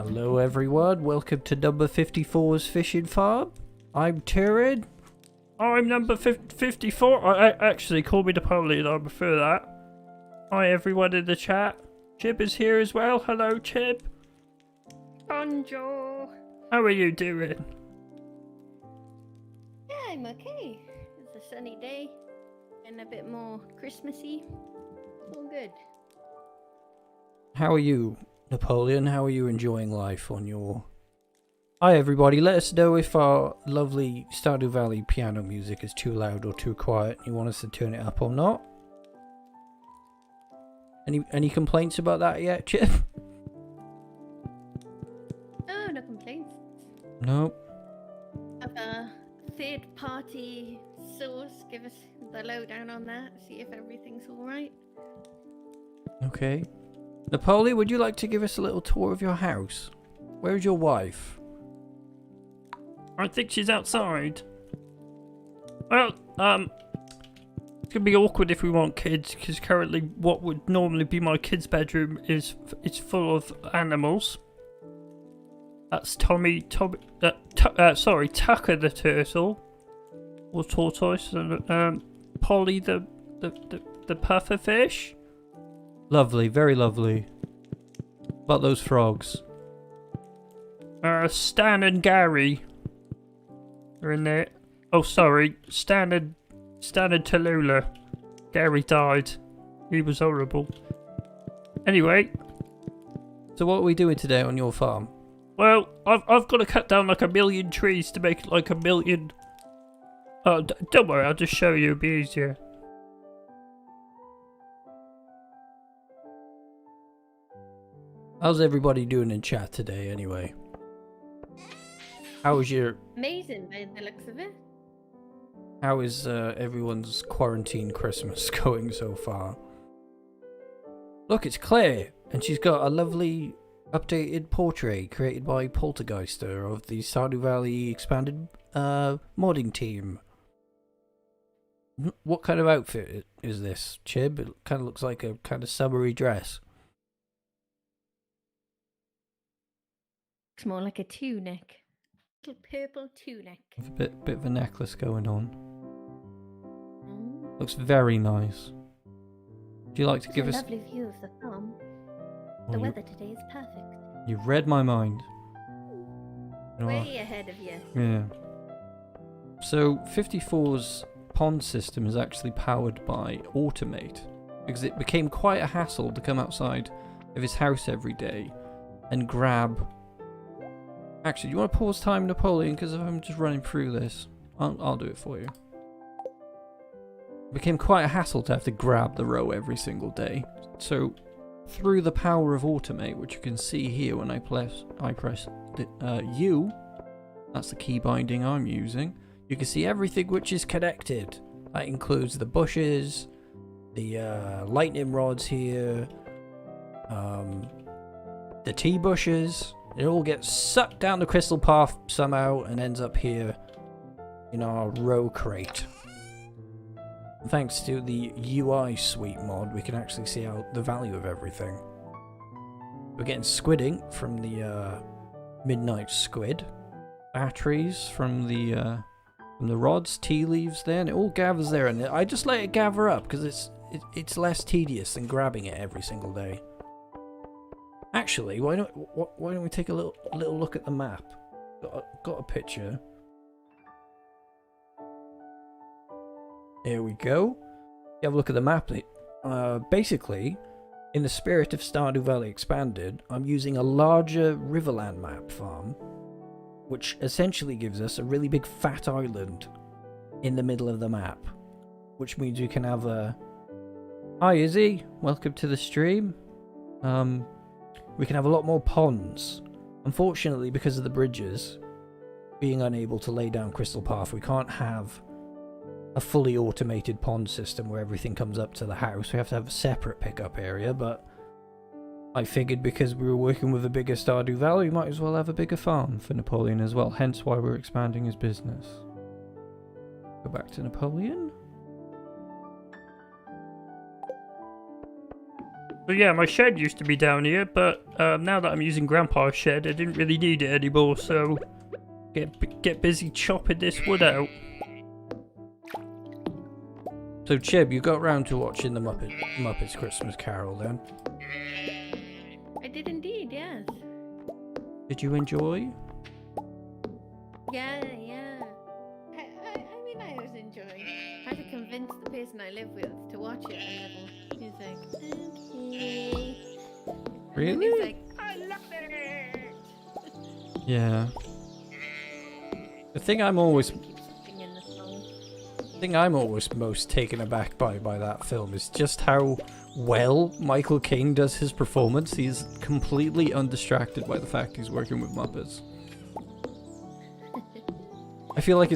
Hello everyone, welcome to number 54's fishing farm. I'm Turin. I'm number 54. I actually, call me Napoleon, I prefer that. Hi everyone in the chat. Chib is here as well. Hello Chib. Bonjour. How are you doing? Yeah, I'm okay. It's a sunny day and a bit more Christmassy. All good. How are you, Napoleon? How are you enjoying life on your... Hi everybody, let us know if our lovely Stardew Valley piano music is too loud or too quiet. You want us to turn it up or not? Any complaints about that yet, Chip? Oh, no complaints. Nope. Have a third-party source give us the lowdown on that, see if everything's alright. Okay. Napoleon, would you like to give us a little tour of your house? Where's your wife? I think she's outside. Well, it's gonna be awkward if we want kids, because currently what would normally be my kid's bedroom is full of animals. That's Tucker the turtle, or tortoise, and Polly the pufferfish. Lovely, very lovely. About those frogs? Stan and Gary are in there. Oh, sorry, Stan and Tallulah. Gary died. He was horrible. Anyway. So what are we doing today on your farm? Well, I've got to cut down like 1,000,000 trees to make like 1,000,000. Oh, don't worry, I'll just show you. It'll be easier. How's everybody doing in chat today, anyway? How was your... Amazing by the looks of it. How is everyone's quarantine Christmas going so far? Look, it's Claire, and she's got a lovely updated portrait created by Poltergeister of the Stardew Valley Expanded modding team. What kind of outfit is this, Chib? It kind of looks like a kind of summery dress. Looks more like a tunic. Little purple tunic. With a bit of a necklace going on. Mm. Looks very nice. Would you like to give us... a lovely view of the farm. Well, The weather today is perfect. You've read my mind. You know, Way ahead of you. yeah. So 54's pond system is actually powered by Automate, because it became quite a hassle to come outside of his house every day and grab... Actually, do you want to pause time, Napoleon? Because I'm just running through this. I'll do it for you. It became quite a hassle to have to grab the row every single day. So, through the power of Automate, which you can see here when I press the, U, that's the key binding I'm using, you can see everything which is connected. That includes the bushes, the lightning rods here, the tea bushes. It all gets sucked down the crystal path somehow and ends up here in our row crate. Thanks to the UI suite mod, we can actually see out the value of everything. We're getting squidding from the midnight squid, batteries from the rods, tea leaves there, and it all gathers there. And I just let it gather up because it's less tedious than grabbing it every single day. Actually, why don't we take a little look at the map? Got a picture. There we go. You have a look at the map. Basically, in the spirit of Stardew Valley Expanded, I'm using a larger Riverland map farm, which essentially gives us a really big fat island in the middle of the map, which means we can have a... Hi Izzy, welcome to the stream. We can have a lot more ponds. Unfortunately, because of the bridges being unable to lay down crystal path, we can't have a fully automated pond system where everything comes up to the house. We have to have a separate pickup area, but I figured because we were working with a bigger Stardew Valley, we might as well have a bigger farm for Napoleon as well, hence why we're expanding his business. Go back to Napoleon. So yeah, my shed used to be down here, but now that I'm using Grandpa's shed, I didn't really need it anymore, so get busy chopping this wood out. So Chib, you got round to watching the Muppets Christmas Carol then? I did indeed, yes. Did you enjoy? Yeah. I mean, I was enjoying. I had to convince the person I live with to watch it a little. He's like, okay. Really? He's like, I love it. Yeah. The thing I'm always Singing the song. thing I'm always most taken aback by that film is just how well Michael Caine does his performance. He's completely undistracted by the fact he's working with Muppets. I feel like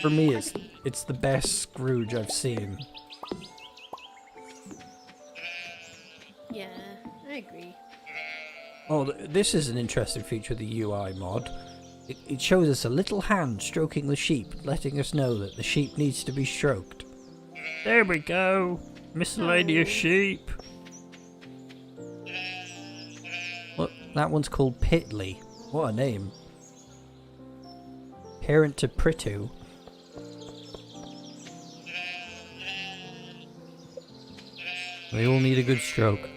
for me it's the best Scrooge I've seen. Yeah, I agree. Oh, this is an interesting feature of the UI mod. It shows us a little hand stroking the sheep, letting us know that the sheep needs to be stroked. There we go. Miscellaneous sheep. Look, that one's called Pitley. What a name. Parent to Pritu. They all need a good stroke.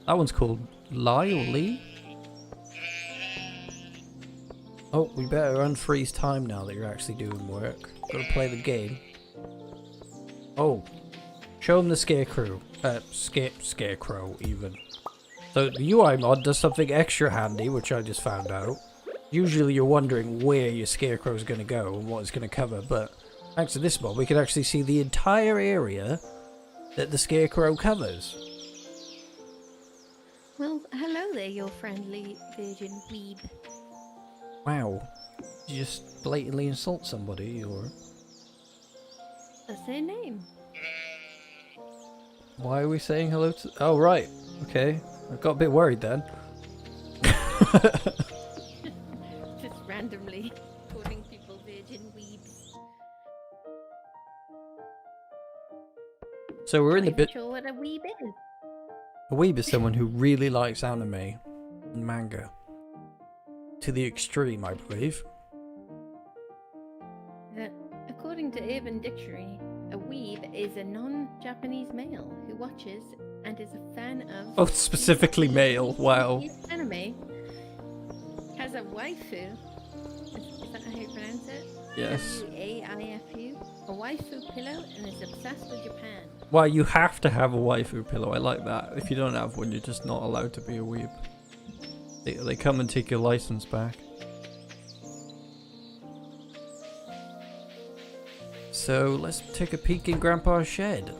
That one's called Lie or Lee? Oh, we better unfreeze time now that you're actually doing work. Gotta play the game. Oh. Show them the scarecrow. Scarecrow, even. So the UI mod does something extra handy, which I just found out. Usually you're wondering where your scarecrow is going to go and what it's going to cover, but thanks to this mod we can actually see the entire area that the scarecrow covers. Well, hello there, your friendly virgin weeb. Wow. Did you just blatantly insult somebody, or... That's their name. Why are we saying hello to... Oh, right. Okay. I got a bit worried then. Just randomly calling people virgin weebs. So we're in the Not bit... even sure what a weeb is. A weeb is someone who really likes anime and manga. To the extreme, I believe. According to Urban Dictionary, a weeb is a non-Japanese male who watches and is a fan of... Oh, specifically male. Wow. Anime. Has a waifu. Is that how you pronounce it? Yes. W-A-I-F-U. A waifu pillow and is obsessed with Japan. Well, you have to have a waifu pillow. I like that. If you don't have one, you're just not allowed to be a weeb. They come and take your license back. So let's take a peek in Grandpa's shed.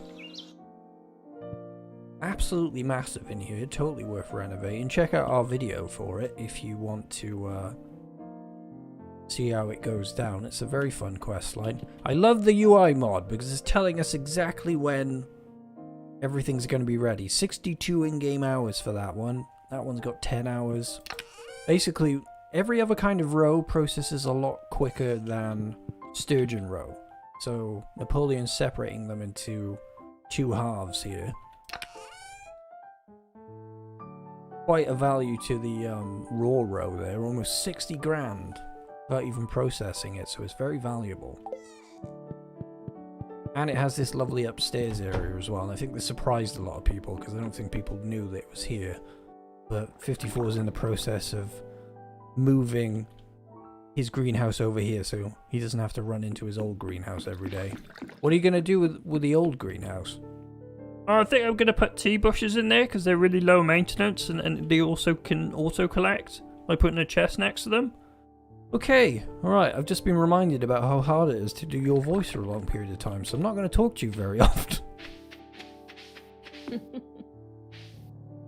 Absolutely massive in here, totally worth renovating. Check out our video for it if you want to see how it goes down. It's a very fun quest line. I love the UI mod because it's telling us exactly when everything's going to be ready. 62 in-game hours for that one. That one's got 10 hours. Basically, every other kind of row processes a lot quicker than Sturgeon row. So Napoleon's separating them into two halves here. Quite a value to the raw row there, almost 60 grand without even processing it, so it's very valuable. And it has this lovely upstairs area as well, and I think this surprised a lot of people because I don't think people knew that it was here. But 54 is in the process of moving his greenhouse over here so he doesn't have to run into his old greenhouse every day. What are you going to do with the old greenhouse? I think I'm going to put tea bushes in there because they're really low maintenance and they also can auto-collect by putting a chest next to them. Okay, alright, I've just been reminded about how hard it is to do your voice for a long period of time, so I'm not going to talk to you very often.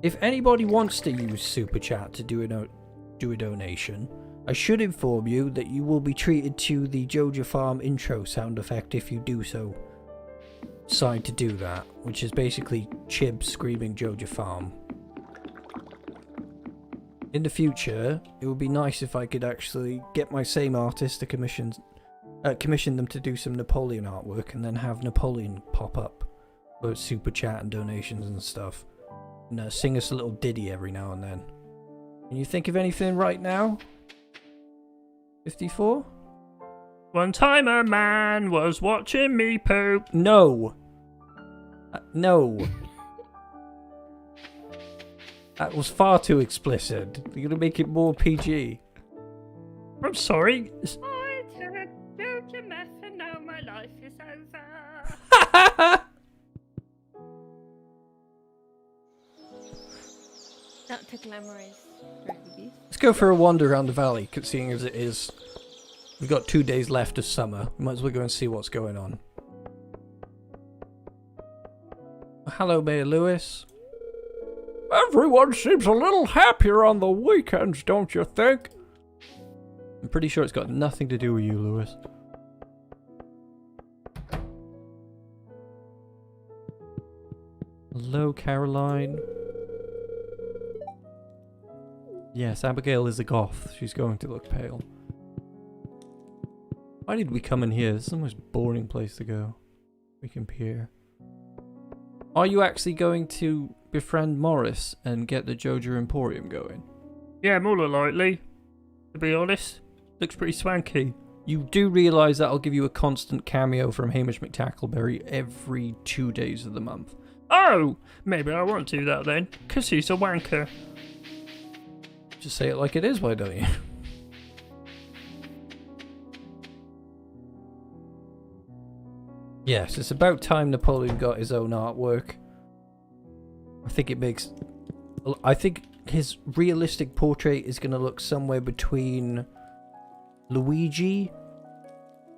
If anybody wants to use Super Chat to do a donation, I should inform you that you will be treated to the Joja Farm intro sound effect if you do so. Decide to do that, which is basically Chib screaming Joja Farm. In the future, it would be nice if I could actually get my same artist to commission them to do some Napoleon artwork and then have Napoleon pop up for Super Chat and donations and stuff. And sing us a little ditty every now and then. Can you think of anything right now? 54? One time a man was watching me poop. No. No. That was far too explicit. You're gonna make it more PG. I'm sorry. I took JojaMart and now my life is over. Not to glamorize rugby. Let's go for a wander around the valley, seeing as it is. We've got 2 days left of summer. We might as well go and see what's going on. Hello, Mayor Lewis. Everyone seems a little happier on the weekends, don't you think? I'm pretty sure it's got nothing to do with you, Lewis. Hello, Caroline. Yes, Abigail is a goth. She's going to look pale. Why did we come in here? This is the most boring place to go. We can peer. Are you actually going to befriend Morris and get the Joja Emporium going? Yeah, more than likely. To be honest, looks pretty swanky. You do realise that'll give you a constant cameo from Hamish McTackleberry every 2 days of the month. Oh! Maybe I won't do that then, because he's a wanker. Just say it like it is, why don't you? Yes, it's about time Napoleon got his own artwork. I think his realistic portrait is going to look somewhere between Luigi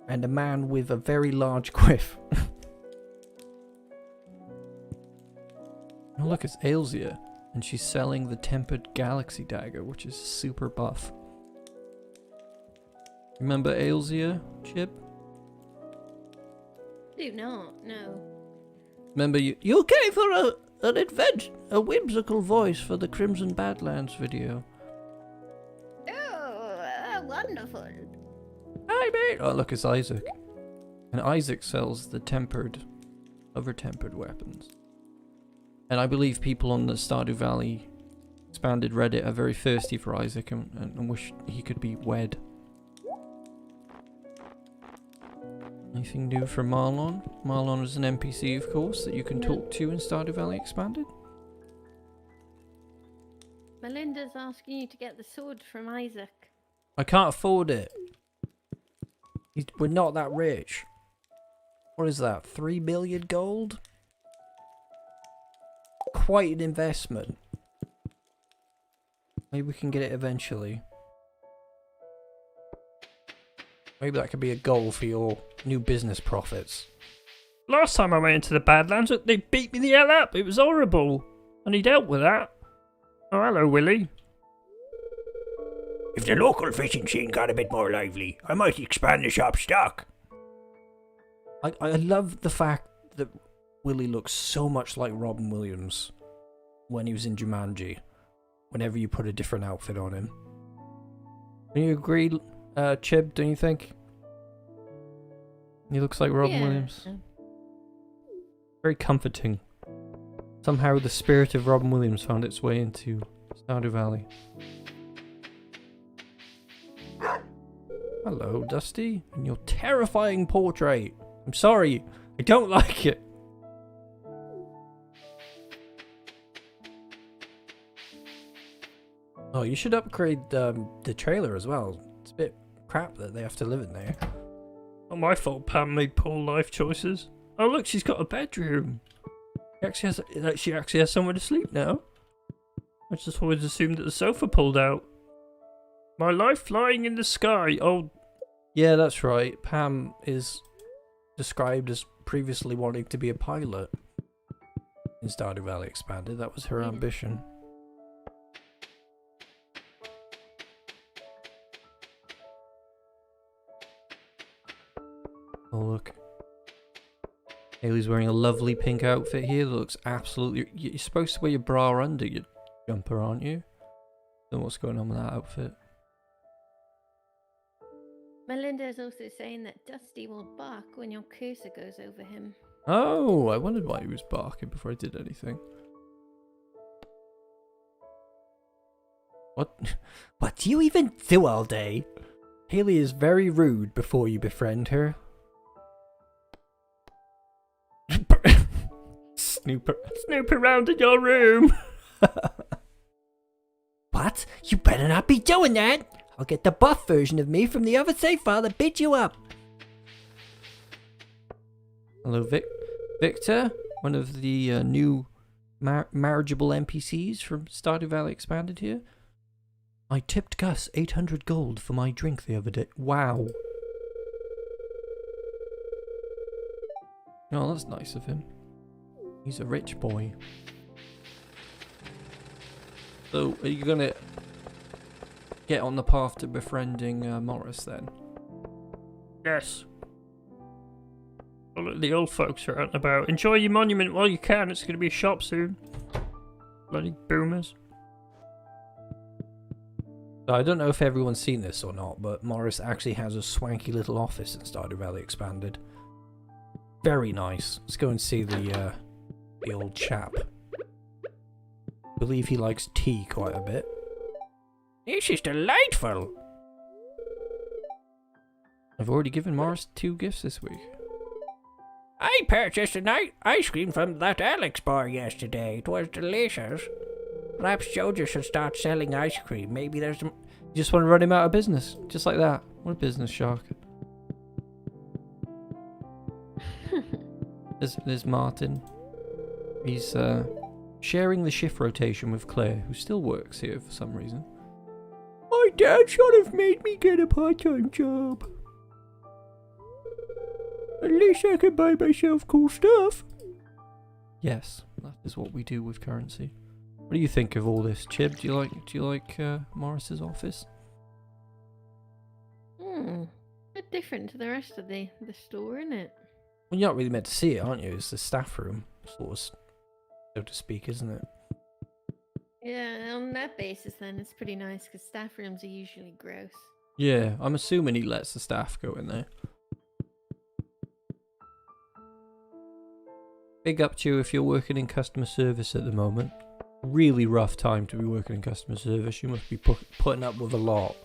and a man with a very large quiff. Oh look, it's Ailsia, and she's selling the Tempered Galaxy Dagger, which is super buff. Remember Ailsia, Chip? Do not, no. Remember you gave her a whimsical voice for the Crimson Badlands video. Oh, wonderful. Hi, mate. Oh, look, it's Isaac. And Isaac sells the over-tempered weapons. And I believe people on the Stardew Valley Expanded Reddit are very thirsty for Isaac and wish he could be wed. Anything new from Marlon? Marlon is an NPC, of course, that you can talk to in Stardew Valley Expanded. Melinda's asking you to get the sword from Isaac. I can't afford it. We're not that rich. What is that? 3 million gold? Quite an investment. Maybe we can get it eventually. Maybe that could be a goal for your new business profits. Last time I went into the Badlands, they beat me the hell up. It was horrible. And he dealt with that. Oh, hello, Willie. If the local fishing scene got a bit more lively, I might expand the shop stock. I love the fact that Willie looks so much like Robin Williams when he was in Jumanji. Whenever you put a different outfit on him. Do you agree, Chib, don't you think? He looks like Robin Williams. Very comforting. Somehow the spirit of Robin Williams found its way into Stardew Valley. Hello, Dusty. And your terrifying portrait. I'm sorry. I don't like it. Oh, you should upgrade the trailer as well. It's a bit crap that they have to live in there. Not my fault Pam made poor life choices. Oh look, she's got a bedroom. She actually has somewhere to sleep now. I just always assumed that the sofa pulled out. My life flying in the sky. Oh, yeah, that's right. Pam is described as previously wanting to be a pilot in Stardew Valley Expanded. That was her ambition. Oh, look. Haley's wearing a lovely pink outfit here that looks absolutely... You're supposed to wear your bra under your jumper, aren't you? Don't know what's going on with that outfit. Melinda is also saying that Dusty will bark when your cursor goes over him. Oh, I wondered why he was barking before I did anything. What? What do you even do all day? Haley is very rude before you befriend her. Snoop around in your room. What? You better not be doing that! I'll get the buff version of me from the other save file that beat you up! Hello, Victor, one of the new marriageable NPCs from Stardew Valley Expanded here. I tipped Gus 800 gold for my drink the other day. Wow. Oh, that's nice of him. He's a rich boy. So, are you gonna get on the path to befriending Morris then? Yes. Well, the old folks are out and about. Enjoy your monument while you can. It's going to be a shop soon. Bloody boomers. I don't know if everyone's seen this or not, but Morris actually has a swanky little office in Stardew Valley Expanded. Very nice. Let's go and see the old chap. I believe he likes tea quite a bit. This is delightful. I've already given Morris 2 gifts this week. I purchased an ice cream from that Alex bar yesterday. It was delicious. Perhaps Joja should start selling ice cream. Maybe there's some... You just want to run him out of business, just like that. What a business shark. There's Martin. He's sharing the shift rotation with Claire, who still works here for some reason. My dad should have made me get a part-time job. At least I can buy myself cool stuff. Yes, that is what we do with currency. What do you think of all this, Chib? Do you like Morris's office? A bit different to the rest of the store, isn't it? Well, you're not really meant to see it, aren't you? It's the staff room, sort of, so to speak, isn't it? Yeah, on that basis then, it's pretty nice because staff rooms are usually gross. Yeah, I'm assuming he lets the staff go in there. Big up to you if you're working in customer service at the moment. Really rough time to be working in customer service. You must be putting up with a lot.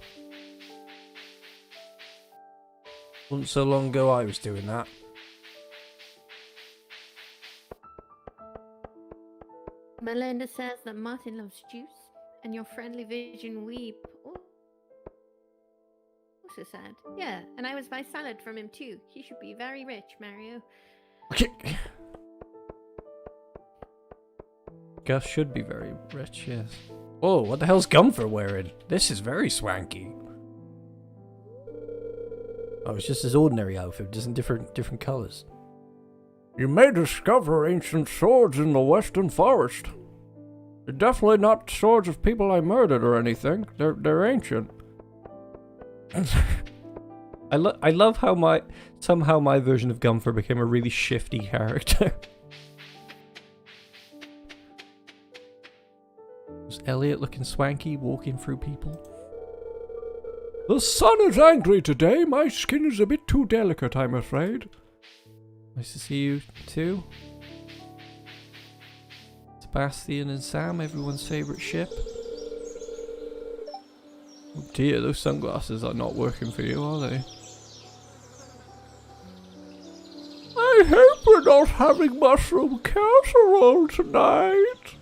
Wasn't so long ago I was doing that. Melinda says that Martin loves juice, and your friendly vision weep. Also sad. Yeah, and I was buy salad from him too. He should be very rich, Mario. Okay. Gus should be very rich, yes. Whoa, what the hell's Gunther wearing? This is very swanky. Oh, it's just his ordinary outfit, just in different colours. You may discover ancient swords in the western forest. They're definitely not swords of people I murdered or anything. They're ancient. I love how somehow my version of Gunther became a really shifty character. Was Elliot looking swanky, walking through people? The sun is angry today. My skin is a bit too delicate, I'm afraid. Nice to see you too. Sebastian and Sam, everyone's favourite ship. Oh dear, those sunglasses are not working for you, are they? I hope we're not having mushroom casserole tonight.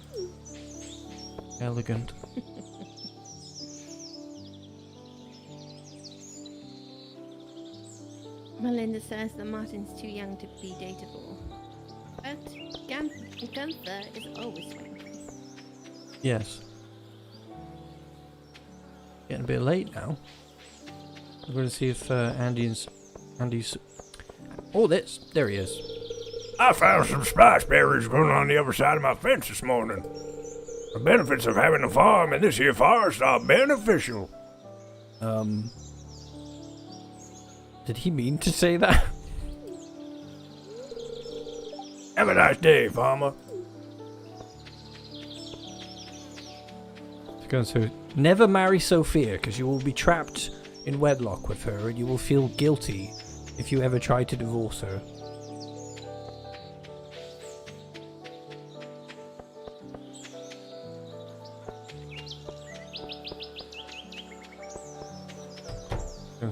Elegant. Melinda says that Martin's too young to be dateable. But Gunther is always swanky. Yes. Getting a bit late now. I'm going to see if Andy's... Oh, there he is. I found some spice berries growing on the other side of my fence this morning. The benefits of having a farm in this here forest are beneficial. Did he mean to say that? Have a nice day, farmer. So, never marry Sophia, because you will be trapped in wedlock with her, and you will feel guilty if you ever try to divorce her.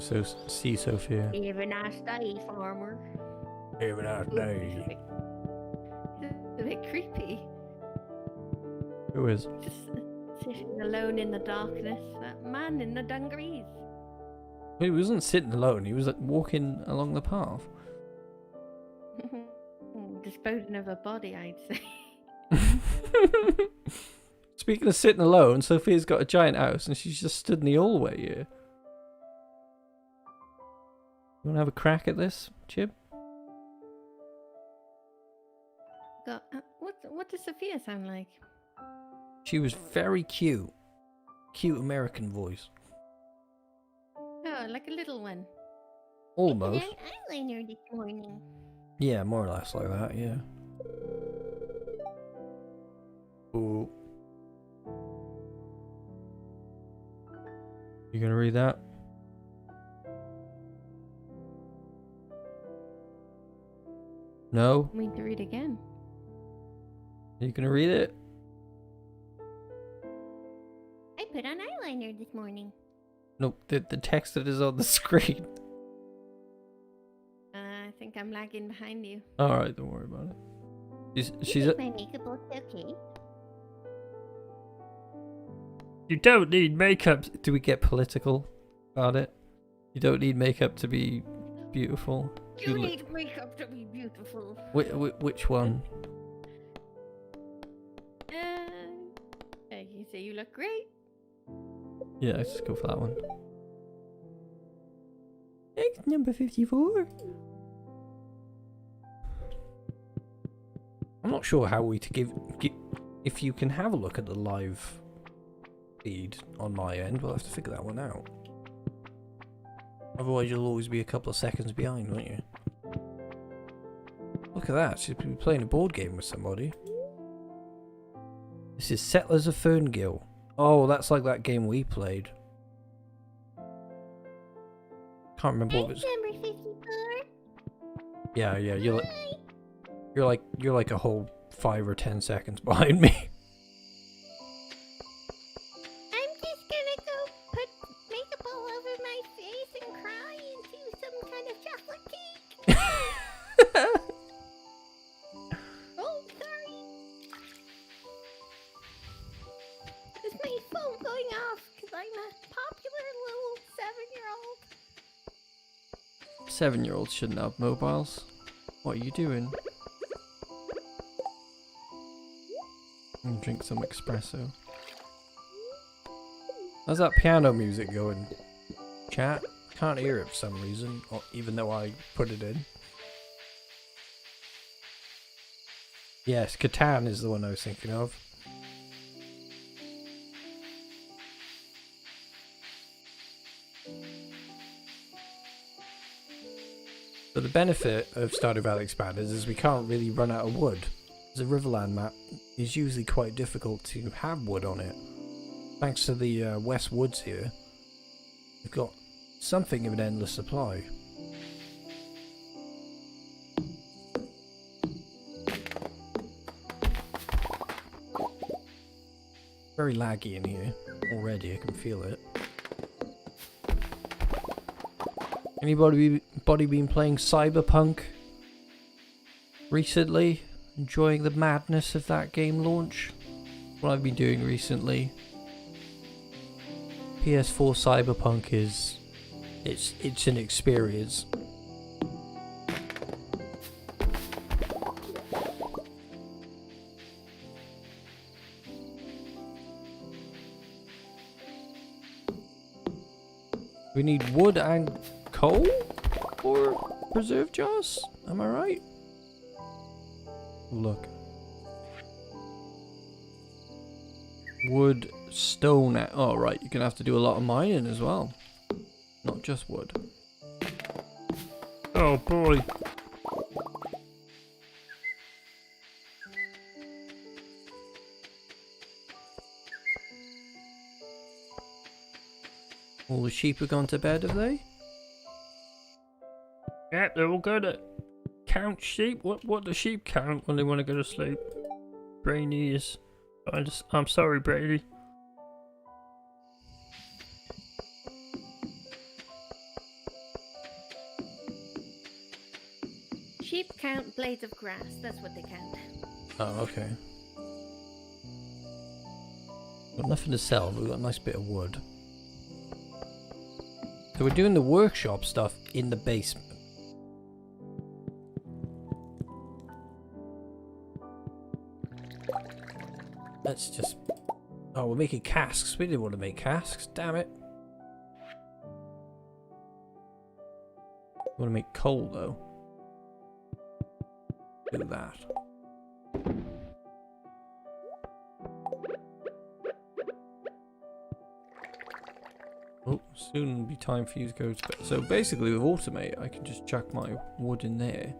gonna see Sophia. Have a nice day, farmer. Have a nice day. It's a bit creepy. Who is? Just sitting alone in the darkness. That man in the dungarees. He wasn't sitting alone. He was walking along the path. Disposing of a body, I'd say. Speaking of sitting alone, Sophia's got a giant house and she's just stood in the hallway here. You want to have a crack at this, Chib? What does Sophia sound like? She was very cute. Cute American voice. Oh, like a little one. Almost. I put on eyeliner this morning. Yeah, more or less like that, yeah. Ooh. You gonna read that? No? I need to read again. You gonna read it? I put on eyeliner this morning. No, the text that is on the screen. I think I'm lagging behind you. Alright, don't worry about it. She's my makeup looks okay. You don't need makeup. Do we get political about it? You don't need makeup to be beautiful. You need makeup to be beautiful. Which one? You say you look great. Yeah, let's just go for that one. Next, number 54. I'm not sure how we to give if you can have a look at the live feed on my end. We'll have to figure that one out. Otherwise, you'll always be a couple of seconds behind, won't you? Look at that. She's been playing a board game with somebody. This is Settlers of Ferngill. Oh, that's like that game we played. Can't remember what it was. Number 54. Yeah, you're like a whole 5 or 10 seconds behind me. I'm just gonna go put makeup all over my face and cry into some kind of chocolate cake. Oh, sorry. Is my phone going off? Because I'm a popular little 7-year-old. 7-year-olds shouldn't have mobiles. What are you doing? Drink some espresso. How's that piano music going? Chat? Can't hear it for some reason, even though I put it in. Yes, Catan is the one I was thinking of. But the benefit of Stardew Valley Expanded is we can't really run out of wood. The Riverland map is usually quite difficult to have wood on it. Thanks to the West Woods here, we've got something of an endless supply. Very laggy in here already, I can feel it. Anybody been playing Cyberpunk recently? Enjoying the madness of that game launch? What I've been doing recently. PS4 Cyberpunk is it's an experience. We need wood and coal for preserve jars? Am I right? Look. Wood, stone. Oh, right. You're going to have to do a lot of mining as well. Not just wood. Oh boy. All the sheep have gone to bed, have they? Yeah, they're all gonna count sheep. What do sheep count when they want to go to sleep? Rainey is. I'm sorry, Brady. Sheep count blades of grass. That's what they count. Oh, okay. Got nothing to sell, but we've got a nice bit of wood. So we're doing the workshop stuff in the basement. Let's just... Oh, we're making casks. We didn't want to make casks. Damn it. We want to make coal, though. Do that. Oh, soon will be time for you to go to bed. So basically with Automate, I can just chuck my wood in there.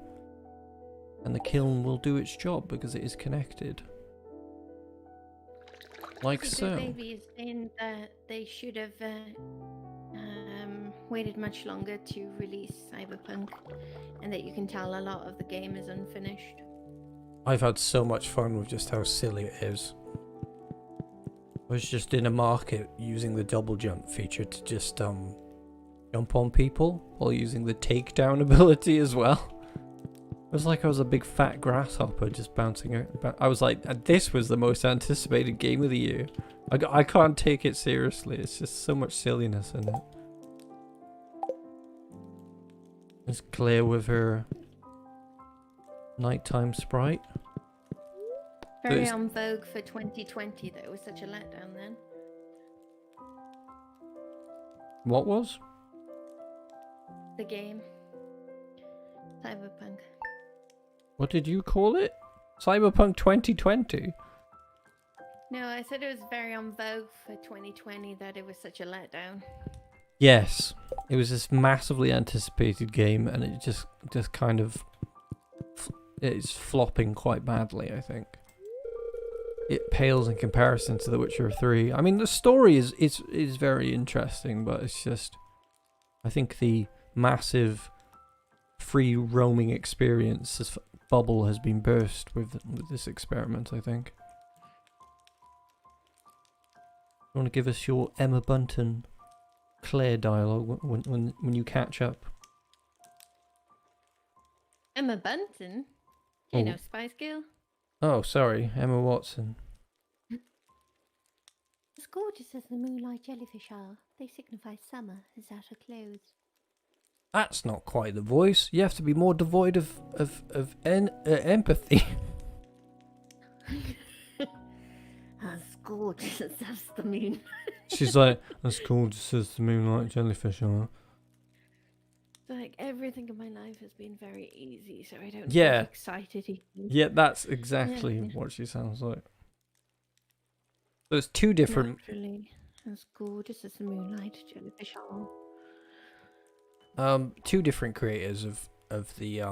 And the kiln will do its job because it is connected. Like so. Baby is saying that they should have waited much longer to release Cyberpunk, and that you can tell a lot of the game is unfinished. I've had so much fun with just how silly it is. I was just in a market using the double jump feature to just jump on people while using the takedown ability as well. It was like I was a big fat grasshopper just bouncing out. I was like, this was the most anticipated game of the year. I can't take it seriously. It's just so much silliness in it. There's Claire with her nighttime sprite. Very on vogue for 2020 that it was such a letdown then. What was? The game. Cyberpunk. What did you call it? Cyberpunk 2020? No, I said it was very on vogue for 2020 that it was such a letdown. Yes. It was this massively anticipated game and it just kind of... It's flopping quite badly, I think. It pales in comparison to The Witcher 3. I mean, the story is very interesting, but it's just... I think the massive free roaming experience, this bubble has been burst with this experiment, I think. You want to give us your Emma Bunton Claire dialogue when you catch up? Emma Bunton? You know, Spice Girl? Oh, sorry, Emma Watson. As gorgeous as the moonlight jellyfish are, they signify summer is out of clothes. That's not quite the voice. You have to be more devoid of empathy. As gorgeous as the moon. She's like, as gorgeous as the moonlight jellyfish are. Like, everything in my life has been very easy, so I don't Yeah. get excited even. Yeah, that's exactly what she sounds like. There's two different... Naturally, as gorgeous as the moonlight jellyfish are. Two different creators of the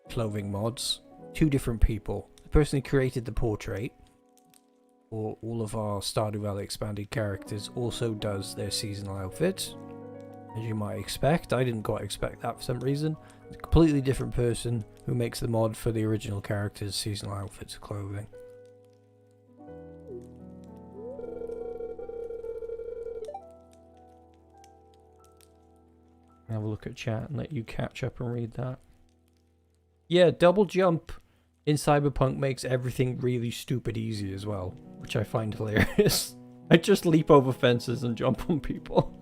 clothing mods. Two different people. The person who created the portrait for all of our Stardew Valley Expanded characters also does their seasonal outfits. As you might expect. I didn't quite expect that for some reason. It's a completely different person who makes the mod for the original characters' seasonal outfits of clothing. Have a look at chat and let you catch up and read that. Yeah, double jump in Cyberpunk makes everything really stupid easy as well, which I find hilarious. I just leap over fences and jump on people.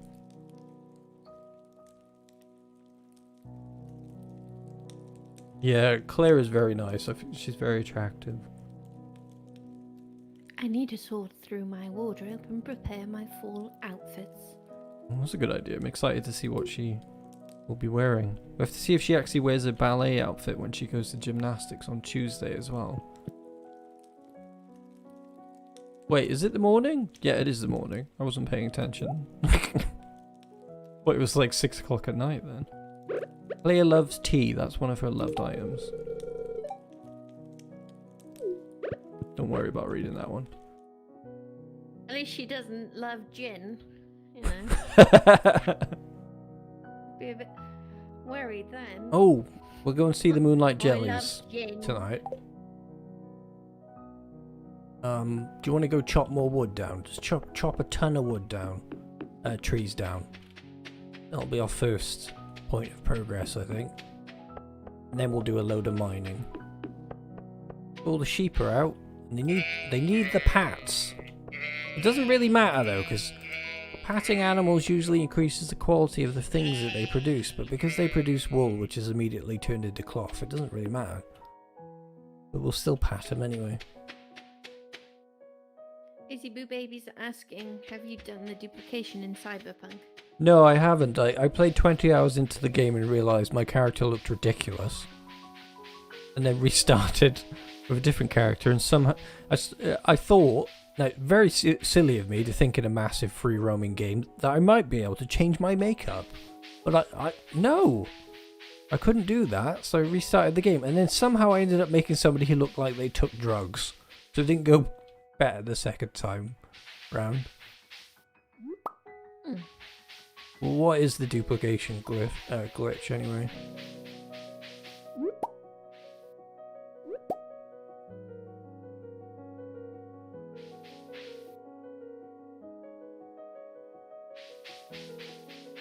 Yeah, Claire is very nice. I think she's very attractive. I need to sort through my wardrobe and prepare my fall outfits. Well, that's a good idea. I'm excited to see what she will be wearing. We have to see if she actually wears a ballet outfit when she goes to gymnastics on Tuesday as well. Wait, is it the morning? Yeah, it is the morning. I wasn't paying attention. Well, it was like 6 o'clock at night then. Claire loves tea. That's one of her loved items. Don't worry about reading that one. At least she doesn't love gin, you know. Be a bit worried then. Oh, we'll go and see the Moonlight I love Jellies gin. tonight. Do you want to go chop more wood down? Just chop a ton of wood down. Trees down. That'll be our first point of progress, I think. And then we'll do a load of mining. All the sheep are out. And they need the pats. It doesn't really matter though, because patting animals usually increases the quality of the things that they produce, but because they produce wool, which is immediately turned into cloth, it doesn't really matter. But we'll still pat them anyway. Izzy Boo Baby's asking, have you done the duplication in Cyberpunk? No, I haven't. I played 20 hours into the game and realised my character looked ridiculous. And then restarted with a different character, and somehow I thought, now, very silly of me to think in a massive free roaming game that I might be able to change my makeup. But no! I couldn't do that, so I restarted the game, and then somehow I ended up making somebody who looked like they took drugs. So it didn't go better the second time round. What is the duplication glitch anyway?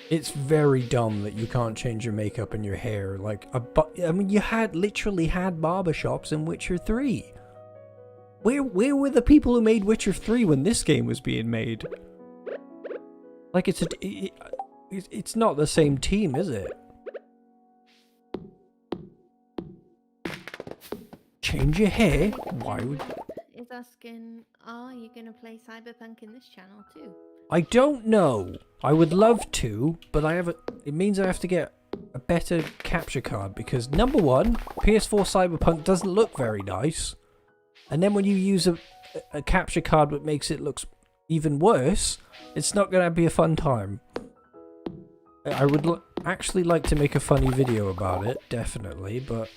It's very dumb that you can't change your makeup and your hair. Like, I mean, you literally had barbershops in Witcher 3. Where were the people who made Witcher 3 when this game was being made? Like, it's not the same team, is it? Change your hair? Why would... Is asking, are you going to play Cyberpunk in this channel too? I don't know. I would love to, but it means I have to get a better capture card, because number one, PS4 Cyberpunk doesn't look very nice. And then when you use a capture card that makes it look even worse, it's not going to be a fun time. I would actually like to make a funny video about it, definitely, but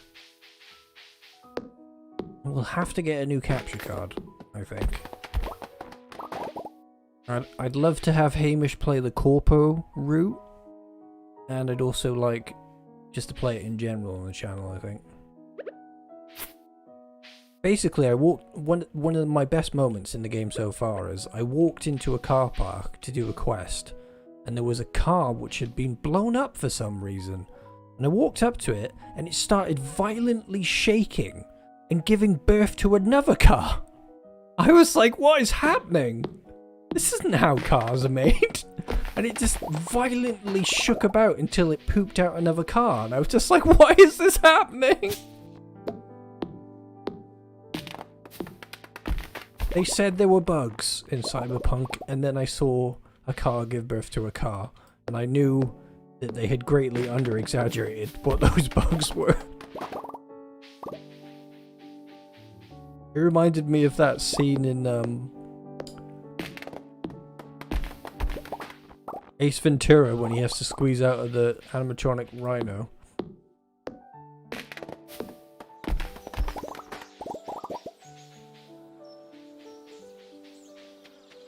we'll have to get a new capture card, I think. I'd love to have Hamish play the Corpo route, and I'd also like just to play it in general on the channel, I think. Basically, I walked one of my best moments in the game so far is I walked into a car park to do a quest, and there was a car which had been blown up for some reason, and I walked up to it and it started violently shaking and giving birth to another car. I was like, what is happening? This isn't how cars are made. And it just violently shook about until it pooped out another car. And I was just like, why is this happening? They said there were bugs in Cyberpunk, and then I saw a car give birth to a car. And I knew that they had greatly under-exaggerated what those bugs were. It reminded me of that scene in Ace Ventura when he has to squeeze out of the animatronic rhino.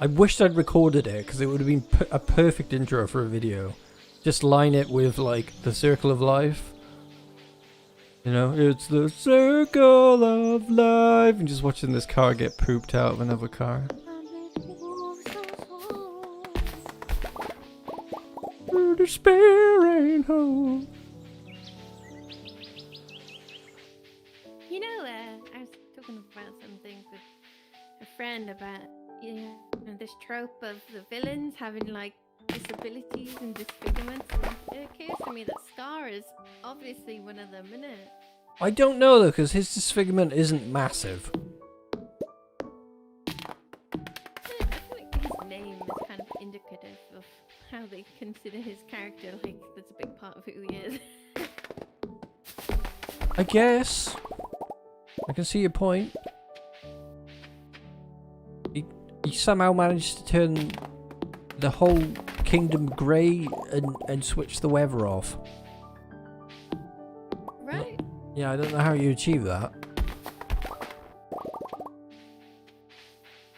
I wished I'd recorded it because it would have been a perfect intro for a video. Just line it with like the circle of life. You know, it's the circle of life, and just watching this car get pooped out of another car. Despair ain't home. You know, I was talking about something with a friend about this trope of the villains having like disabilities and disfigurements. And it occurs to me that Scar is obviously one of them, isn't it? I don't know though, because his disfigurement isn't massive. I feel like his name is kind of indicative of how they consider his character, like that's a big part of who he is. I guess. I can see your point. He somehow managed to turn the whole kingdom grey and switch the weather off. Right. Yeah, I don't know how you achieve that.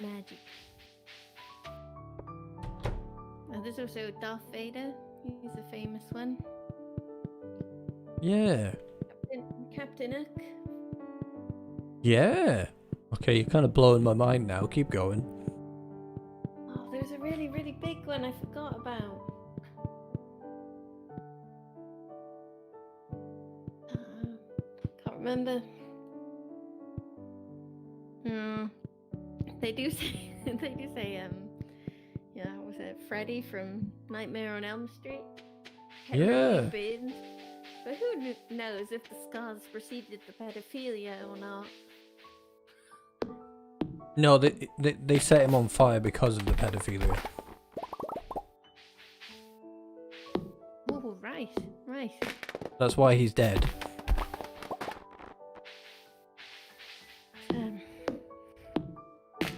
Magic. There's also Darth Vader. He's a famous one. Yeah. Captain Hook. Yeah. Okay, you're kind of blowing my mind now. Keep going. Oh, there's a really, really big one I forgot about. Remember? They do say, yeah, was it Freddy from Nightmare on Elm Street? Yeah. Been, but who knows if the scars preceded the pedophilia or not? No, they set him on fire because of the pedophilia. Oh, right. That's why he's dead.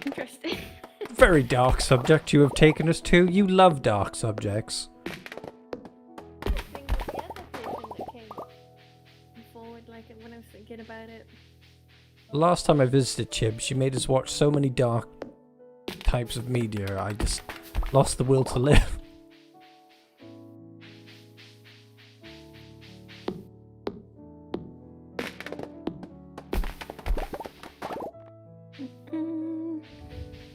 Interesting. Very dark subject you have taken us to. You love dark subjects. I think that the other person that came forward, like when I was thinking about it. The last time I visited Chib, she made us watch so many dark types of media, I just lost the will to live.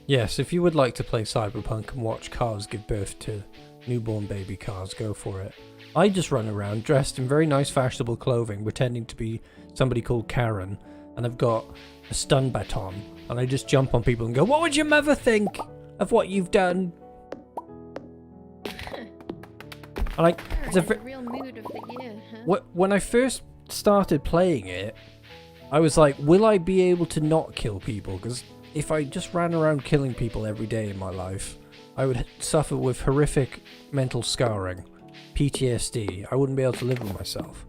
Yes, if you would like to play Cyberpunk and watch cars give birth to newborn baby cars, go for it. I just run around dressed in very nice fashionable clothing, pretending to be somebody called Karen, and I've got a stun baton, and I just jump on people and go, "What would your mother think of what you've done?" And like, it's a real mood of the year, huh? when I first started playing it, I was like, will I be able to not kill people? Because if I just ran around killing people every day in my life, I would suffer with horrific mental scarring, PTSD. I wouldn't be able to live with myself.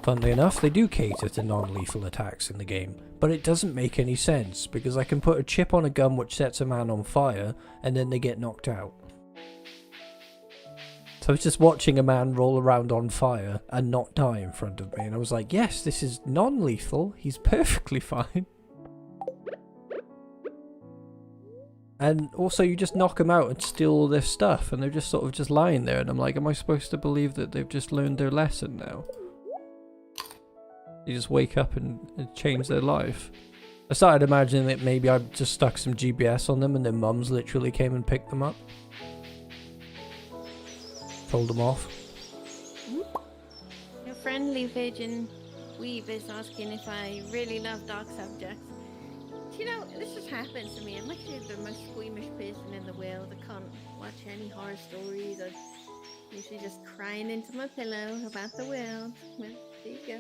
Funnily enough, they do cater to non-lethal attacks in the game, but it doesn't make any sense, because I can put a chip on a gun which sets a man on fire, and then they get knocked out. So I was just watching a man roll around on fire and not die in front of me, and I was like, yes, this is non-lethal, he's perfectly fine. And also you just knock them out and steal all their stuff, and they're just sort of just lying there, and I'm like, am I supposed to believe that they've just learned their lesson now? They just wake up and change their life. I started imagining that maybe I just stuck some GPS on them and their mums literally came and picked them up. Told them off. Your friendly pigeon Weave is asking if I really love dark subjects. You know, this just happens to me. I'm actually the most squeamish person in the world. I can't watch any horror stories. I'm usually just crying into my pillow about the world. Well, there you go.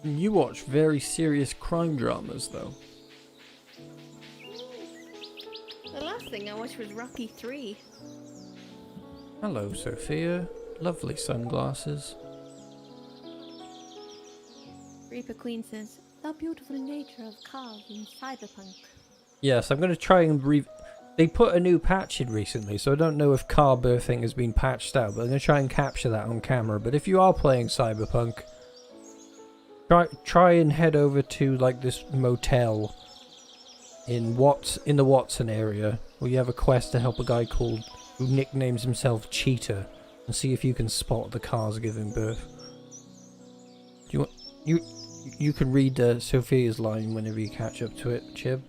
You watch very serious crime dramas, though. The last thing I watched was Rocky 3. Hello, Sophia. Lovely sunglasses. Reaper Queen says, the beautiful nature of cars in Cyberpunk. Yes, I'm going to try and They put a new patch in recently, so I don't know if car birthing has been patched out, but I'm going to try and capture that on camera. But if you are playing Cyberpunk, try and head over to like this motel in the Watson area, where you have a quest to help a guy who nicknames himself Cheetah, and see if you can spot the cars giving birth. Do you want you can read Sophia's line whenever you catch up to it, Chib.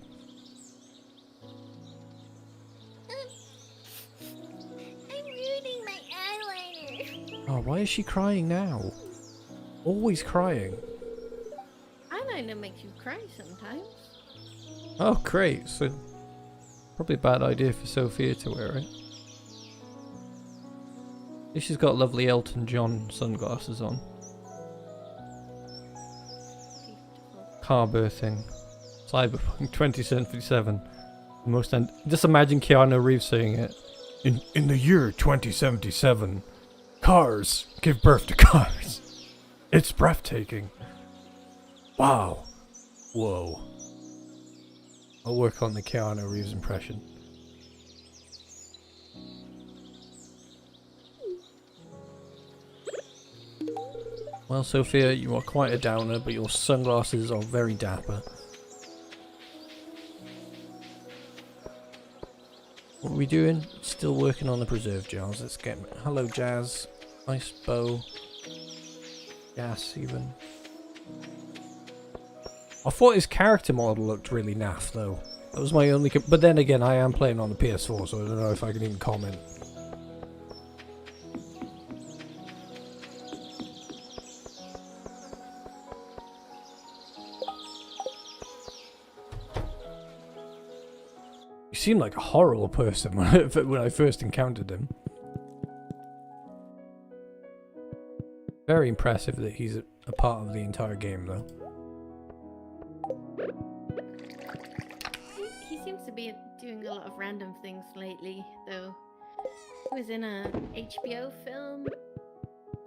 I'm ruining my eyeliner. Oh, why is she crying now? Always crying. Eyeliner makes you cry sometimes. Oh, great. So, probably a bad idea for Sophia to wear it. She's got lovely Elton John sunglasses on. Car birthing. Cyberpunk 2077. Just imagine Keanu Reeves saying it. In the year 2077, cars give birth to cars. It's breathtaking. Wow. Whoa. I'll work on the Keanu Reeves impression. Well, Sophia, you are quite a downer, but your sunglasses are very dapper. What are we doing? Still working on the preserve jars. Let's get... Hello, Jazz. Nice bow. Gas, even. I thought his character model looked really naff, though. That was my only... But then again, I am playing on the PS4, so I don't know if I can even comment. seemed like a horrible person when I first encountered him. Very impressive that he's a part of the entire game, though. He seems to be doing a lot of random things lately, though. He was in a HBO film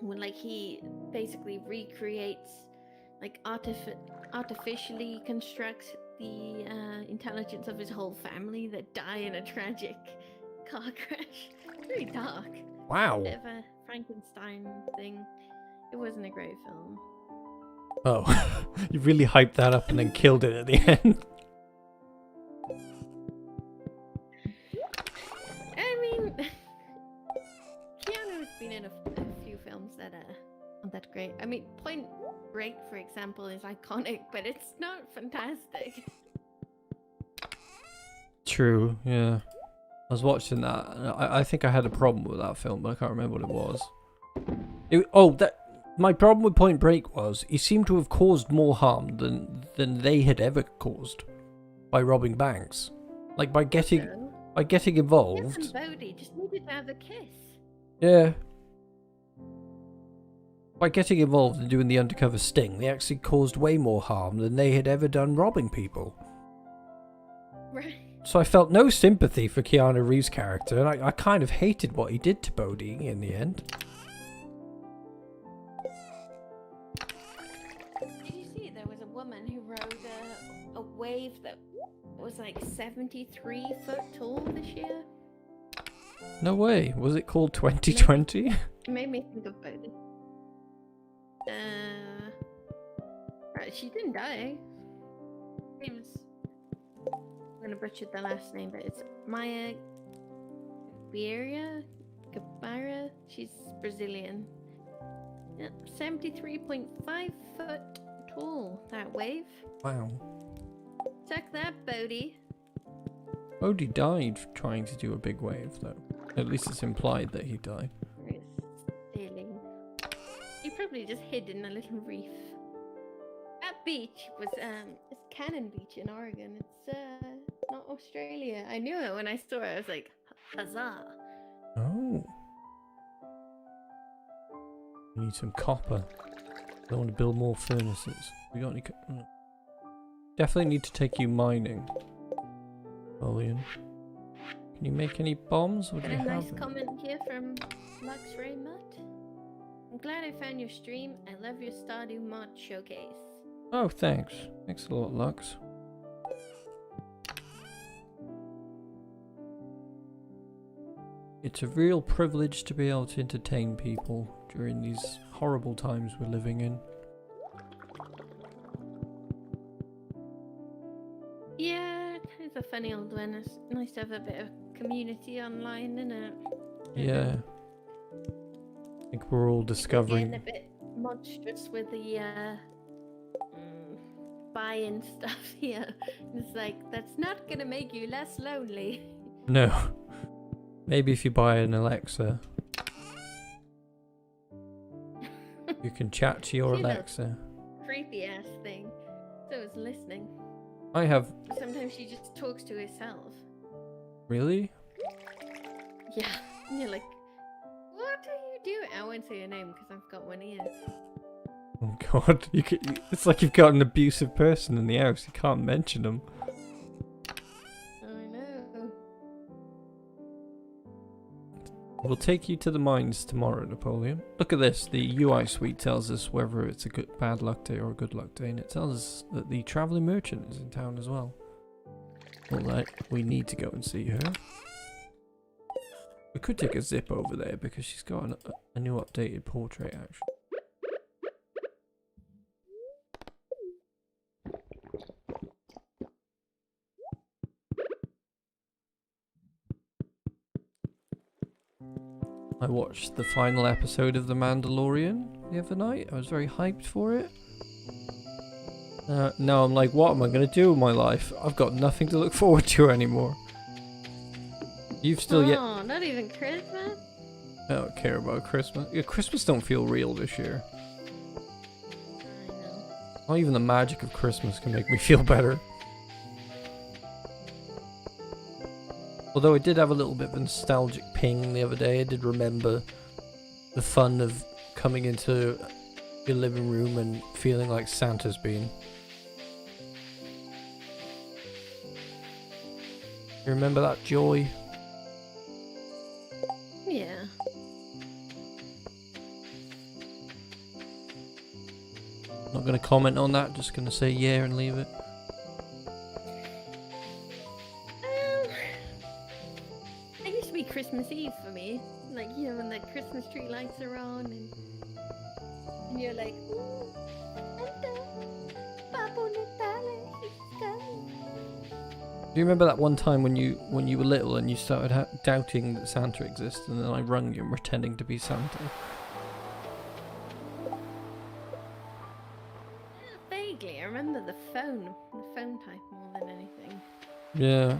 when, like, he basically recreates, like, artificially constructs the intelligence of his whole family that die in a tragic car crash. Very dark. Wow. Bit of a Frankenstein thing. It wasn't a great film. Oh, you really hyped that up and then killed it at the end. I mean, Keanu's been in a few films that aren't that great. I mean, Point Break, for example, is iconic, but it's not fantastic. True, yeah. I was watching that. And I think I had a problem with that film, but I can't remember what it was. My problem with Point Break was he seemed to have caused more harm than they had ever caused by robbing banks. Like by getting involved. Yes, and Bodhi just needed to have a kiss. Yeah. By getting involved and doing the undercover sting, they actually caused way more harm than they had ever done robbing people. Right. So I felt no sympathy for Keanu Reeves' character, and I kind of hated what he did to Bodhi in the end. Did you see there was a woman who rode a wave that was like 73 foot tall this year? No way. Was it called 2020? It made me think of Bodhi. Right, she didn't die. It was... I'm gonna butcher the last name, but it's Maya Caviar. She's Brazilian. Yep, 73.5 foot tall, that wave. Wow. Check that, Bodhi. Bodhi died trying to do a big wave, though. At least it's implied that he died. Stealing. He probably just hid in a little reef. That beach was it's Cannon Beach in Oregon. It's not Australia. I knew it when I saw it. I was like, huzzah! Oh. We need some copper. I want to build more furnaces. We got any? Definitely need to take you mining, Napoleon. Can you make any bombs? What do Got you a nice have? comment here from Lux Raymut. I'm glad I found your stream. I love your Stardew mod showcase. Oh, thanks. Thanks a lot, Lux. It's a real privilege to be able to entertain people during these horrible times we're living in. Yeah, it's a funny old one. It's nice to have a bit of community online, isn't it? Yeah. I think we're all discovering... Getting a bit monstrous with the buy-in stuff here. It's like, that's not gonna make you less lonely. No. Maybe if you buy an Alexa, you can chat to your See that Alexa. creepy ass thing. So it's listening. I have... Sometimes she just talks to herself. Really? Yeah. And you're like, what are you doing? I won't say your name because I've got one ear. Oh god, it's like you've got an abusive person in the house, you can't mention them. I know. We'll take you to the mines tomorrow, Napoleon. Look at this, the UI suite tells us whether it's a bad luck day or a good luck day, and it tells us that the travelling merchant is in town as well. Well, we need to go and see her. We could take a zip over there because she's got a new updated portrait actually. I watched the final episode of The Mandalorian the other night. I was very hyped for it. Now I'm like, what am I going to do with my life? I've got nothing to look forward to anymore. You've still yet... Oh, not even Christmas? I don't care about Christmas. Yeah, Christmas don't feel real this year. I know. Not even the magic of Christmas can make me feel better. Although I did have a little bit of a nostalgic ping the other day. I did remember the fun of coming into your living room and feeling like Santa's been. You remember that joy? Yeah. Not going to comment on that, just going to say yeah and leave it. It used to be Christmas Eve for me. Like, you know, when the Christmas tree lights are on and you're like, ooh, Santa, Babbo Natale, he's coming. Do you remember that one time when you were little and you started doubting that Santa exists, and then I rung you pretending to be Santa? Vaguely, I remember the phone type more than anything. Yeah.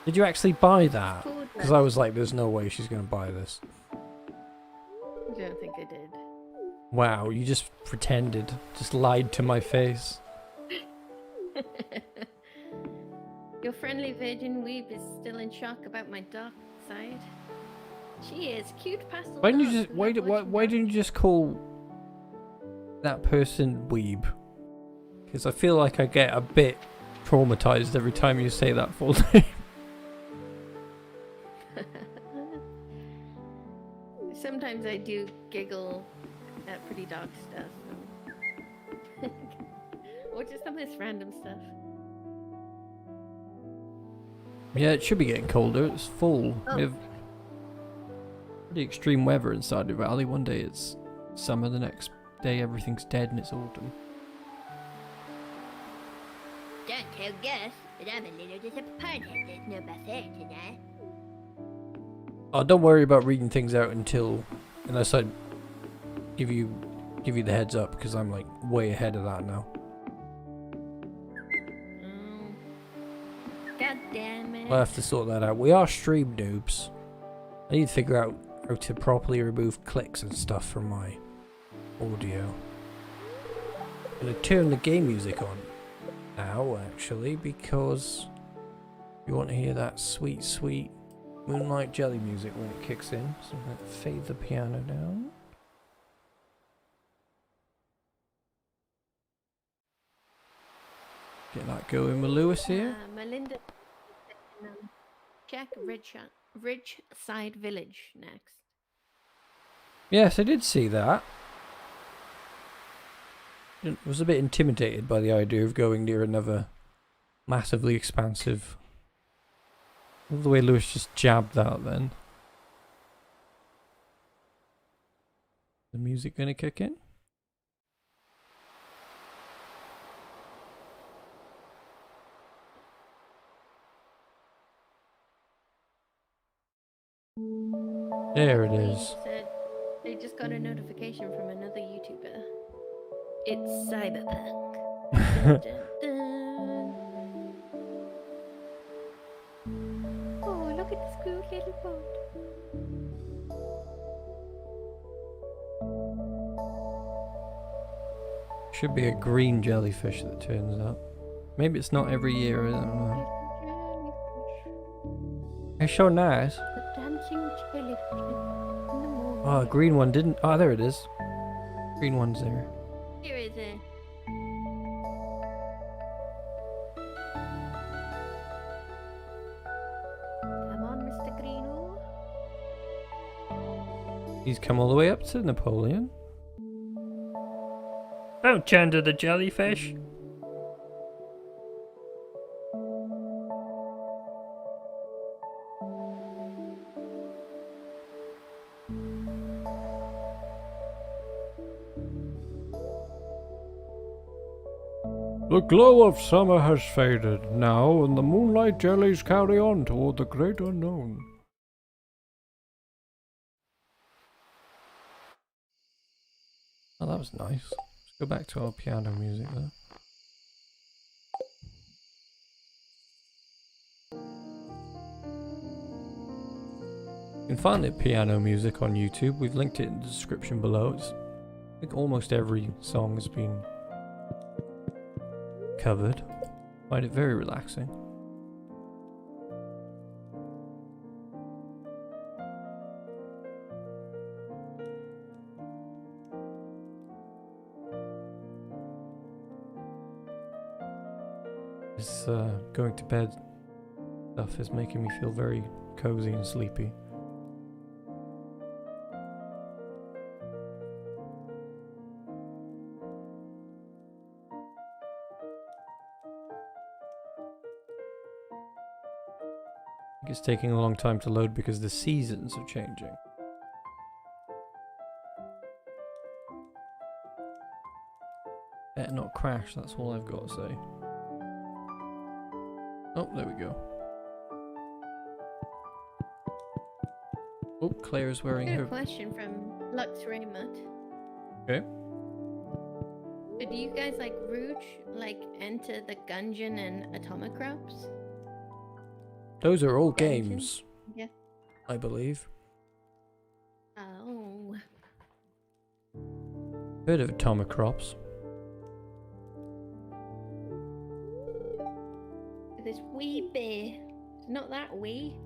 Did you actually buy that? Called Because that. I was like, there's no way she's going to buy this. I don't think I did. Wow, you just pretended. Just lied to my face. Your friendly virgin weeb is still in shock about my dark side. She is cute pastel. Why didn't you dark just and why not watching why didn't you just call that person weeb? Because I feel like I get a bit traumatized every time you say that full name. Sometimes I do giggle at pretty dark stuff. Or just some of this random stuff. Yeah, it should be getting colder. It's fall. Oh. We have pretty extreme weather in Stardew Valley. One day it's summer, the next day everything's dead and it's autumn. Don't tell Gus, but I'm a little disappointed there's no buffet tonight. Oh, don't worry about reading things out unless I give you the heads up, because I'm like way ahead of that now. God damn it. I'll have to sort that out. We are stream noobs. I need to figure out how to properly remove clicks and stuff from my audio. I'm going to turn the game music on now, actually, because you want to hear that sweet, sweet Moonlight Jelly music when it kicks in. So I'm going to fade the piano down. Get that going with Lewis here. Melinda, check Ridgeside Village next. Yes, I did see that. I was a bit intimidated by the idea of going near another massively expansive. I love the way Lewis just jabbed that then. The music gonna kick in? There it is. Said they just got a notification from another YouTuber. It's Cyberpunk. Dun, dun, dun. Oh, look at this cute little boat. Should be a green jellyfish that turns up. Maybe it's not every year, I don't know. It's so nice. The dancing jellyfish in the morning. Oh, a green one didn't. Oh, there it is. Green one's there. Here is it. Come on, Mr. Greeno. He's come all the way up to Napoleon. Don't gender the jellyfish. The glow of summer has faded now, and the moonlight jellies carry on toward the great unknown. Oh, that was nice. Let's go back to our piano music there. You can find the piano music on YouTube. We've linked it in the description below. I think almost every song has been covered. Find it very relaxing. This going to bed stuff is making me feel very cozy and sleepy. I think it's taking a long time to load because the seasons are changing. Better not crash, that's all I've got to say. Oh, there we go. Oh, Claire's wearing I got her... a question from Lux Raymond. Okay. So do you guys like Rouge, like Enter the Gungeon and Atomic Crops? Those are all Dungeon? games. Yeah. I believe. Oh. Heard of Atomic Crops. This wee bear. It's not that wee.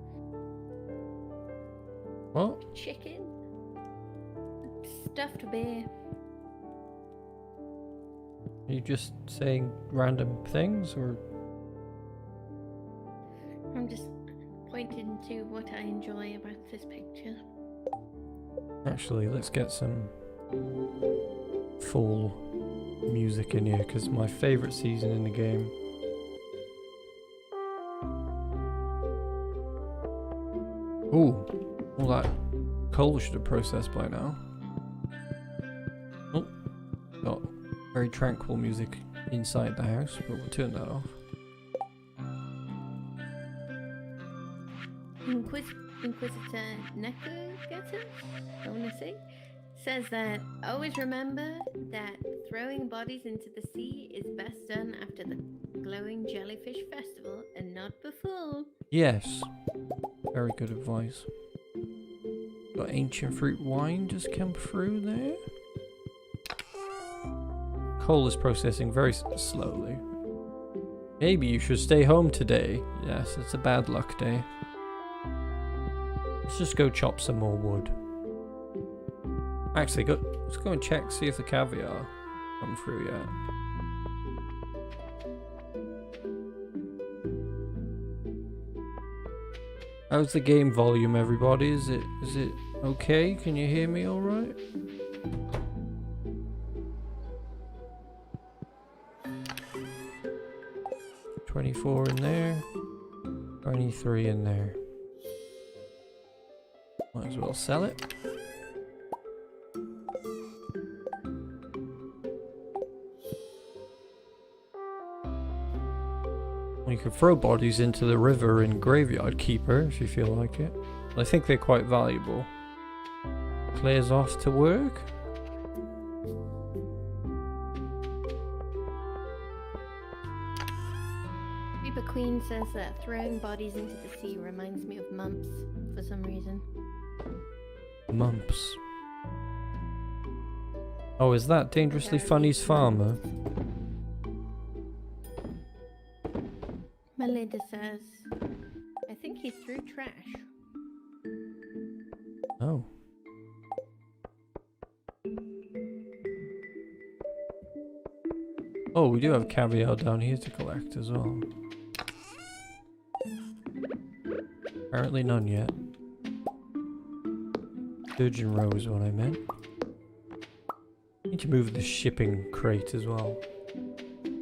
What? Chicken. Stuffed bear. Are you just saying random things, or...? I'm just pointing to what I enjoy about this picture. Actually, let's get some fall music in here, because my favourite season in the game. Ooh, all that coal should have processed by now. Oh, got very tranquil music inside the house, but we'll turn that off. Inquisitor Neko I want to say, says that always remember that throwing bodies into the sea is best done after the glowing jellyfish festival and not before. Yes, very good advice. Got ancient fruit wine just come through there. Coal is processing very slowly. Maybe you should stay home today. Yes, it's a bad luck day. Let's just go chop some more wood. Actually, let's go and check, see if the caviar come through yet. How's the game volume, everybody? Is it okay? Can you hear me all right? $24 in there, 23 in there. Might as well sell it. You can throw bodies into the river in Graveyard Keeper if you feel like it. I think they're quite valuable. Claire's off to work. Reaper Queen says that throwing bodies into the sea reminds me of mumps for some reason. Mumps. Oh, is that Dangerously Funny's farmer? Melinda says, I think he threw trash. Oh. Oh, we do have caviar down here to collect as well. Apparently none yet. Sturgeon row is what I meant. Need to move the shipping crate as well.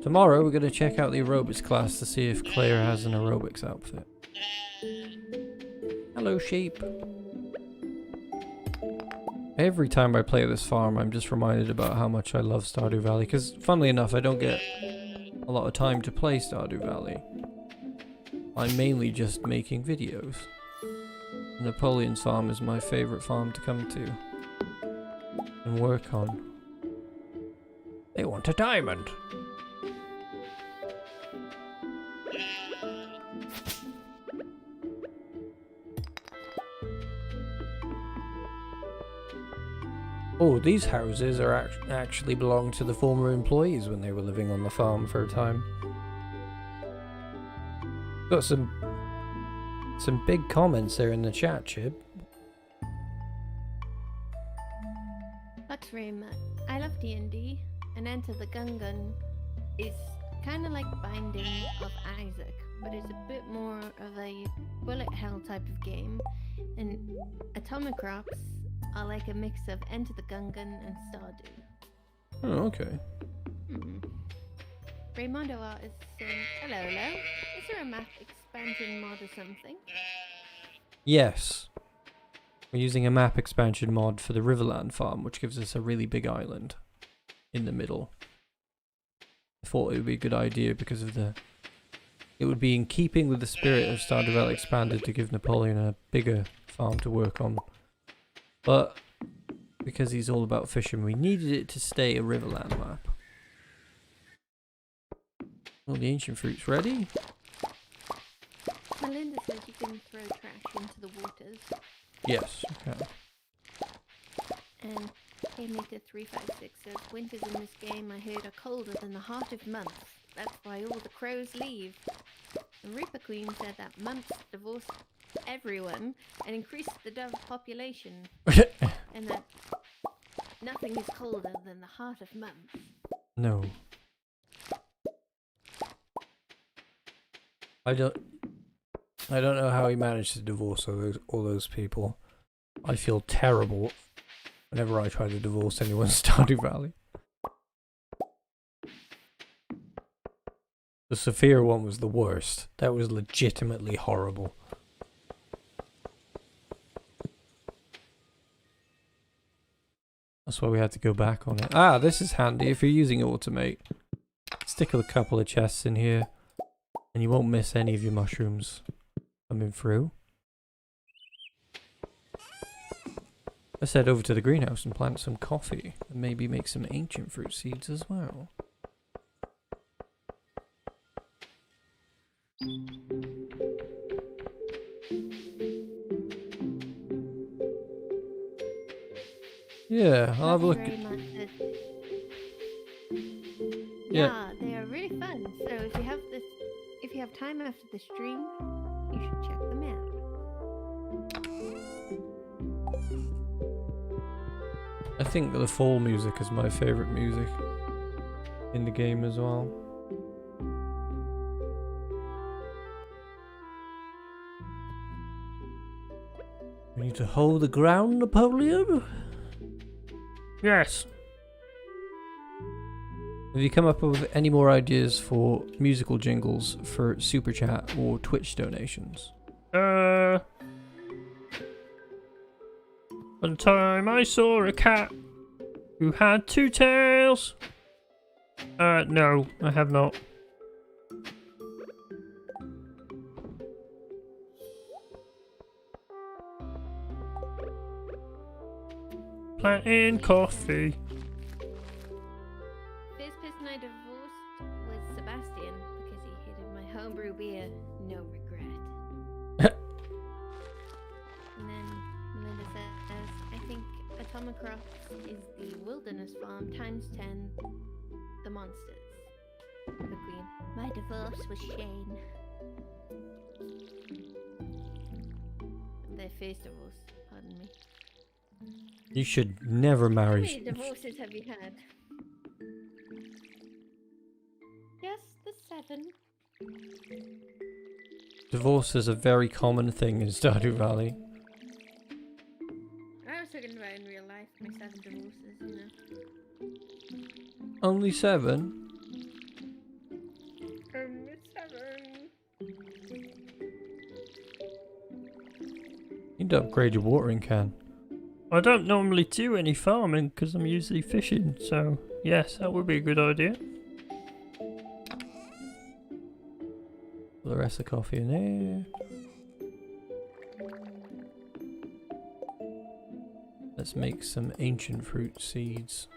Tomorrow we're going to check out the aerobics class to see if Claire has an aerobics outfit. Hello, sheep. Every time I play this farm, I'm just reminded about how much I love Stardew Valley, because funnily enough, I don't get a lot of time to play Stardew Valley. I'm mainly just making videos. Napoleon's farm is my favourite farm to come to and work on. They want a diamond. Oh, these houses are actually belong to the former employees when they were living on the farm for a time. Got some big comments there in the chat, Chip. Lux Raymond, I love D&D, and Enter the Gungeon is kind of like Binding of Isaac, but it's a bit more of a bullet hell type of game. And Atomic Crops are like a mix of Enter the Gungan and Stardew. Oh, okay. Raymondo Art is saying, hello, hello. Is there a map expansion mod or something? Yes. We're using a map expansion mod for the Riverland farm, which gives us a really big island in the middle. I thought it would be a good idea because of it would be in keeping with the spirit of Stardew Valley Expanded to give Napoleon a bigger farm to work on. But because he's all about fishing, we needed it to stay a Riverland map. All the ancient fruits ready? Melinda says you can throw trash into the waters. Yes, okay. And Haymaker356 says, winters in this game I heard are colder than the heart of months. That's why all the crows leave. And Reaper Queen said that months divorced everyone and increased the dove population. And that nothing is colder than the heart of months. No. I don't know how he managed to divorce all those people. I feel terrible whenever I try to divorce anyone in Stardew Valley. The Sophia one was the worst. That was legitimately horrible. That's why we had to go back on it. Ah, this is handy if you're using Automate. Stick a couple of chests in here and you won't miss any of your mushrooms coming through. Let's head over to the greenhouse and plant some coffee and maybe make some ancient fruit seeds as well. Yeah, I'll have a look at... Yeah, they are really fun. So if you have time after the stream, you should check them out. I think the fall music is my favourite music in the game as well. We need to hold the ground, Napoleon. Yes. Have you come up with any more ideas for musical jingles for Super Chat or Twitch donations? One time I saw a cat who had two tails. No, I have not. Planting coffee. First person I divorced was Sebastian because he hated my homebrew beer. No regret. And then Melinda says, I think Atomic Crops is the wilderness farm times 10 the monsters. The Queen. My divorce was Shane. Their first divorce, pardon me. You should never How marry. many divorces have you had? Yes, the 7. Divorce is a very common thing in Stardew Valley. I was talking about in real life, my 7 divorces, you know. Only 7? Only 7. You need to upgrade your watering can. I don't normally do any farming because I'm usually fishing, so yes, that would be a good idea. Put the rest of the coffee in there. Let's make some ancient fruit seeds.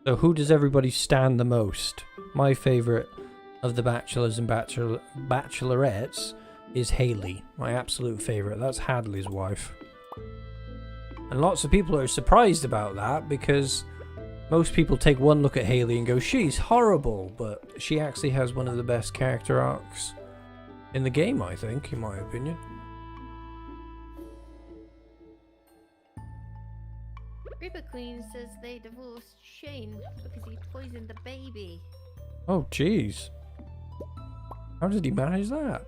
So who does everybody stand the most? My favourite of the bachelors and bachelorettes is Haley. My absolute favourite. That's Hadley's wife. And lots of people are surprised about that because most people take one look at Haley and go, she's horrible, but she actually has one of the best character arcs in the game, I think, in my opinion. River Queen says they divorced Shane because he poisoned the baby. Oh, jeez. How did he manage that?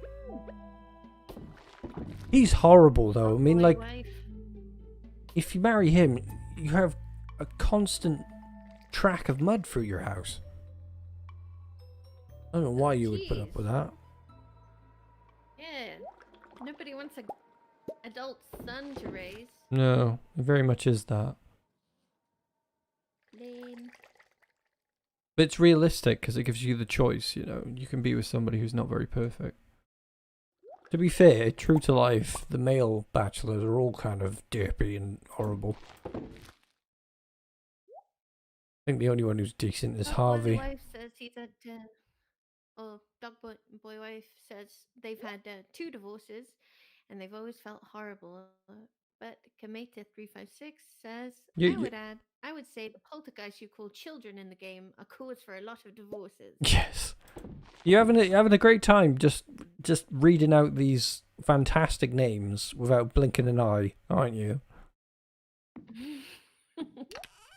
He's horrible, though. I mean, Boy like, wife. if you marry him, you have a constant track of mud through your house. I don't know why you would put up Jeez. with that. Yeah. Nobody wants a adult son to raise. No, it very much is that. Lame. But it's realistic because it gives you the choice, you know. You can be with somebody who's not very perfect. To be fair, true to life, the male bachelors are all kind of derpy and horrible. I think the only one who's decent is Harvey. Boy wife says he's had, or boy wife says they've had 2 divorces, and they've always felt horrible. But Kameta 356 says, I would say the poltergeist you call children in the game are cause for a lot of divorces. Yes. You're having a great time just reading out these fantastic names without blinking an eye, aren't you?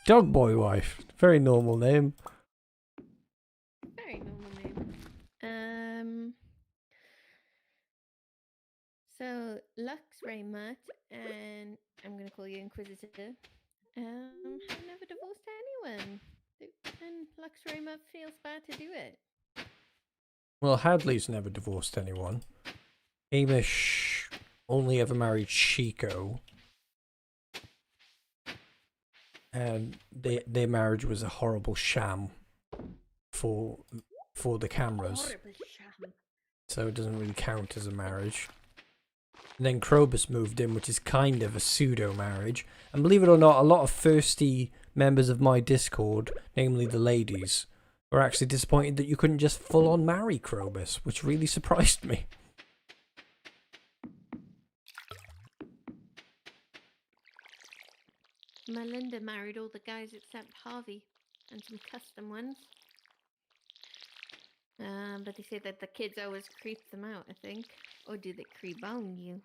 Dog boy wife. Very normal name. Very normal name. So Lux Raymart, and I'm gonna call you Inquisitor, have never divorced anyone. And Lux Raymart feels bad to do it. Well, Hadley's never divorced anyone. Hamish only ever married Chico. And their marriage was a horrible sham for the cameras. Horrible sham. So it doesn't really count as a marriage. And then Krobus moved in, which is kind of a pseudo marriage. And believe it or not, a lot of thirsty members of my Discord, namely the ladies, were actually disappointed that you couldn't just full on marry Krobus, which really surprised me. Melinda married all the guys except Harvey and some custom ones. But they say that the kids always creep them out, I think. Or do they creep on you?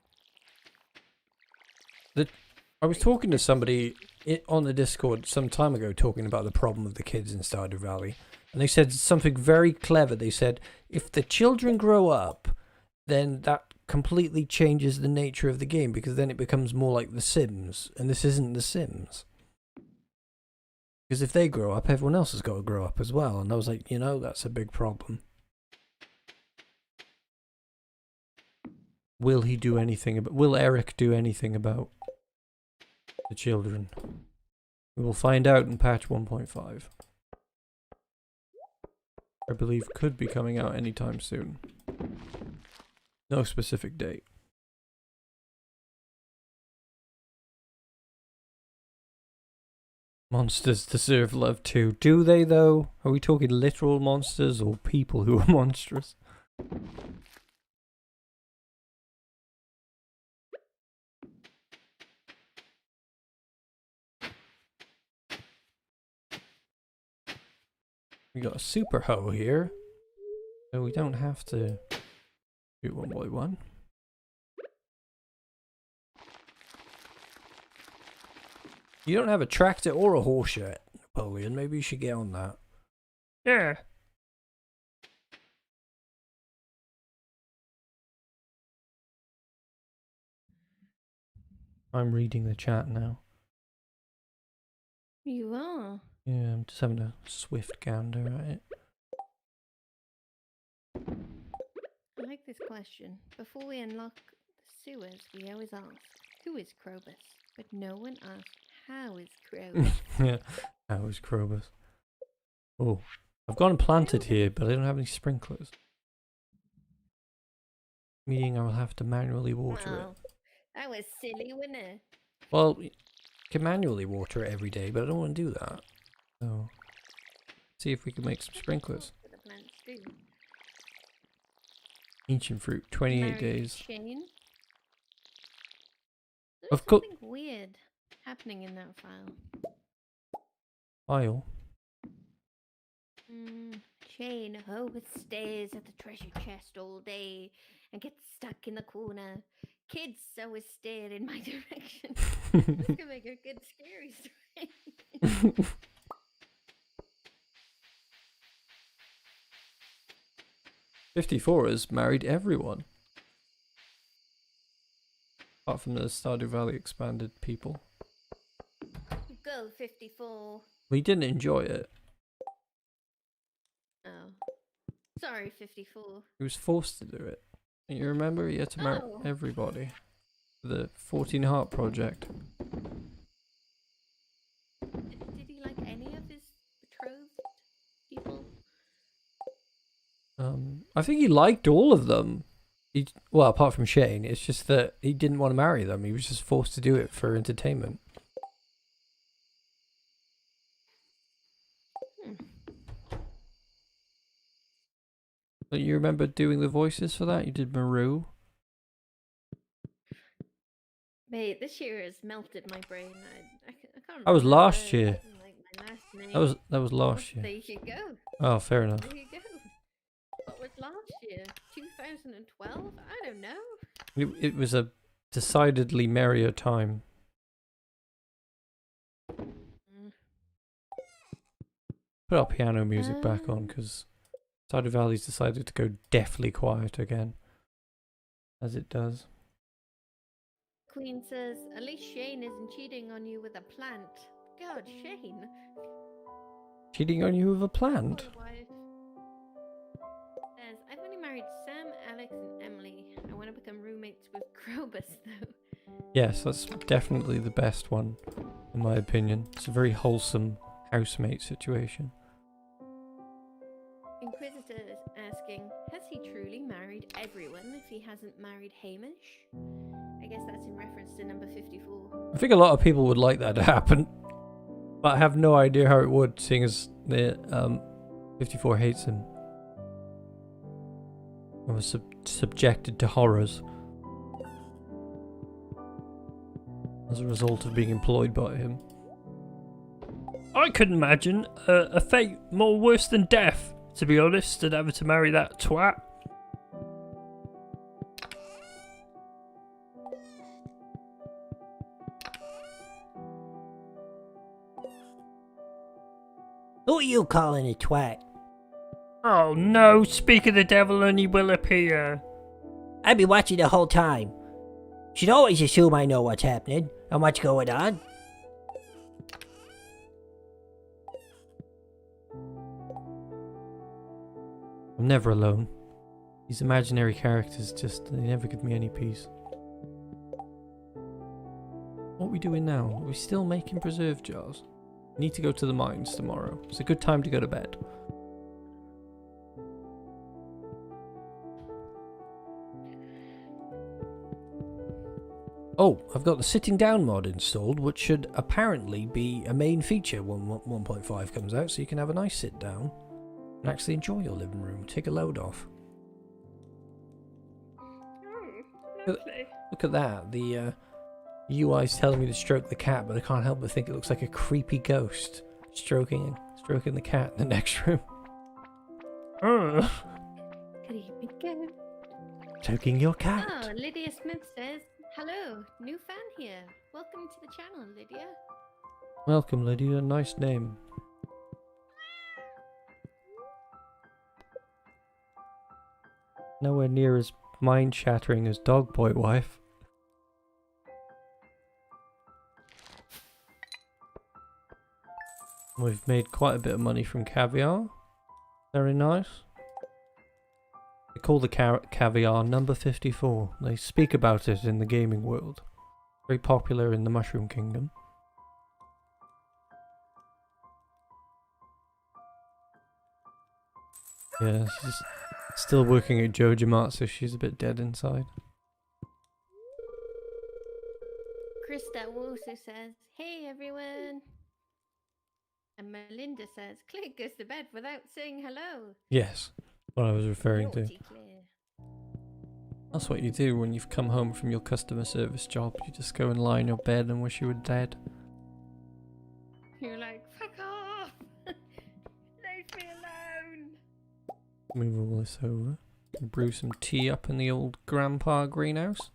I was talking to somebody on the Discord some time ago talking about the problem of the kids in Stardew Valley. And they said something very clever. They said, if the children grow up, then that completely changes the nature of the game, because then it becomes more like The Sims. And this isn't The Sims. Because if they grow up, everyone else has got to grow up as well. And I was like, you know, that's a big problem. Will he do anything about... Will Eric do anything about the children? We will find out in patch 1.5. I believe could be coming out anytime soon. No specific date. Monsters deserve love too. Do they though? Are we talking literal monsters or people who are monstrous? We got a super hoe here, so we don't have to do one by one. You don't have a tractor or a horse yet, Napoleon. Maybe you should get on that. Yeah. I'm reading the chat now. You are. Yeah, I'm just having a swift gander at it. I like this question. Before we unlock the sewers, we always ask, who is Krobus? But no one asks, how is Krobus? Yeah, that was Krobus. Oh, I've gone and planted here, but I don't have any sprinklers. Meaning I will have to manually water it. Well, that was silly, wasn't it? Well, you can manually water it every day, but I don't want to do that. So, see if we can make some sprinklers. For the plants too. Ancient fruit, 28 Married days. Shane. There's Of course. something weird happening in that file. File. Shane always stays at the treasure chest all day and gets stuck in the corner. kids always steered in my direction. This could make a good scary story. 54 has married everyone. Apart from the Stardew Valley Expanded people. Go 54. We didn't enjoy it. Oh. Sorry, 54. He was forced to do it. You remember? He had to marry everybody. The 14 Heart Project. Did he like any of his betrothed people? I think he liked all of them. Well, apart from Shane, it's just that he didn't want to marry them. He was just forced to do it for entertainment. Don't you remember doing the voices for that? You did Maru. Mate, this year has melted my brain. I can't. That was remember, last year. Like my last name. That was last year. There you go. Oh, fair enough. There you go. What was last year? 2012? I don't know. It was a decidedly merrier time. Put our piano music back on because Stardew Valley's decided to go deathly quiet again. As it does. Queen says, at least Shane isn't cheating on you with a plant. God, Shane. Cheating on you with a plant? Poor wife. Says, I've only married Sam, Alex, and Emily. I want to become roommates with Krobus, though. Yes, that's definitely the best one, in my opinion. It's a very wholesome housemate situation. Inquisitor is asking, has he truly married everyone if he hasn't married Hamish? I guess that's in reference to number 54. I think a lot of people would like that to happen, but I have no idea how it would, seeing as the 54 hates him. I was subjected to horrors as a result of being employed by him. I couldn't imagine a fate more worse than death, to be honest, than having to marry that twat. Who are you calling a twat? Oh no, speak of the devil and he will appear. I've been watching the whole time. Should always assume I know what's happening and what's going on. I'm never alone. These imaginary characters they never give me any peace. What are we doing now? Are we still making preserve jars? We need to go to the mines tomorrow. It's a good time to go to bed. Oh, I've got the sitting down mod installed, which should apparently be a main feature when 1.5 comes out, so you can have a nice sit down and actually enjoy your living room. Take a load off. Look at that. The UI's telling me to stroke the cat, but I can't help but think it looks like a creepy ghost stroking the cat in the next room. Creepy go. Stroking your cat. Oh, Lydia Smith says, hello, new fan here. Welcome to the channel, Lydia. Welcome, Lydia. Nice name. Nowhere near as mind-shattering as Dog Boy Wife. We've made quite a bit of money from caviar. Very nice. They call the caviar number 54. They speak about it in the gaming world. Very popular in the Mushroom Kingdom. Yeah, she's still working at JojaMart, so she's a bit dead inside. Krista also says, hey everyone. And Melinda says, Claire goes to bed without saying hello. Yes, what I was referring to. Naughty Claire. That's what you do when you've come home from your customer service job. You just go and lie in your bed and wish you were dead. You're like, fuck off! Leave me alone! Move all this over. Brew some tea up in the old grandpa greenhouse.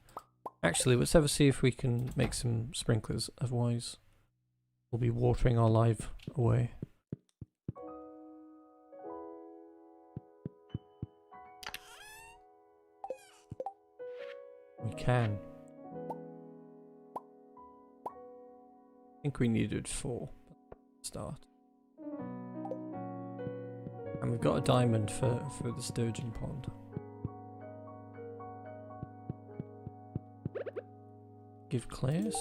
Actually, let's ever see if we can make some sprinklers. Otherwise, we'll be watering our life away. We can. I think we needed 4 start. And we've got a diamond for the Sturgeon pond. Give Claire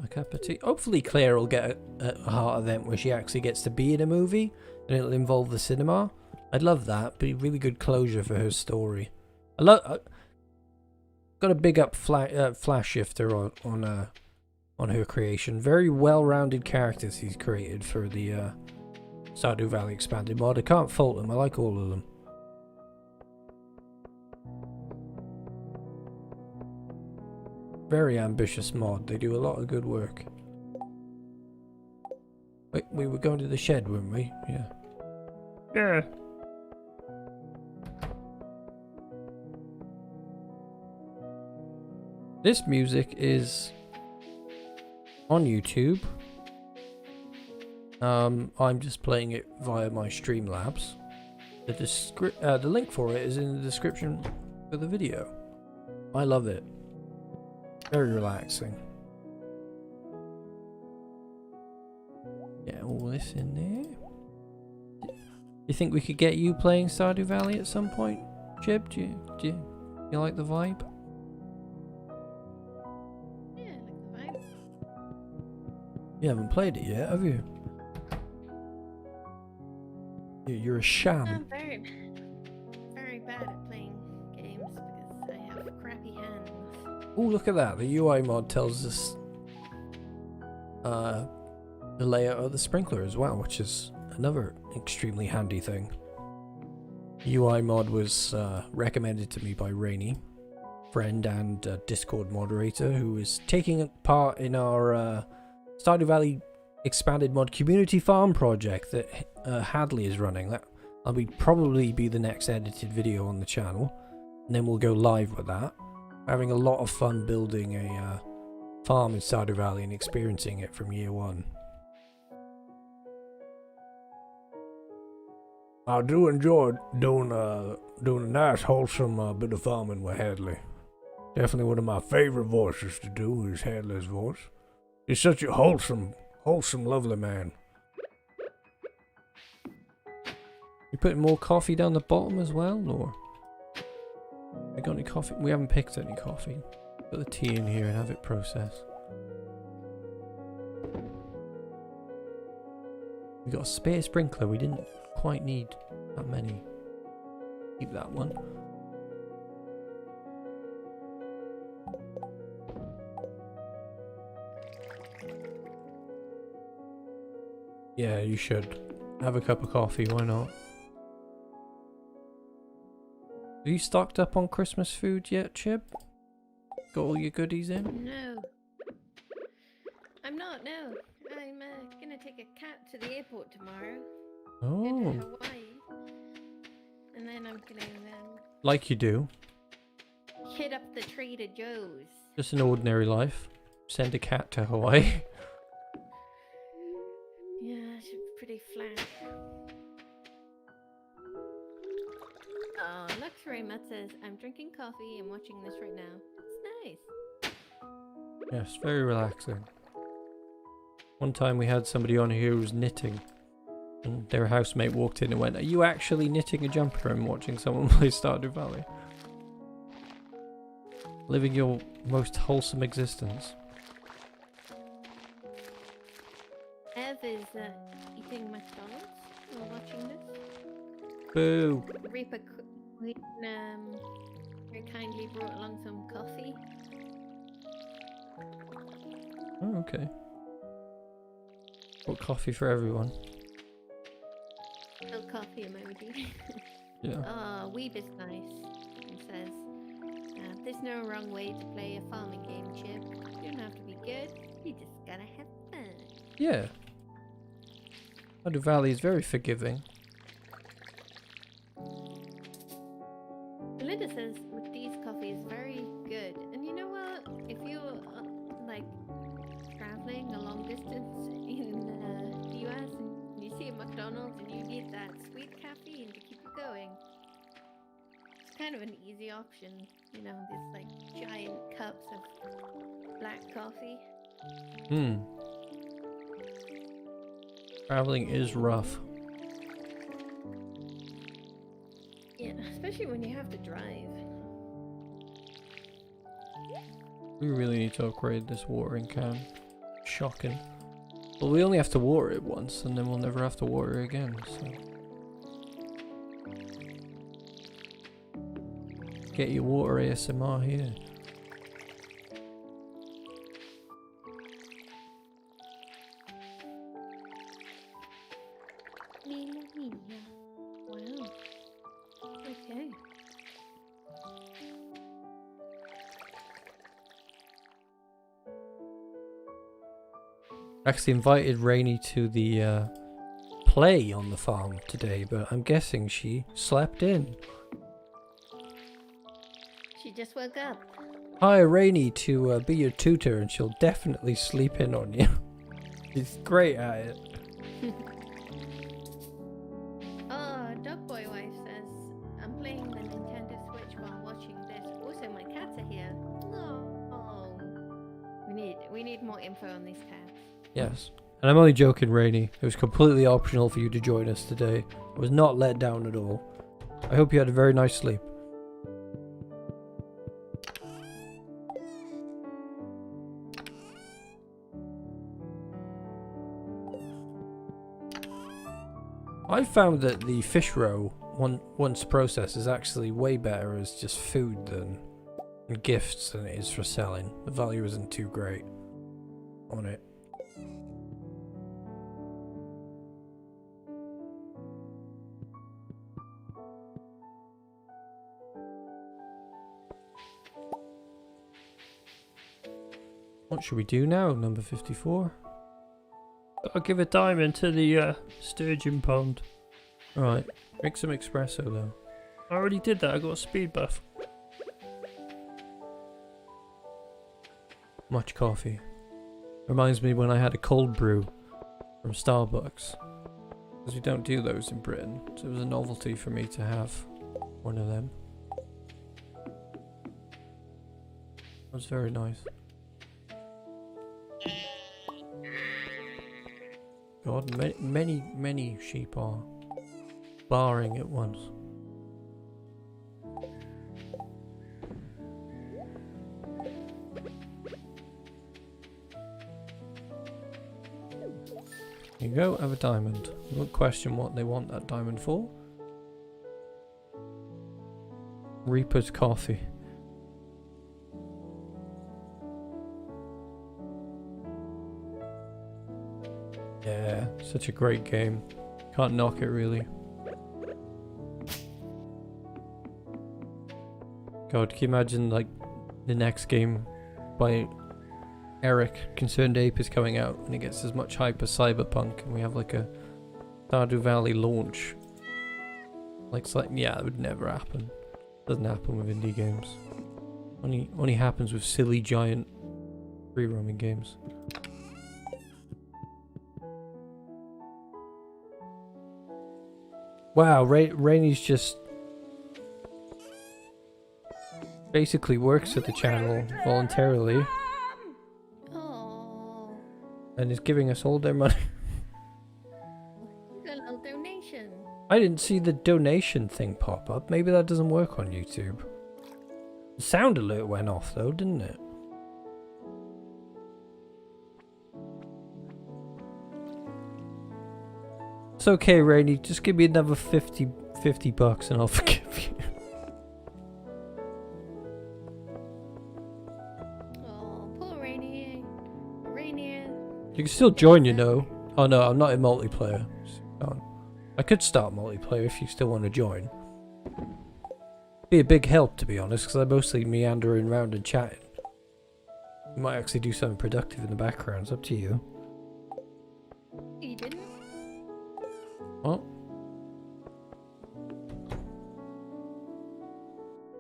a cup of tea. Hopefully Claire will get a heart event where she actually gets to be in a movie and it'll involve the cinema. I'd love that. Be really good closure for her story. Got a big up Flash Shifter on her creation. Very well-rounded characters he's created for the Stardew Valley Expanded mod. I can't fault them. I like all of them. Very ambitious mod. They do a lot of good work. Wait, we were going to the shed, weren't we? Yeah. Yeah. This music is on YouTube. I'm just playing it via my Streamlabs. The link for it is in the description for the video. I love it. Very relaxing. Yeah, all this in there. You think we could get you playing Stardew Valley at some point, Chib? Do you like the vibe? Yeah, I like the vibe. You haven't played it yet, have you? You're a sham. I'm very bad at playing games because I have crappy hands. Oh, look at that. The UI mod tells us the layout of the sprinkler as well, which is another extremely handy thing. UI mod was recommended to me by Rainey, friend and Discord moderator, who is taking part in our Stardew Valley Expanded mod community farm project that Hadley is running. That'll probably be the next edited video on the channel, and then we'll go live with that. Having a lot of fun building a farm in Stardew Valley and experiencing it from year one. I do enjoy doing a nice wholesome bit of farming with Hadley. Definitely one of my favorite voices to do is Hadley's voice. He's such a wholesome, lovely man. You putting more coffee down the bottom as well, or? I got any coffee? We haven't picked any coffee. Put the tea in here and have it processed. We got a spare sprinkler. We didn't quite need that many. Keep that one. Yeah, you should. Have a cup of coffee, why not? Are you stocked up on Christmas food yet, Chib? Got all your goodies in? No. I'm not, no. I'm gonna take a cat to the airport tomorrow. Go to Oh, Hawaii. And then I'm gonna like you do. hit up the Trader Joe's. Just an ordinary life. Send a cat to Hawaii. Yeah, it's pretty flat. Oh, Luxury Mutt says, I'm drinking coffee and watching this right now. It's nice. Yes, very relaxing. One time we had somebody on here who was knitting. And their housemate walked in and went, "Are you actually knitting a jumper and watching someone play Stardew Valley? Living your most wholesome existence." Ev is eating McDonald's while watching this. Boo! Reaper Queen very kindly brought along some coffee. Oh, okay. Bought coffee for everyone. Little coffee emoji. Yeah. Oh, Weeb is nice. He says, there's no wrong way to play a farming game, Chip. You don't have to be good. You just gotta have fun. Yeah. Stardew Valley is very forgiving. Belinda says McDee's coffee is very good. And you know what? If distance in the US and you see a McDonald's and you need that sweet caffeine to keep you going, it's kind of an easy option. You know, these like giant cups of black coffee. Traveling is rough. Yeah, especially when you have to drive. We really need to upgrade this watering can. Shocking. But we only have to water it once, and then we'll never have to water it again, so... Get your water ASMR here. Wow. Okay. Actually invited Rainey to the play on the farm today, but I'm guessing she slept in. She just woke up. Hire Rainey to be your tutor and she'll definitely sleep in on you. She's great at it. Oh, Dog Boy Wife says, I'm playing the Nintendo Switch while watching this. Also, my cats are here. Oh. We need more info on these cats. Yes. And I'm only joking, Rainey. It was completely optional for you to join us today. I was not let down at all. I hope you had a very nice sleep. I found that the fish roe, once processed, is actually way better as just food and gifts than it is for selling. The value isn't too great on it. What should we do now, number 54? I'll give a diamond to the Sturgeon pond. Right, make some espresso though. I already did that, I got a speed buff. Much coffee. Reminds me when I had a cold brew from Starbucks. Because we don't do those in Britain, so it was a novelty for me to have one of them. It was very nice. God, many sheep are barring at once. Here you go, have a diamond. You won't question what they want that diamond for. Reaper's coffee. Yeah, such a great game. Can't knock it really. God, can you imagine like the next game by Eric, Concerned Ape, is coming out and it gets as much hype as Cyberpunk and we have like a Stardew Valley launch. Like, yeah, it would never happen. Doesn't happen with indie games. Only happens with silly giant free roaming games. Wow, Rainey's just basically works at the channel voluntarily and is giving us all their money. You got a little donation. I didn't see the donation thing pop up. Maybe that doesn't work on YouTube. The sound alert went off though, didn't it? It's okay, Rainey. Just give me another 50 bucks and I'll forgive you. Oh, poor Rainey. Rainier. You can still join, you know. Oh no, I'm not in multiplayer. I could start multiplayer if you still want to join. Be a big help, to be honest, because I'm mostly meandering around and chatting. You might actually do something productive in the background. It's up to you. You didn't? What?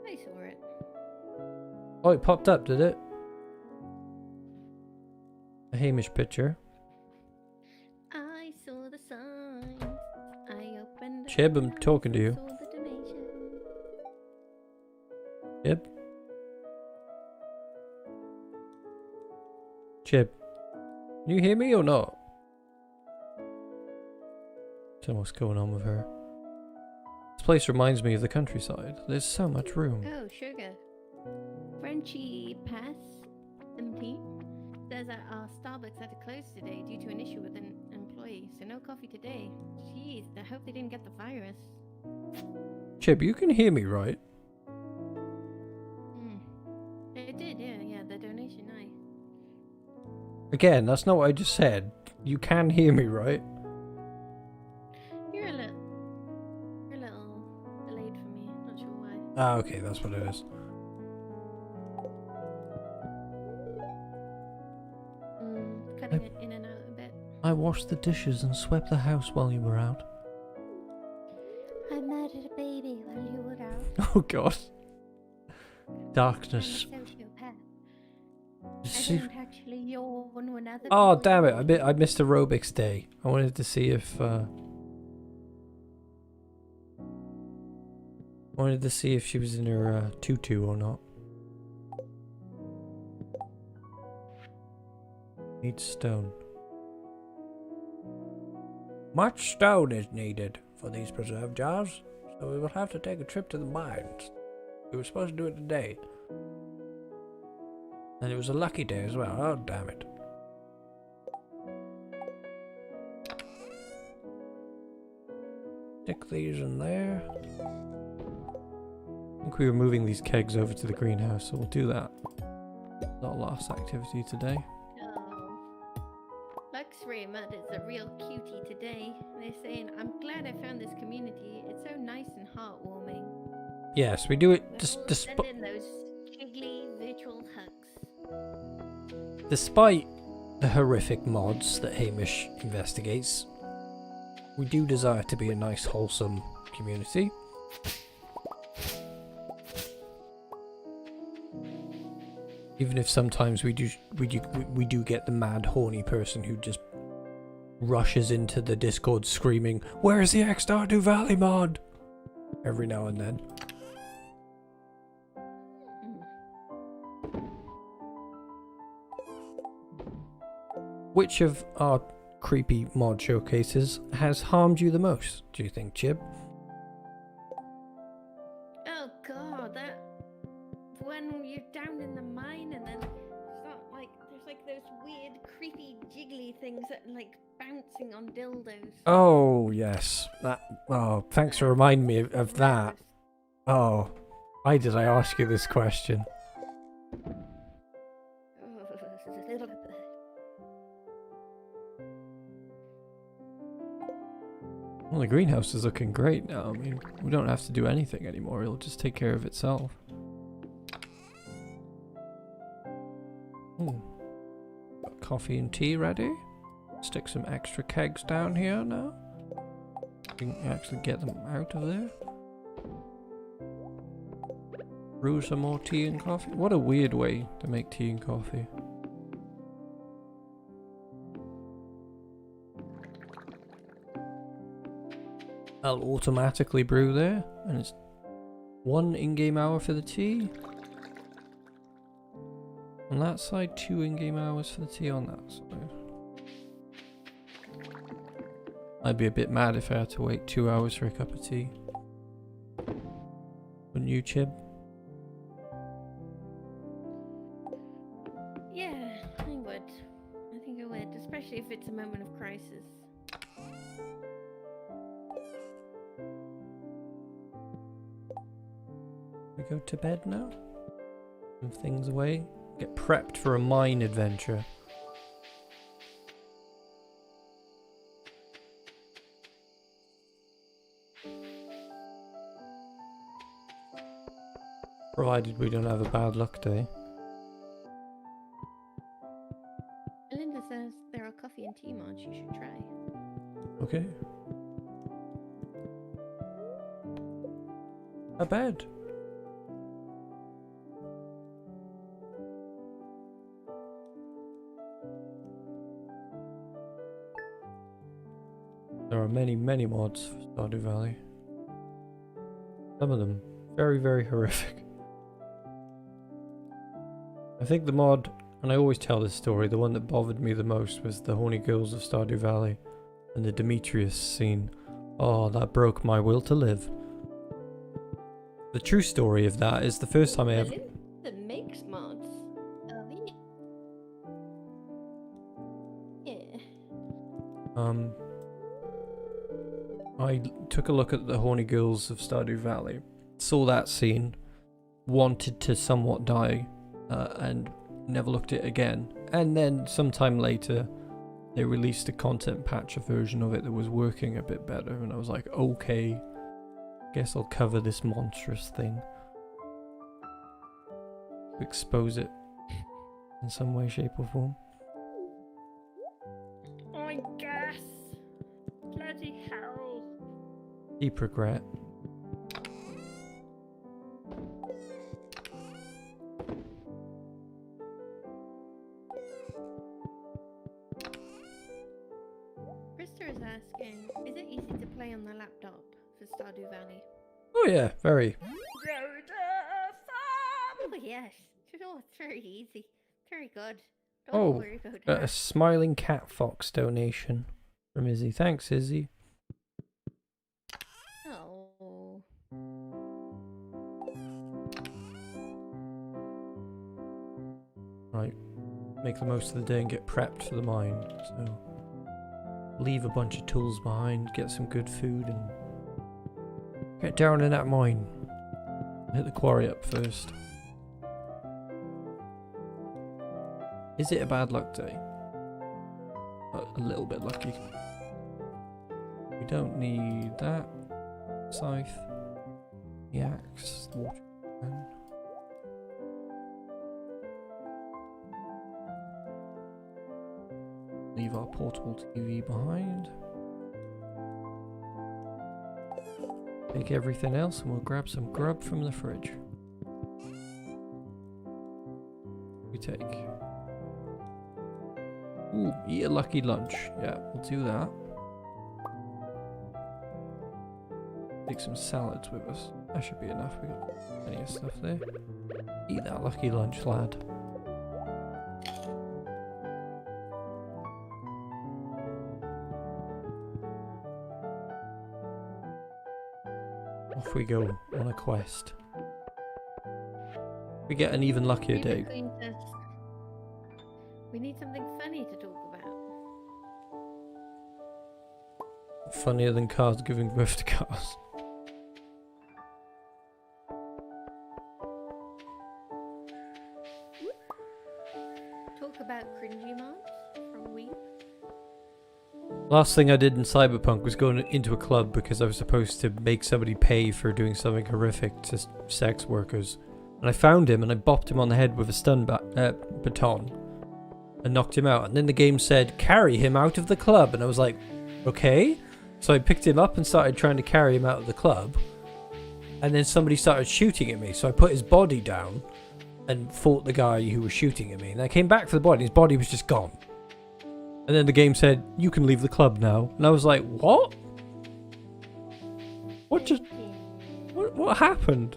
I saw it. Oh, it popped up, did it? A Hamish picture. Chib, I'm talking to you. Saw the donation. Chib? Chib? Can you hear me or not? Don't know what's going on with her. This place reminds me of the countryside. There's so much room. Oh, sugar. Frenchy Pass MT says that our Starbucks had to close today due to an issue with an employee, so no coffee today. Jeez, I hope they didn't get the virus. Chib, you can hear me, right? It did, yeah, the donation, aye. Again, that's not what I just said. You can hear me, right? You're a little delayed for me, not sure why. Ah, okay, that's what it is. Cutting it in and out a bit. I washed the dishes and swept the house while you were out. I murdered a baby while you were out. Oh god. Darkness. I'm a sociopath. I See- don't actually yawn when other Oh people damn it! yawn. I missed aerobics day. I wanted to see if she was in her tutu or not. Need stone. Much stone is needed for these preserve jars, so we will have to take a trip to the mines. We were supposed to do it today, and it was a lucky day as well. Oh damn it! Stick these in there. I think we were moving these kegs over to the greenhouse, so we'll do that. That's our last activity today. Oh. Luxray Mud is a real cutie today. They're saying, I'm glad I found this community. It's so nice and heartwarming. Yes, we do it We'll send in those jiggly virtual hugs. despite the horrific mods that Hamish investigates. We do desire to be a nice, wholesome community. Even if sometimes we do get the mad, horny person who just rushes into the Discord screaming, "Where's the Stardew Valley mod?" every now and then. Which of our creepy mod showcases has harmed you the most, do you think, Chib? Oh god, that when you're down in the mine and then it's not like there's like those weird creepy jiggly things that are like bouncing on dildos. Oh, yes. Oh, thanks for reminding me of that. Oh, why did I ask you this question? Well, the greenhouse is looking great now. I mean, we don't have to do anything anymore. It'll just take care of itself. Got coffee and tea ready. Stick some extra kegs down here now. We can actually get them out of there. Brew some more tea and coffee. What a weird way to make tea and coffee. I'll automatically brew there, and it's 1 in-game hour for the tea. On that side, 2 in-game hours for the tea on that side. I'd be a bit mad if I had to wait 2 hours for a cup of tea. Wouldn't you, Chib? Yeah, I would. I think I would, especially if it's a moment of crisis. We go to bed now? Move things away. Get prepped for a mine adventure. Provided we don't have a bad luck day. Linda says there are coffee and tea mods you should try. Okay. A bed. There are many, many mods for Stardew Valley. Some of them very, very horrific. I think the mod, and I always tell this story, the one that bothered me the most was the horny girls of Stardew Valley and the Demetrius scene. Oh, that broke my will to live. The true story of that is the first time I ever... That makes mods. Oh, yeah. I took a look at the horny girls of Stardew Valley, saw that scene, wanted to somewhat die, and never looked at it again. And then sometime later, they released a content patch, a version of it that was working a bit better, and I was like, okay, guess I'll cover this monstrous thing. Expose it in some way, shape or form. I guess. Bloody hell. Deep regret. Krista is asking, is it easy to play on the laptop for Stardew Valley? Oh yeah, very. Oh yes. Oh, it's very easy. Very good. Don't Oh, worry about a that. smiling cat fox donation from Izzy. Thanks, Izzy. Oh. Right, make the most of the day and get prepped for the mine. So, leave a bunch of tools behind, get some good food, and get down in that mine. Hit the quarry up first. Is it a bad luck day? A little bit lucky. We don't need that. Scythe. The axe. The water can. Leave our portable TV behind. Take everything else and we'll grab some grub from the fridge. We take. Ooh, eat a lucky lunch. Yeah, we'll do that. Take some salads with us. That should be enough. We got plenty of stuff there. Eat that lucky lunch, lad. Off we go on a quest. We get an even luckier day. We need something funny to talk about. Funnier than cars giving birth to cars. Talk about cringy mods from Weep. Last thing I did in Cyberpunk was go into a club because I was supposed to make somebody pay for doing something horrific to sex workers. And I found him and I bopped him on the head with a stun baton. And knocked him out. And then the game said, carry him out of the club. And I was like, okay. So I picked him up and started trying to carry him out of the club. And then somebody started shooting at me. So I put his body down and fought the guy who was shooting at me. And I came back for the body. His body was just gone. And then the game said, you can leave the club now. And I was like, what? What just... What happened?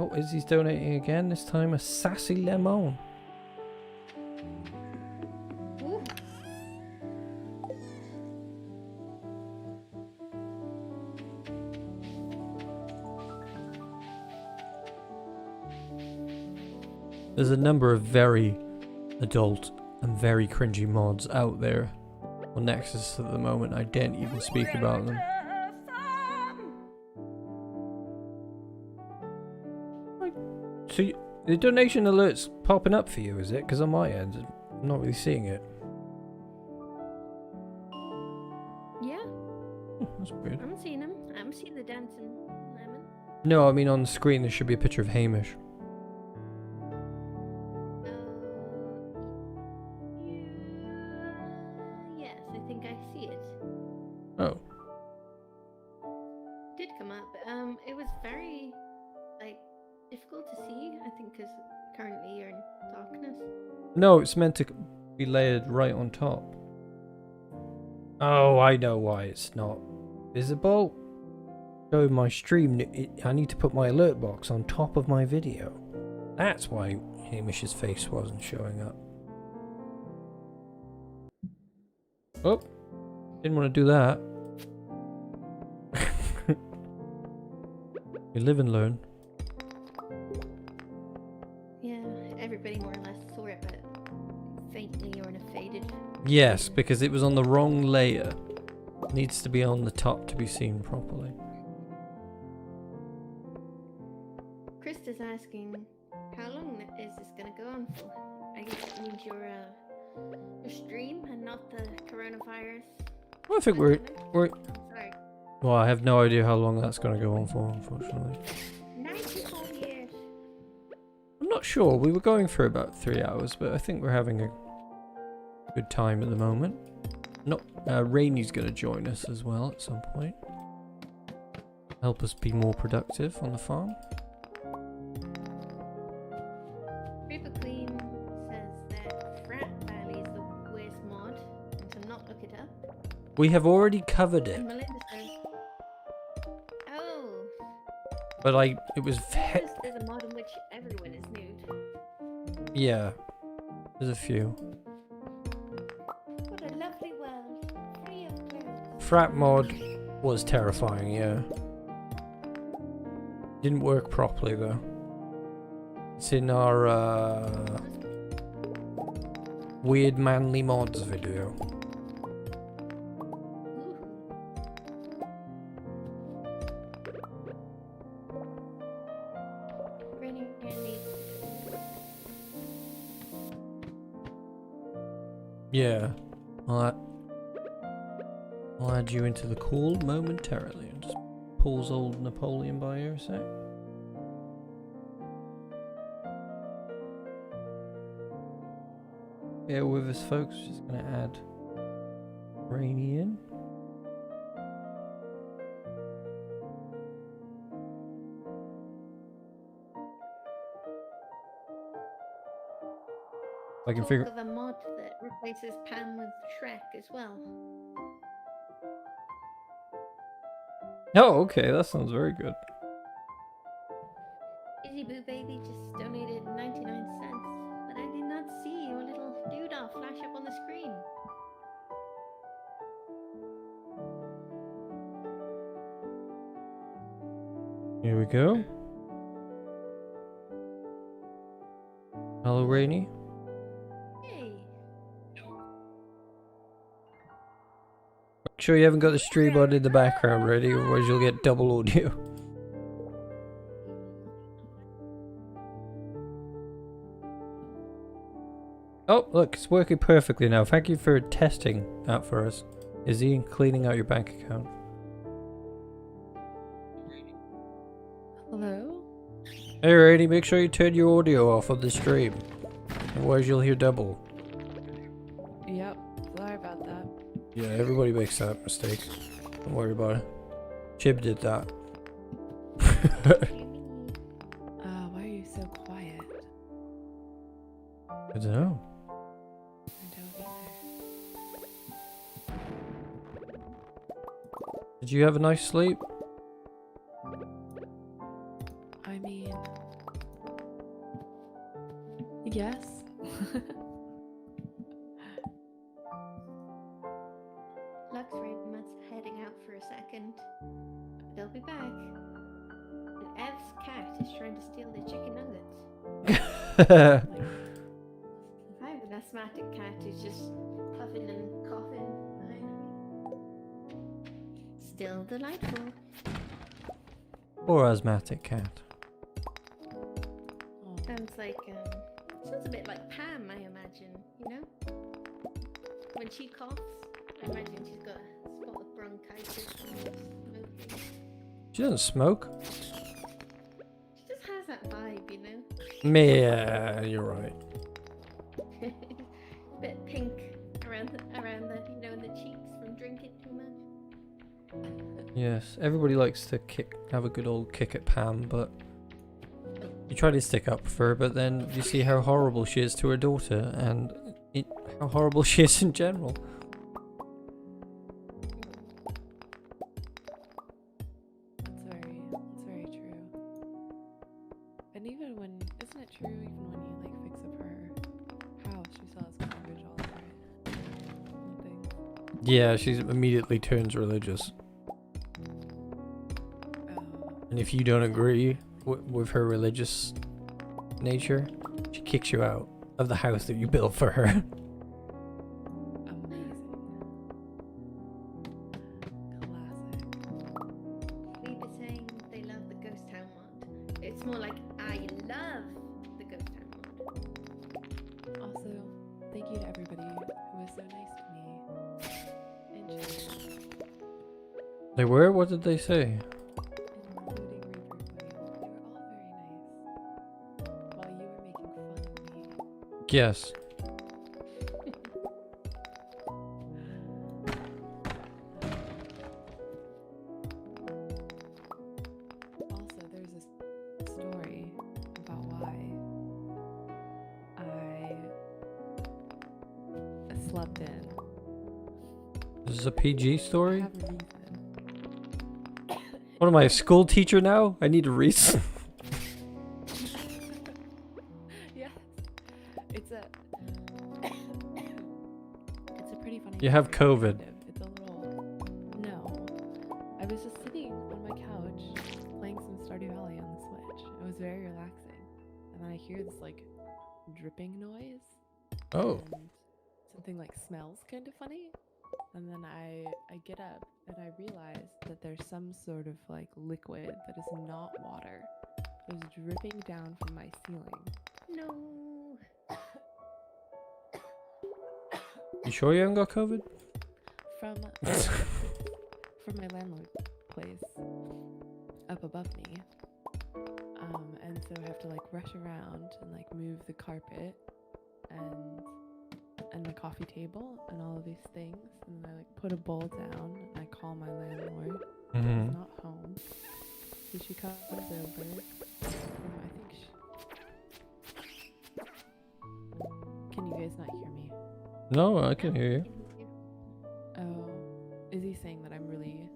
Oh, Izzy's donating again. This time a sassy lemon. Ooh. There's a number of very adult and very cringy mods out there on Nexus at the moment. I didn't even speak about them. So the donation alert's popping up for you, is it? Because on my end, I'm not really seeing it. Yeah, That's weird. I'm seeing him. I'm seeing the dancing lemon. No, I mean on the screen there should be a picture of Hamish. Yes, I think I see it. Oh. It did come up. It was very, like, difficult to see me? I think because currently you're in darkness. No, it's meant to be layered right on top. Oh, I know why it's not visible. So my stream, I need to put my alert box on top of my video. That's why Hamish's face wasn't showing up. Oh, didn't want to do that. You live and learn. Yeah, everybody more or less saw it, but faintly or in a faded. Yes, because it was on the wrong layer. It needs to be on the top to be seen properly. Chris is asking, how long is this gonna go on for? I guess it means your stream and not the coronavirus. Well, I think we're Oh, sorry. well, I have no idea how long that's going to go on for, unfortunately. 94 years. I'm not sure. We were going for about 3 hours, but I think we're having a good time at the moment. Not Rainey's going to join us as well at some point. Help us be more productive on the farm. River Queen says that Frat Valley is the worst mod, and to not look it up. We have already covered it, And Melinda says, oh, but it was there's a mod in which everyone is nude. yeah. There's a few. What a lovely world, free of clothes. Frat mod was terrifying, yeah. Didn't work properly though. It's in our weird manly mods video. Rainey. Yeah. I'll add you into the call momentarily and just pulls old Napoleon by here a sec. Bear with us, folks. Just gonna add Rainey in. I can figure. Talk of a mod that replaces Pam with Shrek as well. Oh, okay. That sounds very good. Izzy Boo Baby just donated 99 cents, but I did not see your little doodah flash up on the screen. Here we go. Hello, Rainey. Hey, Make sure you haven't got the stream on in the background ready, otherwise you'll get double audio. Oh, look, it's working perfectly now. Thank you for testing that for us, Izzy, and cleaning out your bank account. Hello? Hey, Rainey, make sure you turn your audio off on the stream, otherwise you'll hear double. Yep, sorry about that. Yeah, everybody makes that mistake. Don't worry about it. Chib did that. Why are you so quiet? I don't know. I don't either. Did you have a nice sleep? I mean... Yes? Lux Raven's heading out for a second. They'll be back. And Ev's cat is trying to steal the chicken nuggets. I have an asthmatic cat who's just puffing and coughing behind me. Still delightful. Or asthmatic cat. Oh, Sounds a bit like Pam, I imagine, you know? When she coughs, I imagine she's got a spot of bronchitis from smoking. She doesn't smoke. She just has that vibe, you know? Yeah, you're right. Bit pink around the, you know, in the cheeks from drinking too much. Yes, everybody likes to have a good old kick at Pam, but You try to stick up for her, but then you see how horrible she is to her daughter, and how horrible she is in general. That's very true. And even when, isn't it true, even when you like fix up her house, she still has garbage all over it? And things. Yeah, she immediately turns religious. Oh, And if you don't agree with her religious nature, she kicks you out of the house that you built for her. amazing. Classic. We were saying they love the ghost town mod. It's more like I love the ghost town mod. Also, thank you to everybody who was so nice to me. In chat, They were? What did they say? including Reaper Queen. They were all very nice. While you were making fun of me. Yes. Also, there's this story about why I slept in. This is a PG I story? have a reason. What am I, a school teacher now? I need a reason. Yes, it's a it's a pretty funny. You have story, COVID. kind of. It's a little. No, I was just sitting on my couch playing some Stardew Valley on the Switch. It was very relaxing, and then I hear this like dripping noise. Oh. And something like smells kind of funny. And then I get up and I realize that there's some sort of like liquid that is not water. It was dripping down from my ceiling. No. You sure you haven't got COVID? From my landlord place up above me. And so I have to like rush around and like move the carpet and the coffee table and all of these things, and I like put a bowl down and I call my landlord. Mm-hmm. She's not home. So she comes over. I think Can you guys not hear me? No, I can hear you. Oh, is he saying that I'm really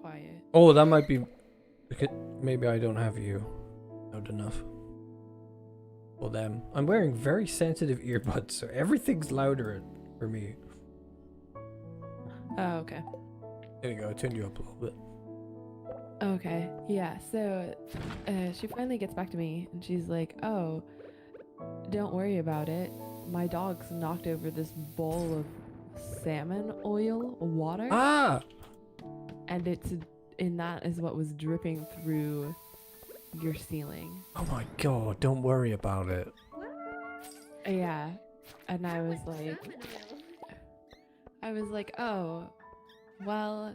quiet? Oh, that might be... Maybe I don't have you loud enough. For them. I'm wearing very sensitive earbuds, so everything's louder for me. Oh, okay. There you go, I turned you up a little bit. Okay, yeah, so she finally gets back to me and she's like, oh, don't worry about it. My dog's knocked over this bowl of salmon oil water. Ah! And that is what was dripping through your ceiling. Oh my god, don't worry about it. Yeah. And I was What like, salmon oil? oh, well,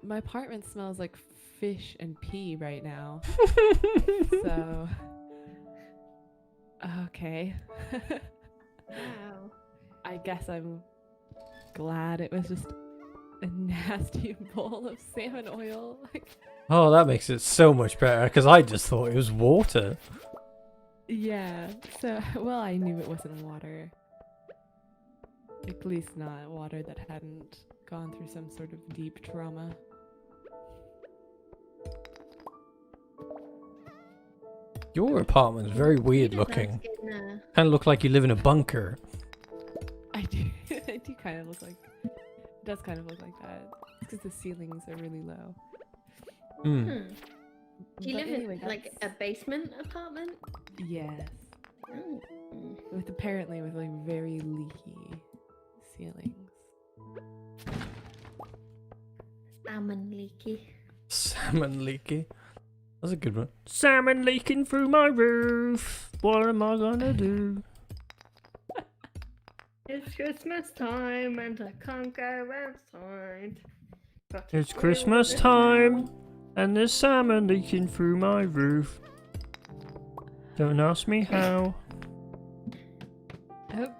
my apartment smells like fish and pee right now. So, okay. Wow. I guess I'm glad it was just a nasty bowl of salmon oil. Oh, that makes it so much better, because I just thought it was water. Yeah, so, well, I knew it wasn't water. At least not water that hadn't gone through some sort of deep trauma. Your apartment's very weird You look looking. like in, Kind of look like you live in a bunker. I do, I do kind of look like, it does kind of look like that. It's because the ceilings are really low. Hmm. Do you But live anyway, in like a that's- basement apartment? Yes. Mm. Apparently with like very leaky ceilings. Salmon leaky. Salmon leaky. That's a good one. Salmon leaking through my roof. What am I gonna do? It's Christmas time and I can't go outside. Got to It's deal Christmas with it time now. and there's salmon leaking through my roof. Don't ask me how. Oh.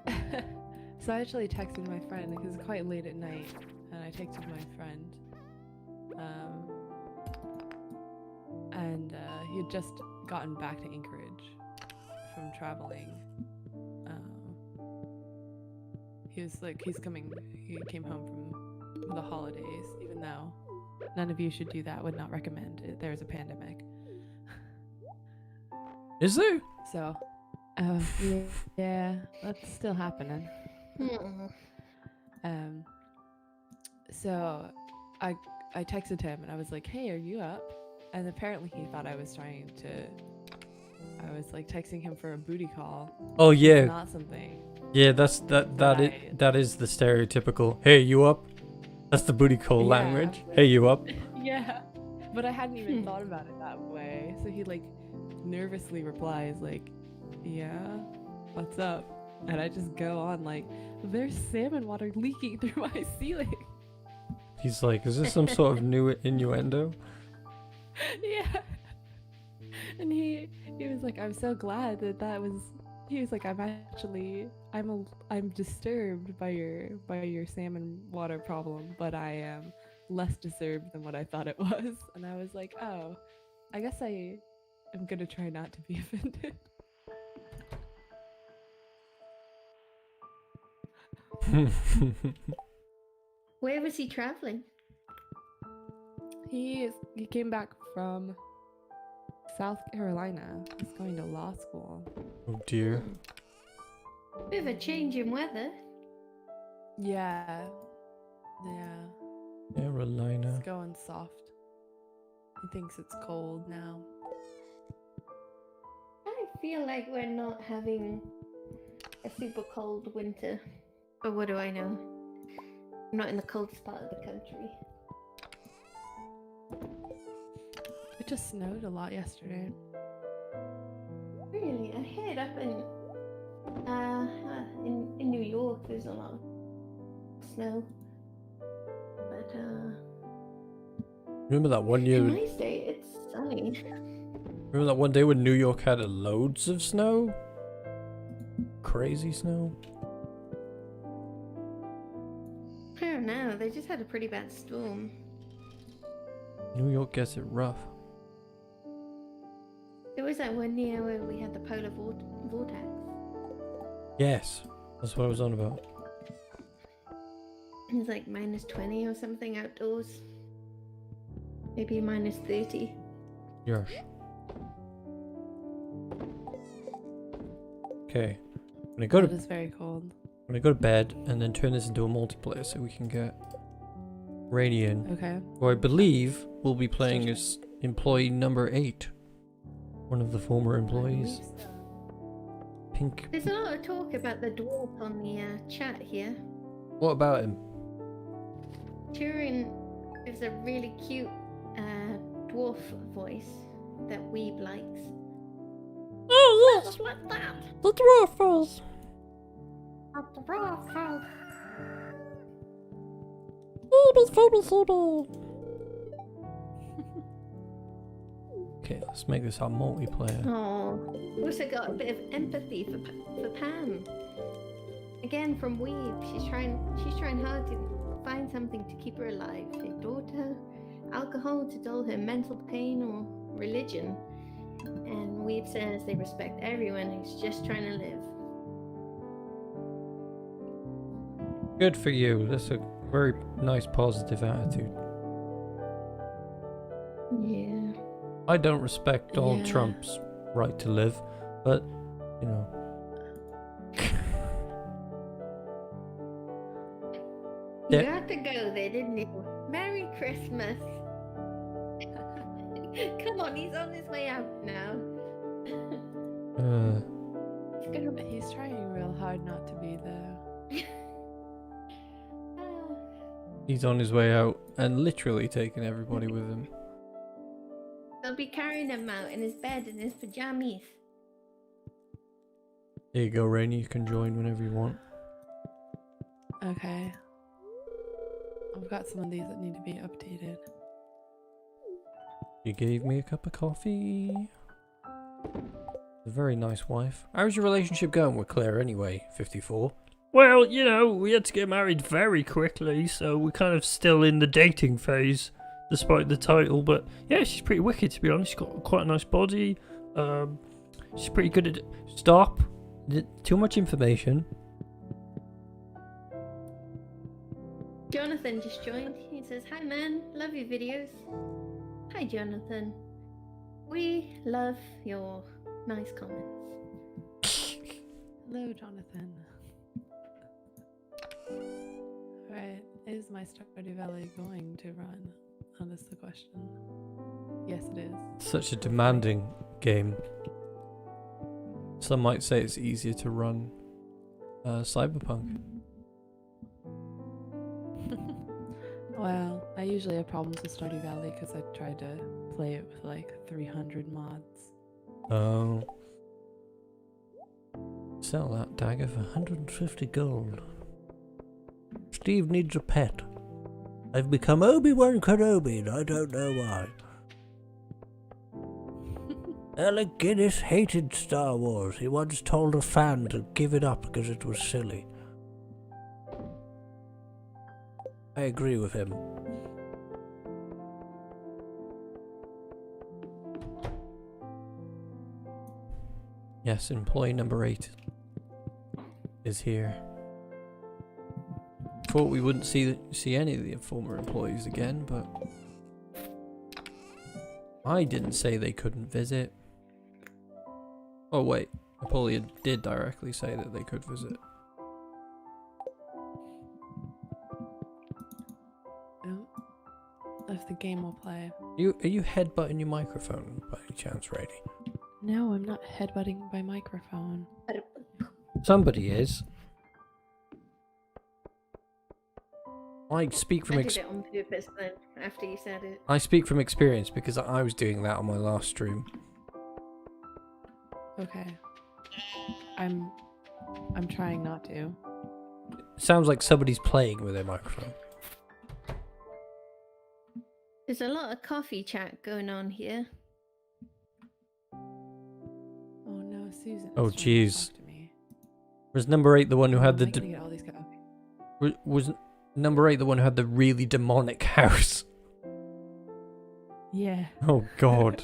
So I actually texted my friend because it's quite late at night, and I texted my friend, and he had just gotten back to Anchorage from traveling. He's he came home from the holidays, even though none of you should do that. Would not recommend it. There's a pandemic. Is there? So, yeah, that's still happening. So I texted him and I was like, "Hey, are you up?" And apparently he thought I was like texting him for a booty call. Oh yeah. Not something. Yeah, that is the stereotypical. Hey, you up? That's the booty call Yeah. language. Hey, you up? Yeah. But I hadn't even thought about it that way. So he like nervously replies like, "Yeah, what's up?" And I just go on like, "There's salmon water leaking through my ceiling." He's like, is this some sort of new innuendo? Yeah. And he was like, "I'm so glad that was." He was like, I'm disturbed by your salmon water problem, but I am less disturbed than what I thought it was." And I was like, "Oh, I guess I am gonna try not to be offended." Where was he traveling? He came back from South Carolina. He's going to law school. Oh dear. Bit of a change in weather. Yeah. Carolina. It's going soft. He thinks it's cold now. I feel like we're not having a super cold winter. But what do I know? I'm not in the coldest part of the country. It just snowed a lot yesterday. Really? I heard up in New York there's a lot of snow. But Remember that one year? in my state it's sunny. Remember that one day when New York had loads of snow? Crazy snow. I don't know, they just had a pretty bad storm. New York gets it rough. There was that one year where we had the polar vortex. Yes, that's what I was on about. It was like -20 or something outdoors. Maybe -30. Yes. Okay. I'm gonna go It to is very cold. I'm gonna go to bed and then turn this into a multiplayer so we can get Rainey in. Okay. Who I believe will be playing as employee number 8. One of the former employees. Pink. There's a lot of talk about the dwarf on the chat here. What about him? Turin is a really cute dwarf voice that Weeb likes. Oh, yes, What's that? the dwarf voice. A dwarf voice. Okay, let's make this our multiplayer. Oh, also got a bit of empathy for Pam. Again from Weeb. She's trying hard to find something to keep her alive. Her daughter, alcohol to dull her mental pain, or religion. And Weeb says they respect everyone who's just trying to live. Good for you. That's a very nice positive attitude. Yeah. I don't respect Donald Yeah. Trump's right to live, but, you know. You Yeah. had to go there, didn't you? Merry Christmas. Come on, he's on his way out now. It's gonna He's trying real hard not to be there. He's on his way out and literally taking everybody with him. They'll be carrying him out in his bed in his pajamas. There you go, Rainey. You can join whenever you want. Okay. I've got some of these that need to be updated. You gave me a cup of coffee. A very nice wife. How's your relationship going with Claire anyway, 54? Well, you know, we had to get married very quickly, so we're kind of still in the dating phase, despite the title. But yeah, she's pretty wicked, to be honest. She's got quite a nice body. She's pretty good at it. Stop. Too much information. Jonathan just joined. He says, "Hi man, love your videos." Hi Jonathan. We love your nice comments. Hello, Jonathan. Alright, is my Stardew Valley going to run? That is the question. Yes, it is. Such a demanding game. Some might say it's easier to run Cyberpunk. Well, I usually have problems with Stardew Valley because I tried to play it with like 300 mods. Oh. Sell that dagger for 150 gold. Steve needs a pet. I've become Obi-Wan Kenobi and I don't know why. Alec Guinness hated Star Wars. He once told a fan to give it up because it was silly. I agree with him. Yes, employee number 8 is here. Thought we wouldn't see any of the former employees again, but I didn't say they couldn't visit. Oh wait, Napoleon did directly say that they could visit. Oh, if the game will play. Are you headbutting your microphone by any chance, Rainey? No, I'm not headbutting my microphone. Somebody is. I speak from I did it on purpose then, after you said it. I speak from experience because I was doing that on my last stream. Okay. I'm trying not to. Sounds like somebody's playing with their microphone. There's a lot of coffee chat going on here. Oh no, Susan. Oh, is trying to jeez. talk to me. Was number 8 the one who had Am I the gonna get all these coffee? was number 8 the one who had the really demonic house? Yeah. Oh god.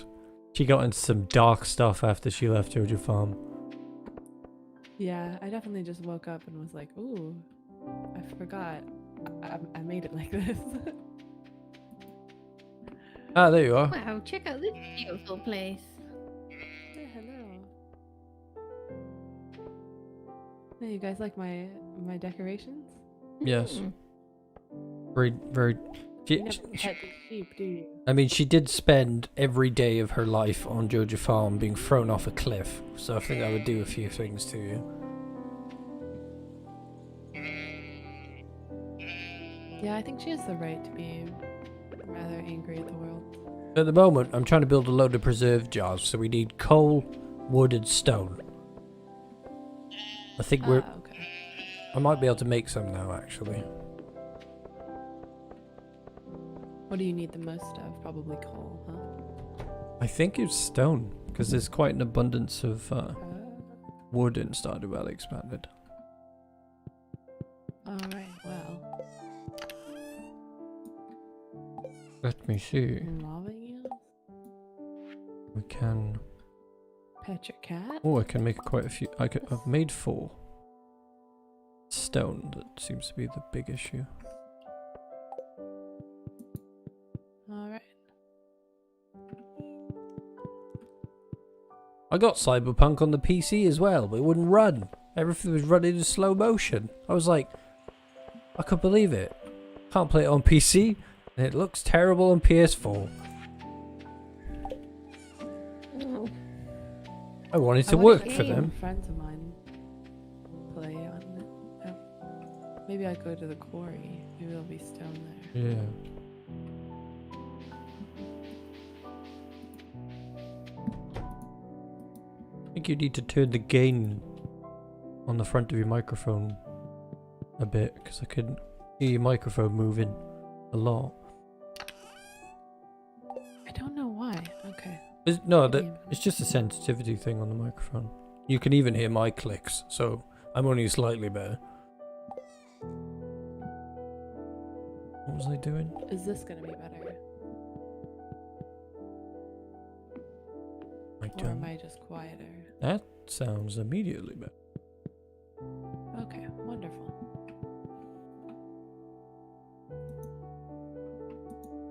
She got into some dark stuff after she left Joja Farm. Yeah, I definitely just woke up and was like, ooh, I forgot. I made it like this. Ah, there you are. Wow, check out this beautiful place. Hey, hello. Hey, you guys like my decorations? Yes. Mm. Very, very. You never pet the sheep, do you? I mean, she did spend every day of her life on Joja Farm being thrown off a cliff, so I think I would do a few things to you. Yeah, I think she has the right to be rather angry at the world. At the moment, I'm trying to build a load of preserve jars, so we need coal, wood, and stone. I think we're. Okay. I might be able to make some now, actually. What do you need the most of? Probably coal, huh? I think it's stone, because there's quite an abundance of wood in Stardew Valley Expanded. Alright, well. Let me see. Lava eels? We can. Pet your cat? Oh, I can make quite a few. I've made 4. Stone, that seems to be the big issue. Alright. I got Cyberpunk on the PC as well, but it wouldn't run. Everything was running in slow motion. I was like, I couldn't believe it. Can't play it on PC, and it looks terrible on PS4. Oh. I wanted to I work watched for game. them. Friends of mine play on it. Maybe I go to the quarry. Maybe there'll be stone there. Yeah. I think you need to turn the gain on the front of your microphone a bit, because I couldn't hear your microphone moving a lot. I don't know why. Okay. No, Maybe. it's just a sensitivity thing on the microphone. You can even hear my clicks, so I'm only slightly better. What was I doing? Is this gonna be better? I Or am I just quieter? That sounds immediately better. Okay, wonderful.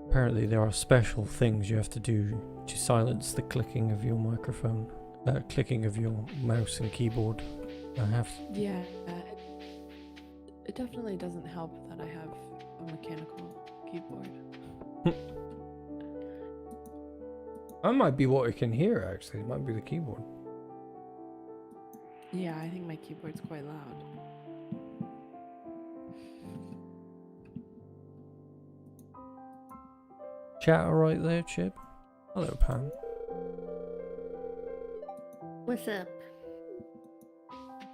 Apparently there are special things you have to do to silence the clicking of your microphone. Clicking of your mouse and keyboard. I have... Yeah, it definitely doesn't help that I have a mechanical keyboard. That might be what I can hear, actually. It might be the keyboard. Yeah, I think my keyboard's quite loud. Chat alright there, Chip? Hello, Pam. What's up?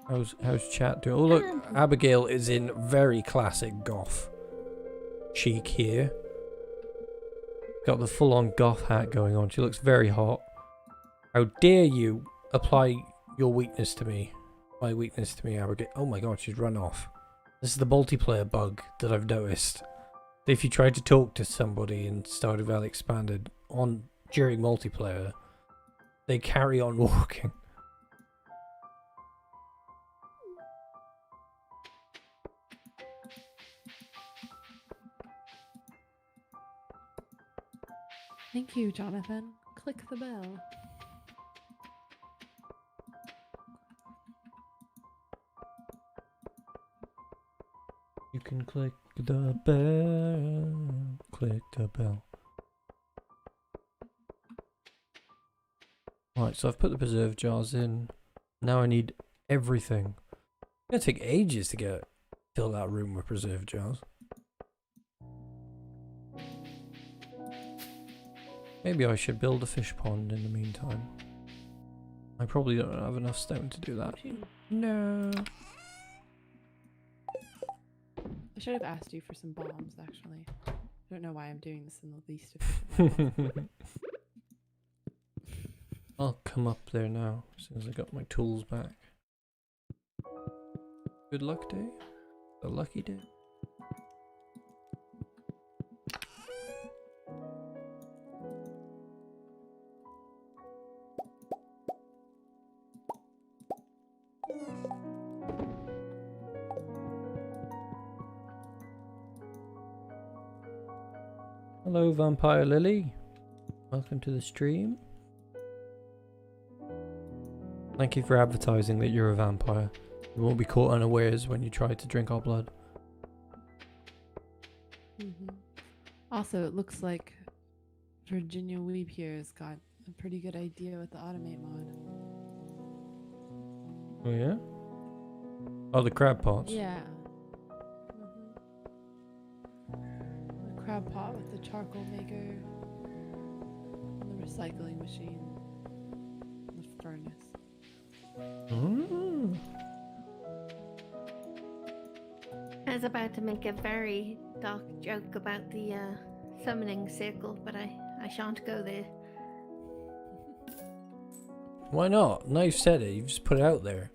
How's chat doing? Oh, look, Abigail is in very classic goth chic here. Got the full-on goth hat going on. She looks very hot. How dare you apply your weakness to me? My weakness to me, Abigail. Oh my god, she's run off. This is the multiplayer bug that I've noticed. If you try to talk to somebody in Stardew Valley Expanded during multiplayer, they carry on walking. Thank you, Jonathan. Click the bell. You can click the bell. Click the bell. Right, so I've put the preserve jars in. Now I need everything. It's gonna take ages to fill that room with preserve jars. Maybe I should build a fish pond in the meantime. I probably don't have enough stone to do that. No. I should have asked you for some bombs, actually. I don't know why I'm doing this in the least efficient way possible. I'll come up there now, as soon as I got my tools back. Good luck day? A lucky day? Hello, Vampire Lily. Welcome to the stream. Thank you for advertising that you're a vampire. You won't be caught unawares when you try to drink our blood. Also, it looks like Virginia Weeb here has got a pretty good idea with the automate mod. Oh yeah? Oh, the crab pots. Yeah. The crab pot with the charcoal maker, and the recycling machine, and the furnace. Mm. I was about to make a very dark joke about the summoning circle, but I shan't go there. Why not? Now you've said it, you've just put it out there.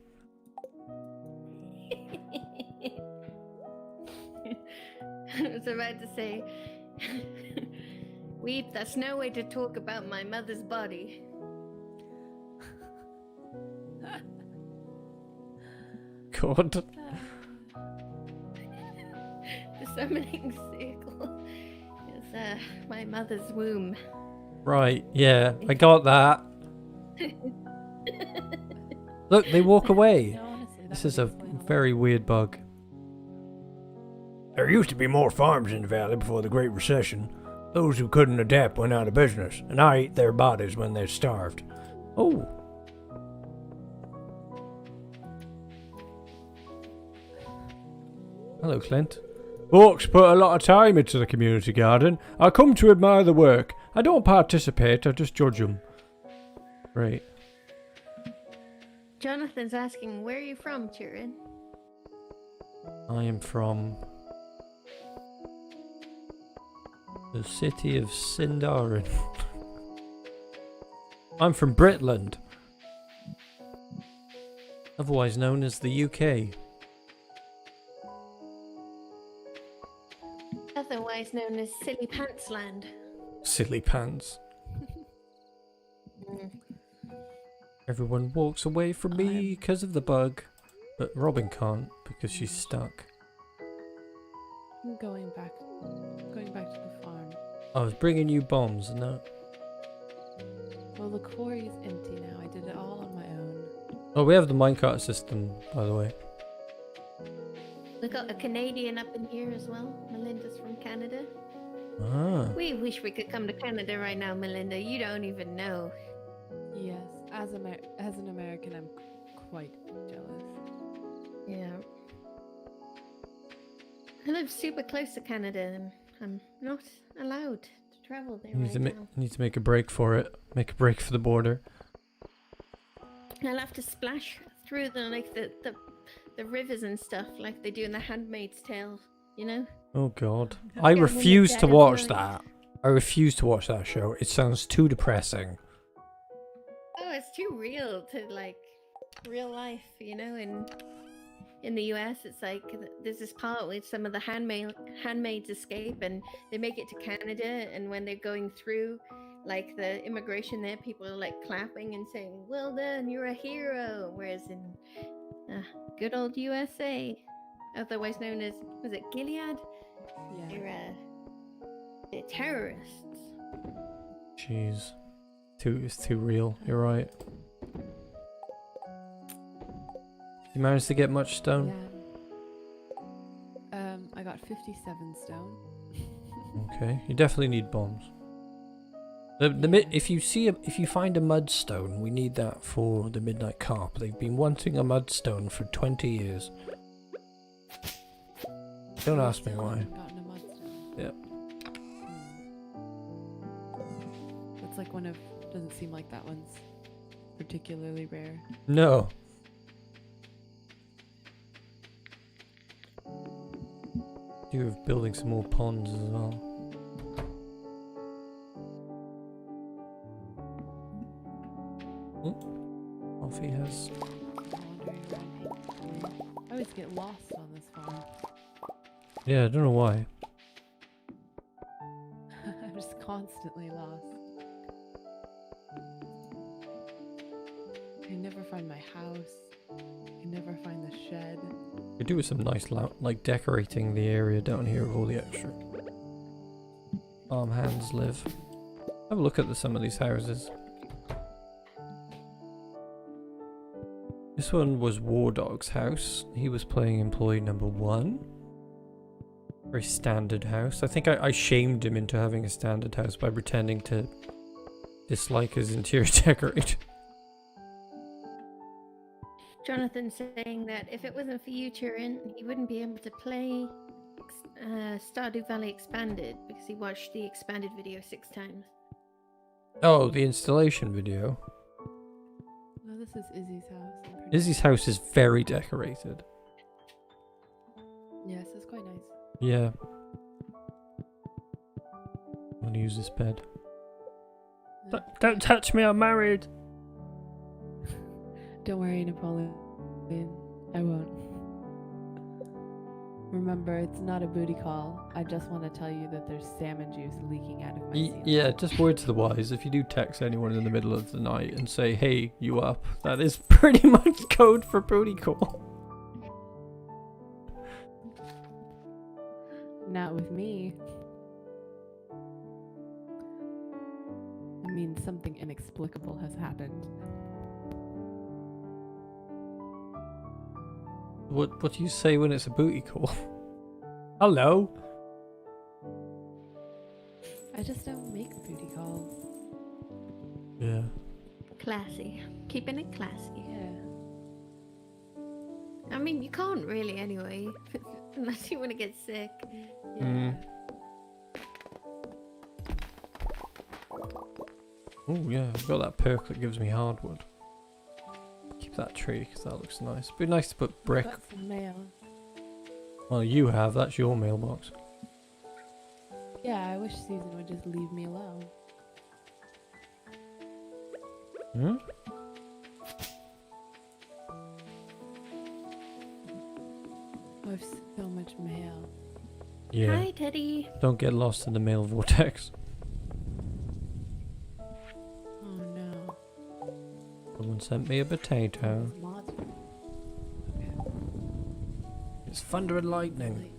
I was about to say, Weep, that's no way to talk about my mother's body. God. The summoning circle is my mother's womb. Right, yeah, I got that. Look, they walk away. No, honestly, that This would is a explain lot. very weird bug. There used to be more farms in the valley before the Great Recession. Those who couldn't adapt went out of business, and I ate their bodies when they starved. Oh. Hello, Clint. Folks put a lot of time into the community garden. I come to admire the work. I don't participate, I just judge them. Right. Jonathan's asking, where are you from, Turin? I am from the city of Sindarin. I'm from Britland, otherwise known as the UK. Otherwise known as Silly Pants Land. Silly pants. Everyone walks away from me I'm- because of the bug. But Robin can't because she's stuck. I'm going back to the farm. I was bringing you bombs and that. Well, the quarry's empty now. I did it all on my own. Oh, we have the minecart system, by the way. We got a Canadian up in here as well. Melinda's from Canada. Ah. We wish we could come to Canada right now, Melinda. You don't even know. Yes, as an American, I'm quite jealous. Yeah. I live super close to Canada and I'm not allowed to travel there Need right to, now. need to make a break for it. Make a break for the border. I'll have to splash through the rivers and stuff like they do in The Handmaid's Tale, you know? Oh god. I'll I get when refuse you're to dead watch of that. I refuse to watch that show. It sounds too depressing. Oh, it's too real to like real life, you know? In the US, it's like there's this part where some of the handmaids escape and they make it to Canada, and when they're going through like the immigration there, people are like clapping and saying, "Well done, you're a hero." Whereas in good old USA, otherwise known as, was it Gilead? Yeah. They're terrorists. Jeez. It's too real. You're right. You managed to get much stone? Yeah. I got 57 stone. Okay. You definitely need bombs. If you find a mudstone, we need that for the Midnight Carp. They've been wanting a mudstone for 20 years. Don't ask me why. Gotten a mudstone. Yep. It's like doesn't seem like that one's particularly rare. No. You're building some more ponds as well. Coffee has. I always get lost on this farm. Yeah, I don't know why. I'm just constantly lost. I never find my house. I never find the shed. Could do with some nice, like decorating the area down here with all the extra farm hands live. Have a look at some of these houses. This one was War Dog's house. He was playing employee number 1. Very standard house. I think I shamed him into having a standard house by pretending to dislike his interior decoration. Jonathan saying that if it wasn't for you, Turin, he wouldn't be able to play Stardew Valley Expanded because he watched the expanded video 6 times. Oh, the installation video. No, this is Izzy's house. Izzy's house is very decorated. Yes, it's quite nice. Yeah. I'm gonna use this bed. Don't touch me, I'm married. Don't worry, Napoleon. I won't. Remember, it's not a booty call. I just want to tell you that there's salmon juice leaking out of my ceiling. Yeah, just word to the wise. If you do text anyone in the middle of the night and say, "Hey, you up?" that is pretty much code for booty call. Not with me. It means something inexplicable has happened. What do you say when it's a booty call? Hello? I just don't make booty calls. Yeah. Classy. Keeping it classy. Yeah. I mean, you can't really anyway, unless you want to get sick. Yeah. Mm. Oh yeah, I've got that perk that gives me hardwood. Keep that tree because that looks nice. It'd be nice to put brick. Got some mail. Well, you have. That's your mailbox. Yeah, I wish Susan would just leave me alone. Hmm? I have so much mail. Yeah. Hi, Teddy. Don't get lost in the mail vortex. Oh no. Someone sent me a potato. Mods. Okay. It's thunder and lightning.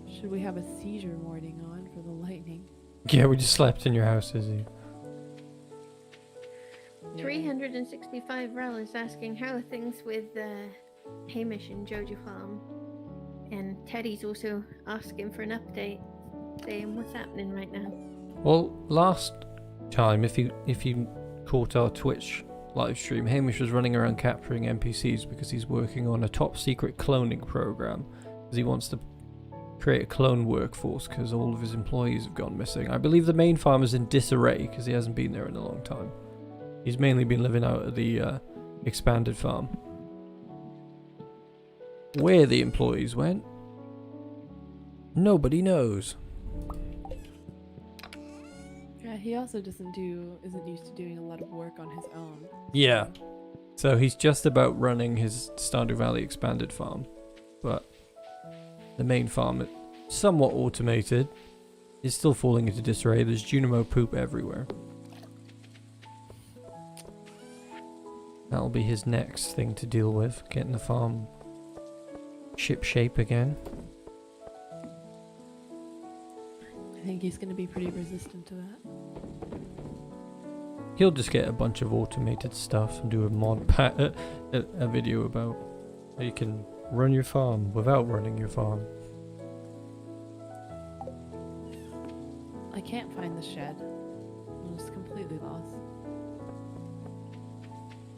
Should we have a seizure warning on for the lightning? Yeah, we just slept in your house, Izzy. 365 Rel is asking how are things with Hamish and Joja Farm, and Teddy's also asking for an update, saying what's happening right now. Well, last time, if you caught our Twitch live stream, Hamish was running around capturing NPCs because he's working on a top secret cloning program, because he wants to create a clone workforce because all of his employees have gone missing. I believe the main farm is in disarray because he hasn't been there in a long time. He's mainly been living out at the expanded farm. Where the employees went, nobody knows. Yeah, he also isn't used to doing a lot of work on his own. Yeah. So he's just about running his Stardew Valley Expanded farm, but the main farm, somewhat automated, is still falling into disarray. There's Junimo poop everywhere. That'll be his next thing to deal with, getting the farm ship shape again. I think he's going to be pretty resistant to that. He'll just get a bunch of automated stuff and do a mod a video about how you can run your farm without running your farm. I can't find the shed. I'm just completely lost.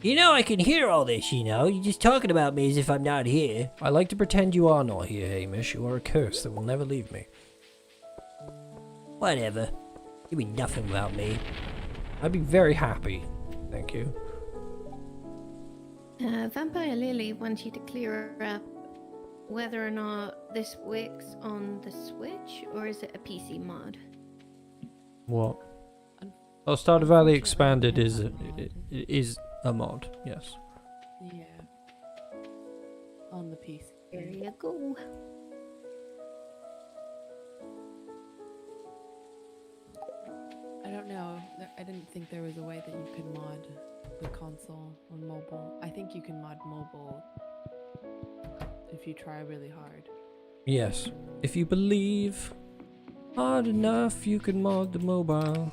You know I can hear all this, you know. You're just talking about me as if I'm not here. I like to pretend you are not here, Hamish. You are a curse that will never leave me. Whatever. You mean nothing without me. I'd be very happy. Thank you. Vampire Lily wants you to clear up whether or not this works on the Switch or is it a PC mod? What? Oh, Stardew Valley Expanded is a mod, yes. Yeah. On the PC. There you go. I don't know. I didn't think there was a way that you could mod the console on mobile. I think you can mod mobile if you try really hard. Yes. If you believe hard enough, you can mod the mobile.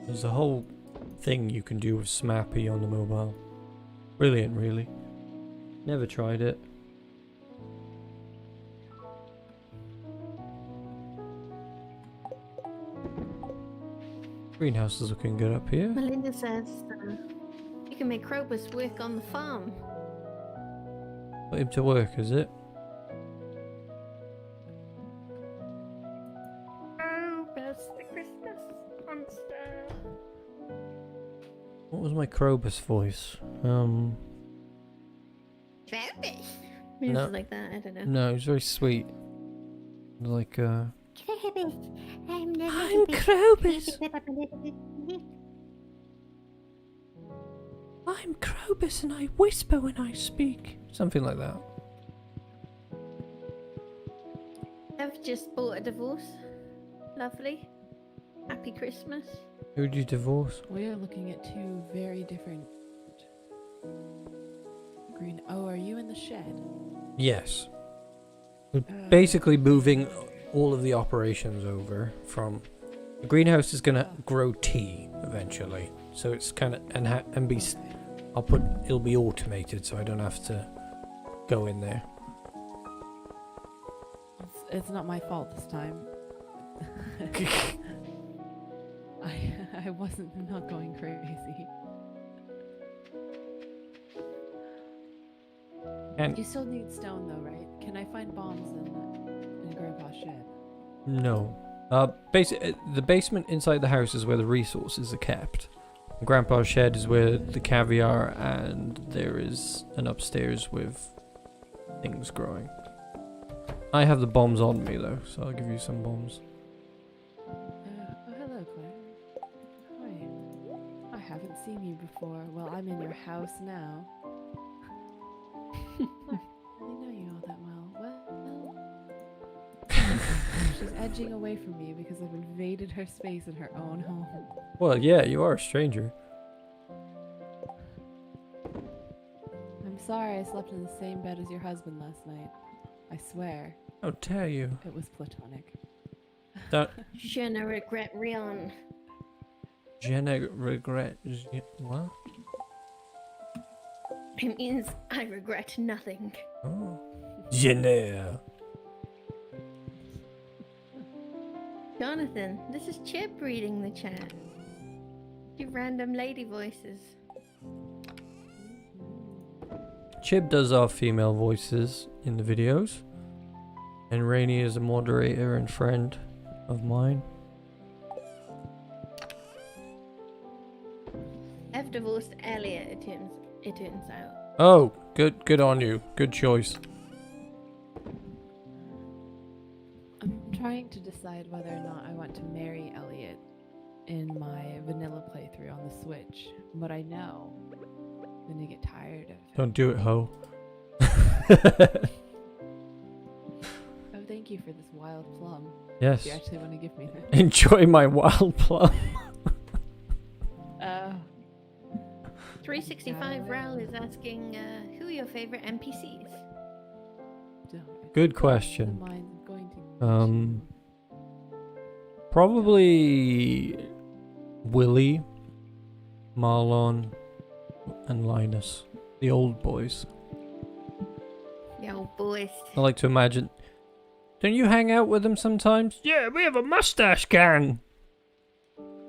There's a whole thing you can do with Smappy on the mobile. Brilliant, really. Never tried it. Greenhouse is looking good up here. Melinda says you can make Krobus work on the farm. Put him to work, is it? Krobus, the Christmas monster. What was my Krobus voice? Krobus. Maybe No. it's like that. I don't know. No, it was very sweet. Like, Krobus, I'm the I'm Krobus. I'm Krobus and I whisper when I speak. something like that. I've just bought a divorce. Lovely. Happy Christmas. Who'd you divorce? We are looking at two very different green. Oh, are you in the shed? Yes. We're basically moving all of the operations over from... The greenhouse is going to grow tea eventually. So it's kind of... and be... Okay. It'll be automated so I don't have to go in there. It's not my fault this time. I wasn't not going crazy. And You still need stone though, right? Can I find bombs in Grandpa's shed? no. The basement inside the house is where the resources are kept. Grandpa's shed is where the caviar, and there is an upstairs with things growing. I have the bombs on me though, so I'll give you some bombs. Oh, hello, Claire. Hi. I haven't seen you before. Well, I'm in your house now. I don't really know you all that well. Well, She's edging away from me because I've invaded her space in her own home. Well, yeah, you are a stranger. I'm sorry I slept in the same bed as your husband last night. I swear, How dare you? it was platonic. That Je ne regrette rien. je ne regrette. What? It means I regret nothing. Oh. Jenner. Jonathan, this is Chip reading the chat. You random lady voices. Chib does our female voices in the videos, and Rainey is a moderator and friend of mine. I've divorced Elliot, it turns out. Oh, good on you. Good choice. I'm trying to decide whether or not I want to marry Elliot in my vanilla playthrough on the Switch, but I know I'm gonna get tired of him. Don't do it, ho. Oh, thank you for this wild plum. Yes. You actually want to give me that? Enjoy my wild plum. 365 Ral is asking who are your favorite NPCs? Good question. Mine's going to Probably Willie, Marlon, and Linus, the old boys. Yo, boys. I like to imagine. Don't you hang out with them sometimes? Yeah, we have a mustache gang.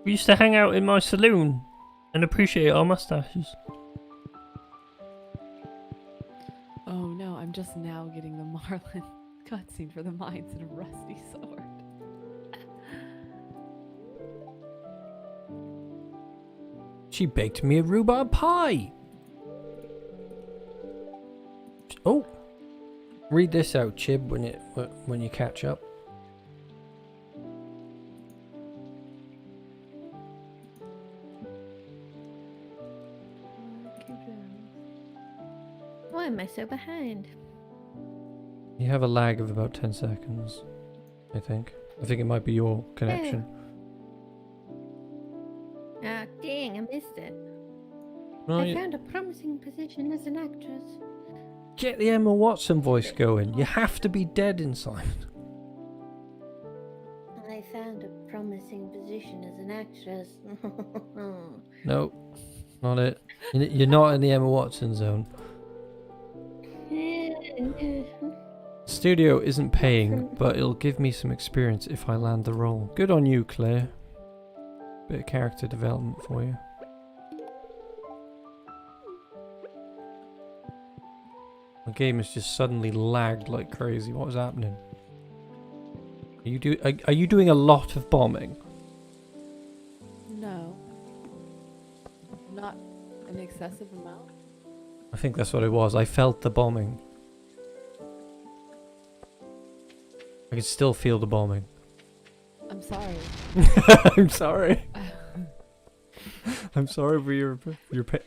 We used to hang out in my saloon and appreciate our mustaches. Oh no, I'm just now getting the Marlin cutscene for the mines and a rusty sword. She baked me a rhubarb pie. Oh, read this out, Chib, when you catch up. Why am I so behind? You have a lag of about 10 seconds, I think. I think it might be your connection. Ah, dang, I missed it. No, I found a promising position as an actress. Get the Emma Watson voice going. You have to be dead inside. I found a promising position as an actress. No, not it. You're not in the Emma Watson zone. Studio isn't paying, but it'll give me some experience if I land the role. Good on you, Claire. Bit of character development for you. The game has just suddenly lagged like crazy. What was happening? Are you doing a lot of bombing? No. Not an excessive amount. I think that's what it was. I felt the bombing. I can still feel the bombing. I'm sorry. I'm sorry. I'm sorry for your pain.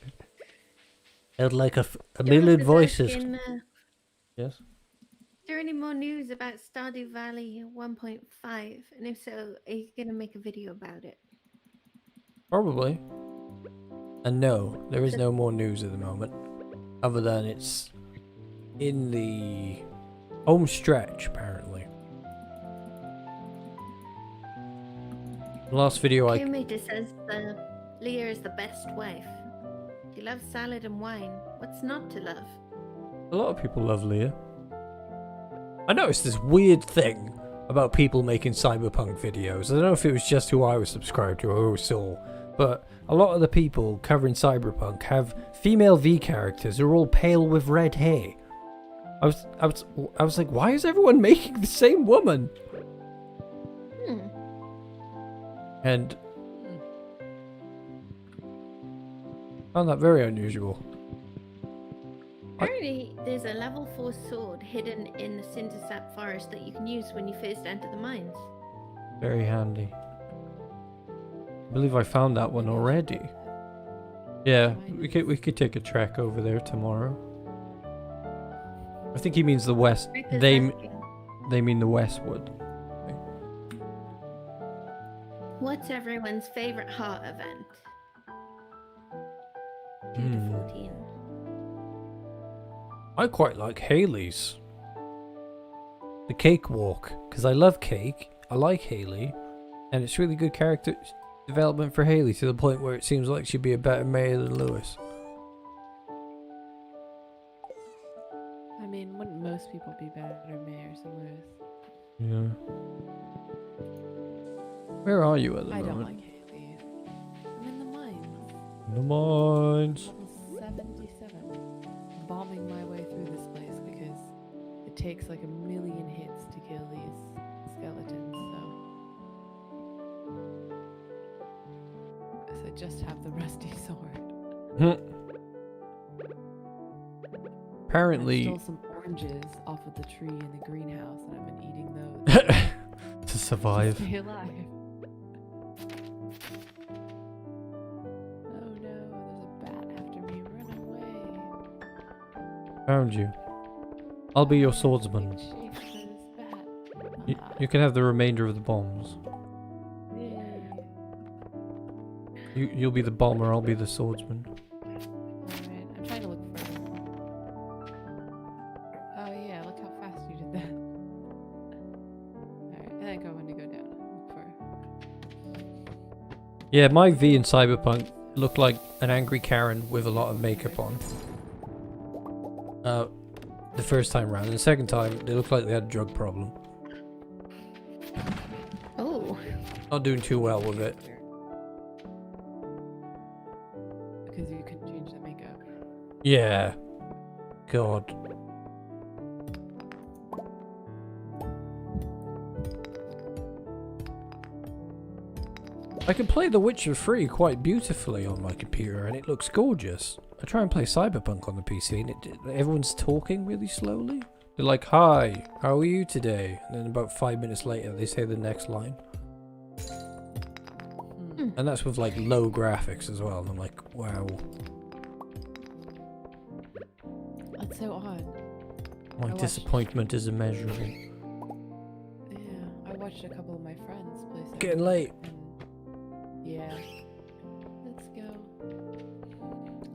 Had like a million voices. Yes. Is there any more news about Stardew Valley 1.5? And if so, are you going to make a video about it? Probably. And no, there is no more news at the moment. Other than it's in the home stretch, apparently. Last video Killmeter says Leah is the best wife. She loves salad and wine. What's not to love? A lot of people love Leah. I noticed this weird thing about people making Cyberpunk videos. I don't know if it was just who I was subscribed to or who I saw, but a lot of the people covering Cyberpunk have female V characters who are all pale with red hair. I was like, why is everyone making the same woman? And found that very unusual. Apparently, there's a level 4 sword hidden in the Cindersap forest that you can use when you first enter the mines. Very handy. I believe I found that one already. Yeah, we could take a trek over there tomorrow. I think he means the west. They mean the Westwood. What's everyone's favorite heart event? 2 Hmm. to 14. I quite like Haley's. The cake walk, because I love cake. I like Haley, and it's really good character development for Haley to the point where it seems like she'd be a better mayor than Lewis. I mean, wouldn't most people be better mayors than Lewis? Yeah. Where are you at the I don't moment? like Haley. I'm in the mines. The mines. Level 77. Bombing my way through this place because it takes like 1,000,000 hits to kill these skeletons, so I just have the rusty sword. I Apparently, stole some oranges off of the tree in the greenhouse and I've been eating those to to survive. stay alive. Oh no, there's a bat after me. Run away. Found you. I'll be your swordsman. Chased by this bat. You, Ah, you can have the remainder of the bombs. yay. You'll be the bomber, I'll be the swordsman. Alright, I'm trying to look for him. Oh yeah, look how fast you did that. Alright, I think I want to go down and look for. Yeah, my V in Cyberpunk looked like an angry Karen with a lot of makeup on. The first time round. And the second time, they looked like they had a drug problem. Oh. Not doing too well with it. Because you couldn't change the makeup. Yeah. God. I can play The Witcher 3 quite beautifully on my computer and it looks gorgeous. I try and play Cyberpunk on the PC and everyone's talking really slowly. They're like, "Hi, how are you today?" And then about 5 minutes later they say the next line. Hmm. And that's with like low graphics as well. And I'm like, wow, That's so odd. my I watched- disappointment is immeasurable. Yeah, I watched a couple of my friends play Cyberpunk. Getting late. and- Yeah. Let's go.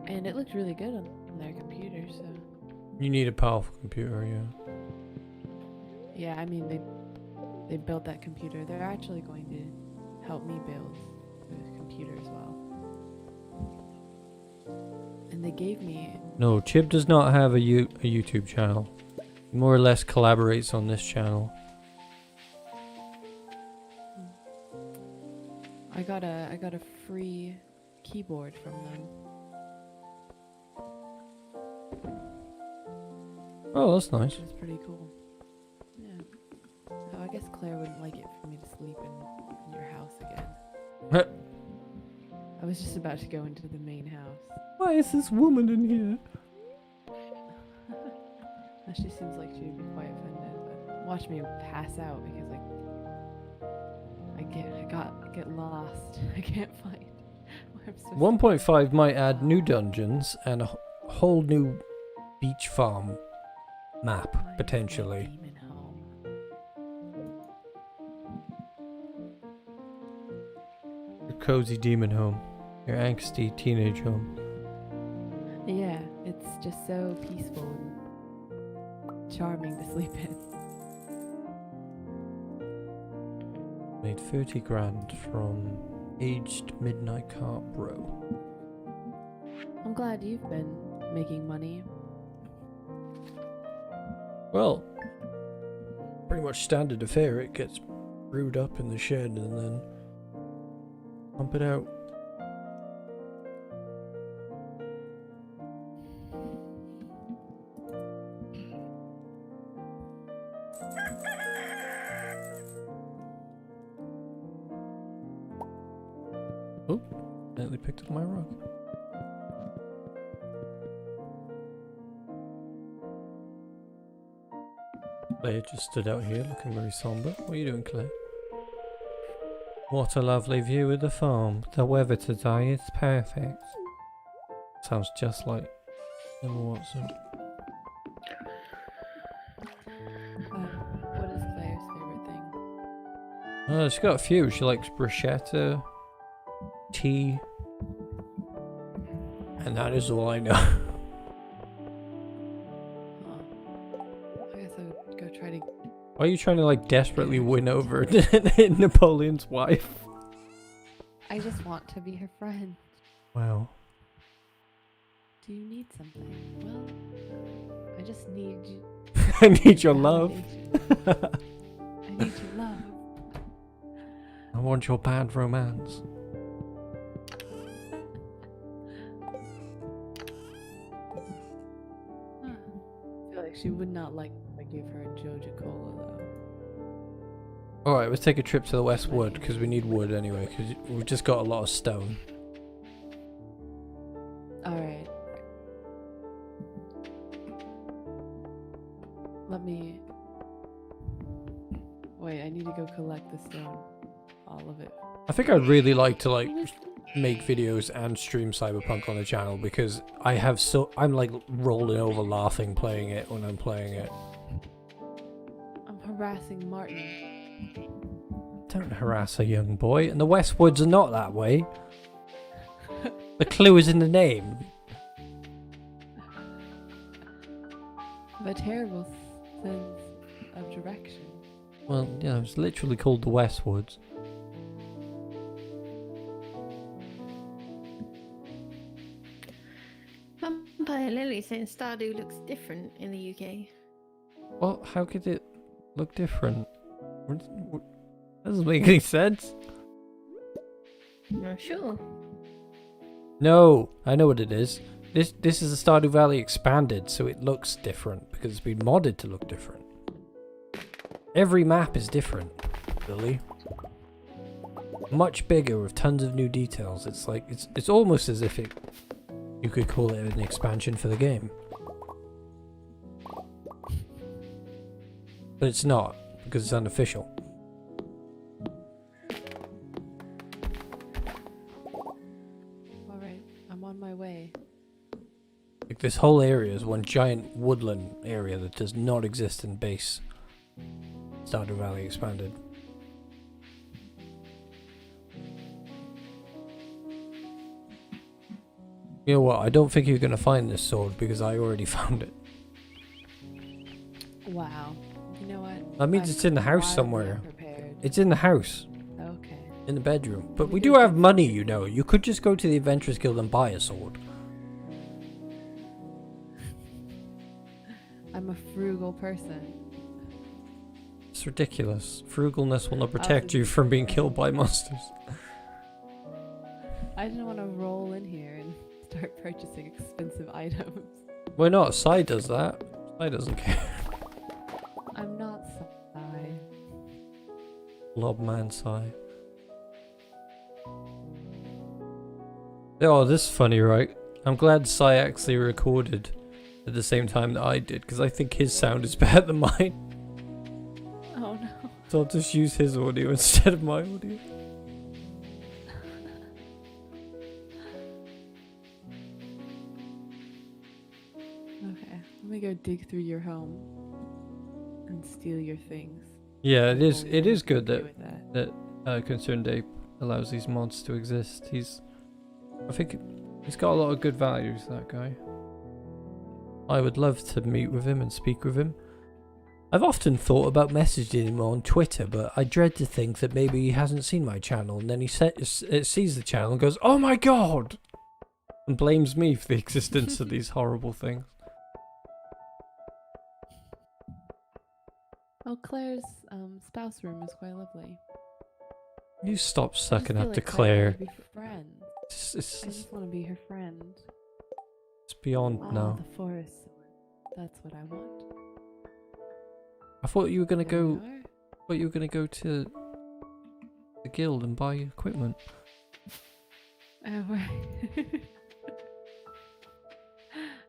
And it looked really good on their computer, so. You need a powerful computer, yeah. Yeah, I mean, they built that computer. They're actually going to help me build the computer as well. And they gave me. No, Chip does not have a YouTube channel. He more or less collaborates on this channel. I got a free keyboard from them. Oh, that's nice. Which was pretty cool. Yeah. Oh, I guess Claire wouldn't like it for me to sleep in your house again. I was just about to go into the main house. Why is this woman in here? She seems like she'd be quite offended, but watch me pass out because I get lost. I can't find where I'm supposed 1.5 might add new dungeons and a whole new beach farm map, to find my potentially. demon home. Your cozy demon home. Your angsty teenage home. Yeah, it's just so peaceful and charming to sleep in. Made 30 grand from aged midnight car bro. I'm glad you've been making money. Well, pretty much standard affair. It gets brewed up in the shed and then pump it out. Oh, Medley picked up my rug. Claire just stood out here looking very somber. What are you doing, Claire? What a lovely view of the farm. The weather today is perfect. Sounds just like Emma Watson. What is Claire's favorite thing? She's got a few. She likes bruschetta, tea, and that is all I know. I guess I would go try to. Why are you trying to like desperately win over Napoleon's wife? I just want to be her friend. Wow. Do you need something? Well, I just need you. I need your love. I need your love. I want your bad romance. I feel like she would not like if I gave her a Joja Cola though. Alright, let's take a trip to the West Wood, because we need wood anyway, because we've just got a lot of stone. Alright. Let me... Wait, I need to go collect the stone. All of it. I think I'd really like to like make videos and stream Cyberpunk on the channel, because I'm like rolling over laughing playing it when I'm playing it. I'm harassing Martin. Don't harass a young boy, and the West Woods are not that way. The clue is in the name. I have a terrible sense of direction. Well, yeah, it's literally called the West Woods. Vampire Lily saying Stardew looks different in the UK. Well, how could it look different? That doesn't make any sense. Not sure. No, I know what it is. This is a Stardew Valley Expanded, so it looks different because it's been modded to look different. Every map is different, Lily. Much bigger with tons of new details. It's like it's almost as if you could call it an expansion for the game. But it's not, because it's unofficial. Alright, I'm on my way. Like this whole area is one giant woodland area that does not exist in base Stardew Valley Expanded. You know what? I don't think you're going to find this sword because I already found it. Wow. You know what? That means I'm it's in the house wildly somewhere. unprepared. It's in the house. Okay. In the bedroom. But We we do do have get money, something. you know. You could just go to the Adventurers Guild and buy a sword. I'm a frugal person. It's ridiculous. Frugalness will not Also, protect you from being killed by monsters. I didn't want to roll in here and start purchasing expensive items. Why not? Sai does that. Sai doesn't care. I'm not Sai. Lobman Sai. Oh, this is funny, right? I'm glad Sai actually recorded at the same time that I did, because I think his sound is better than mine. Oh no. So I'll just use his audio instead of my audio. Okay, let me go dig through your home and steal your things. Yeah, it is. before we It know is what to good do that with that. Concerned Ape allows these mods to exist. I think he's got a lot of good values. That guy. I would love to meet with him and speak with him. I've often thought about messaging him on Twitter, but I dread to think that maybe he hasn't seen my channel, and then he sees the channel and goes, "Oh my god!" and blames me for the existence of these horrible things. Oh, Claire's spouse room is quite lovely. You stop I just sucking feel up to like I Claire. wanna be friends. It's I just want to be her friend. beyond Oh, now. the forest sword. That's what I want. I thought you were gonna There you go. are. Thought you were gonna go to the guild and buy equipment. Oh, right.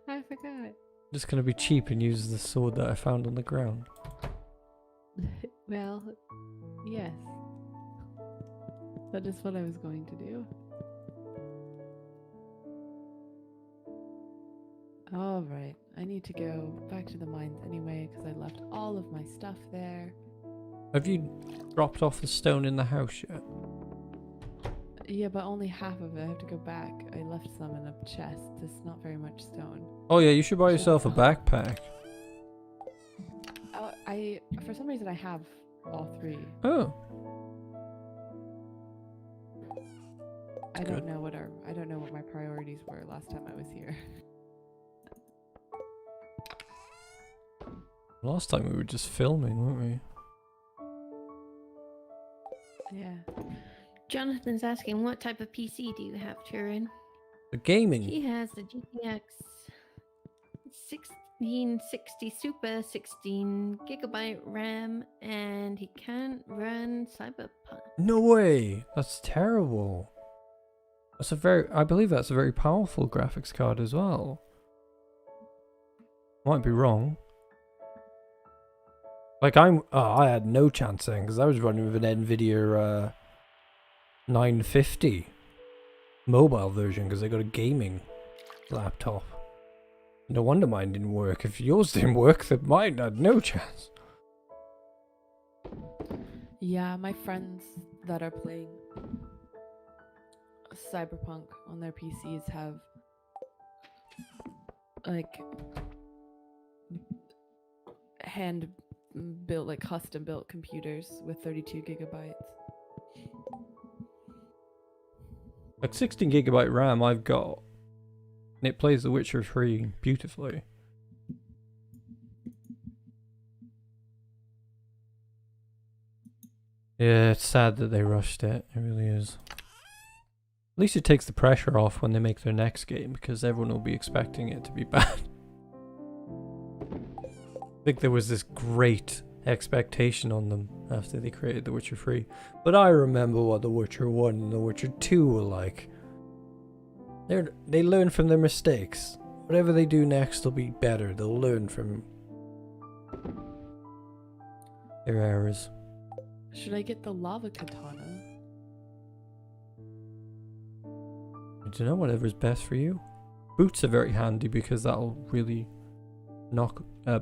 I forgot. Just gonna be cheap and use the sword that I found on the ground. Well, yes. That is what I was going to do. Alright, I need to go back to the mines anyway because I left all of my stuff there. Have you dropped off the stone in the house yet? Yeah, but only half of it. I have to go back. I left some in a chest. There's not very much stone. Oh yeah, you should buy yourself a backpack. For some reason I have all 3. Oh. I don't know what my priorities were last time I was here. Last time we were just filming, weren't we? Yeah. Jonathan's asking, what type of PC do you have, Turin? The gaming. He has the GTX 1660 Super, 16 gigabyte RAM, and he can't run Cyberpunk. No way. That's terrible. I believe that's a very powerful graphics card as well. Might be wrong. Like I had no chance then because I was running with an Nvidia 950 mobile version because I got a gaming laptop. No wonder mine didn't work. If yours didn't work, then mine had no chance. Yeah, my friends that are playing Cyberpunk on their PCs have like hand built, like custom built computers with 32 gigabytes. Like 16 gigabyte RAM I've got. And it plays The Witcher 3 beautifully. Yeah, it's sad that they rushed it. It really is. At least it takes the pressure off when they make their next game, because everyone will be expecting it to be bad. I think there was this great expectation on them after they created The Witcher 3. But I remember what The Witcher 1 and The Witcher 2 were like. They learn from their mistakes. Whatever they do next will be better. They'll learn from their errors. Should I get the lava katana? I don't know, whatever's best for you. Boots are very handy because that'll really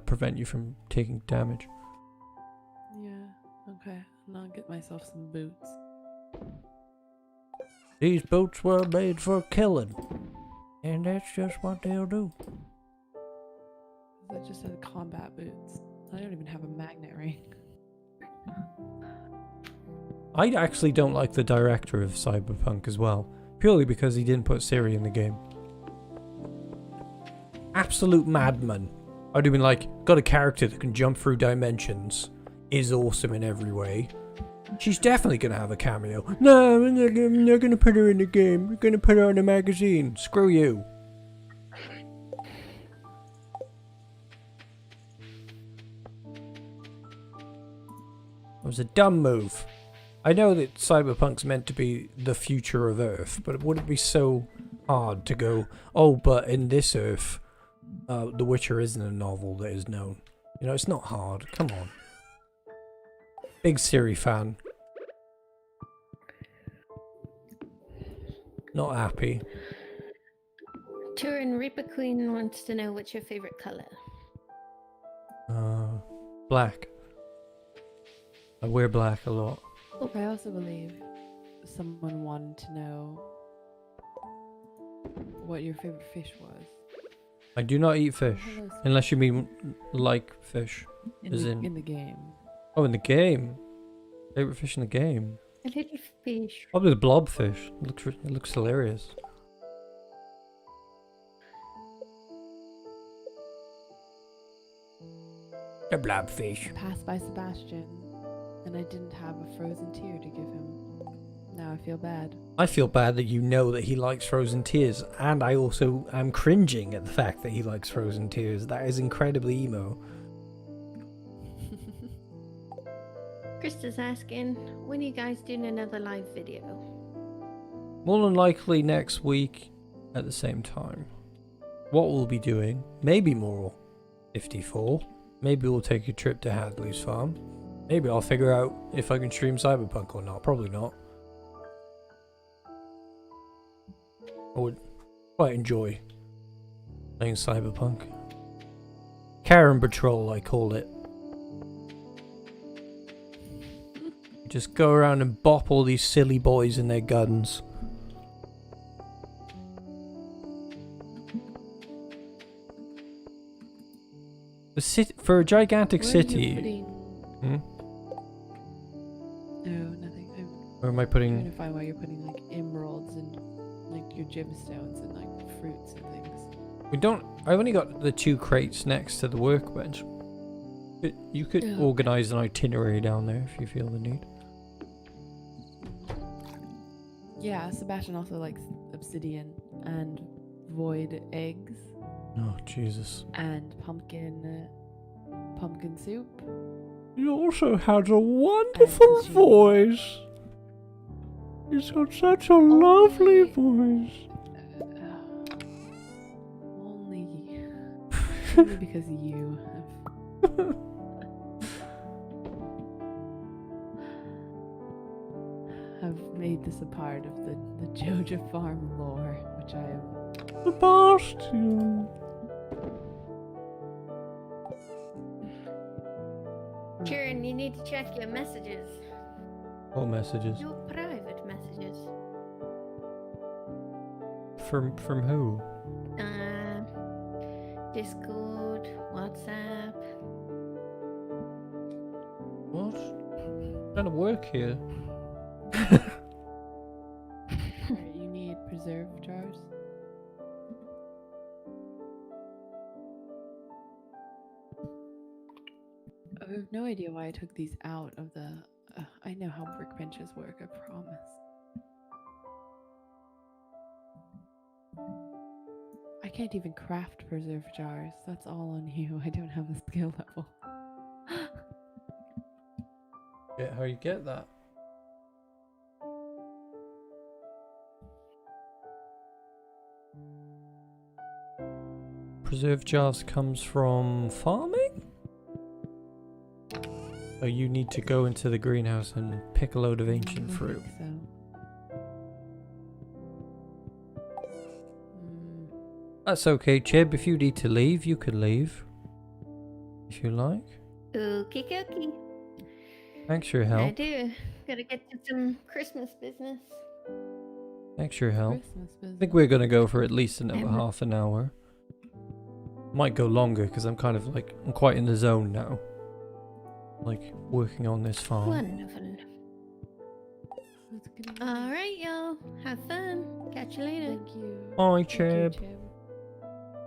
prevent you from taking damage. Yeah, okay. And I'll get myself some boots. These boots were made for killing, and that's just what they'll do. I just said combat boots. I don't even have a magnet ring. I actually don't like the director of Cyberpunk as well, purely because he didn't put Siri in the game. Absolute madman. I'd have been like, got a character that can jump through dimensions, is awesome in every way. She's definitely gonna have a cameo. No, I'm not gonna put her in the game. We're gonna put her in a magazine. Screw you. It was a dumb move. I know that Cyberpunk's meant to be the future of Earth, but it wouldn't be so hard to go, oh, but in this Earth, The Witcher isn't a novel that is known. You know, it's not hard. Come on. Big Siri fan. Not happy. Turin Reaper Queen wants to know what's your favorite color. Black. I wear black a lot. I also believe someone wanted to know what your favorite fish was. I do not eat fish. Hello, Unless you mean like fish. in the game. Oh, in the game? Favorite fish in the game? A little fish. Probably the blobfish. It looks hilarious. The blobfish. I passed by Sebastian, and I didn't have a frozen tear to give him. Now I feel bad. I feel bad that you know that he likes frozen tears, and I also am cringing at the fact that he likes frozen tears. That is incredibly emo. Krista's asking, when are you guys doing another live video? More than likely next week at the same time. What we'll be doing, maybe more 54. Maybe we'll take a trip to Hadley's farm. Maybe I'll figure out if I can stream Cyberpunk or not. Probably not. I would quite enjoy playing Cyberpunk. Karen Patrol, I call it. Just go around and bop all these silly boys and their guns. The city, for a gigantic Where are you city. putting- Hmm? No, nothing. I'm Where am I trying putting? to find why you're putting like emeralds and like your gemstones and like fruits and things. We don't. I've only got the 2 crates next to the workbench. But you could Oh, organise an itinerary down there if you feel the need. Yeah, Sebastian also likes obsidian and void eggs Oh Jesus! and pumpkin soup. He also has a wonderful voice. He's got such a lovely voice. Only only because you have made this a part of the Joja farm lore, which I am. The bastion. Turin, you need to check your messages. What messages? Your private messages. From who? Discord, WhatsApp. What? Trying to work here. Alright, you need preserve jars. I have no idea why I took these out of the. I know how workbenches work, I promise. I can't even craft preserve jars. That's all on you. I don't have the skill level. Yeah, how you get that? Preserve jars comes from farming? Oh, you need to go into the greenhouse and pick a load of ancient I fruit. think so. Mm, That's okay, Chib. If you need to leave, you can leave. If you like. Okie dokie. Thanks for your I help. do. Gotta get to some Christmas business. Thanks for your help. Christmas I think business. we're gonna go for at least another Um, half an hour. Might go longer because I'm kind of like I'm quite in the zone now. Like working on this farm. Wonderful. That's good. Alright, y'all. Have fun. Catch you later. Thank you. Bye, Thank you, Chib.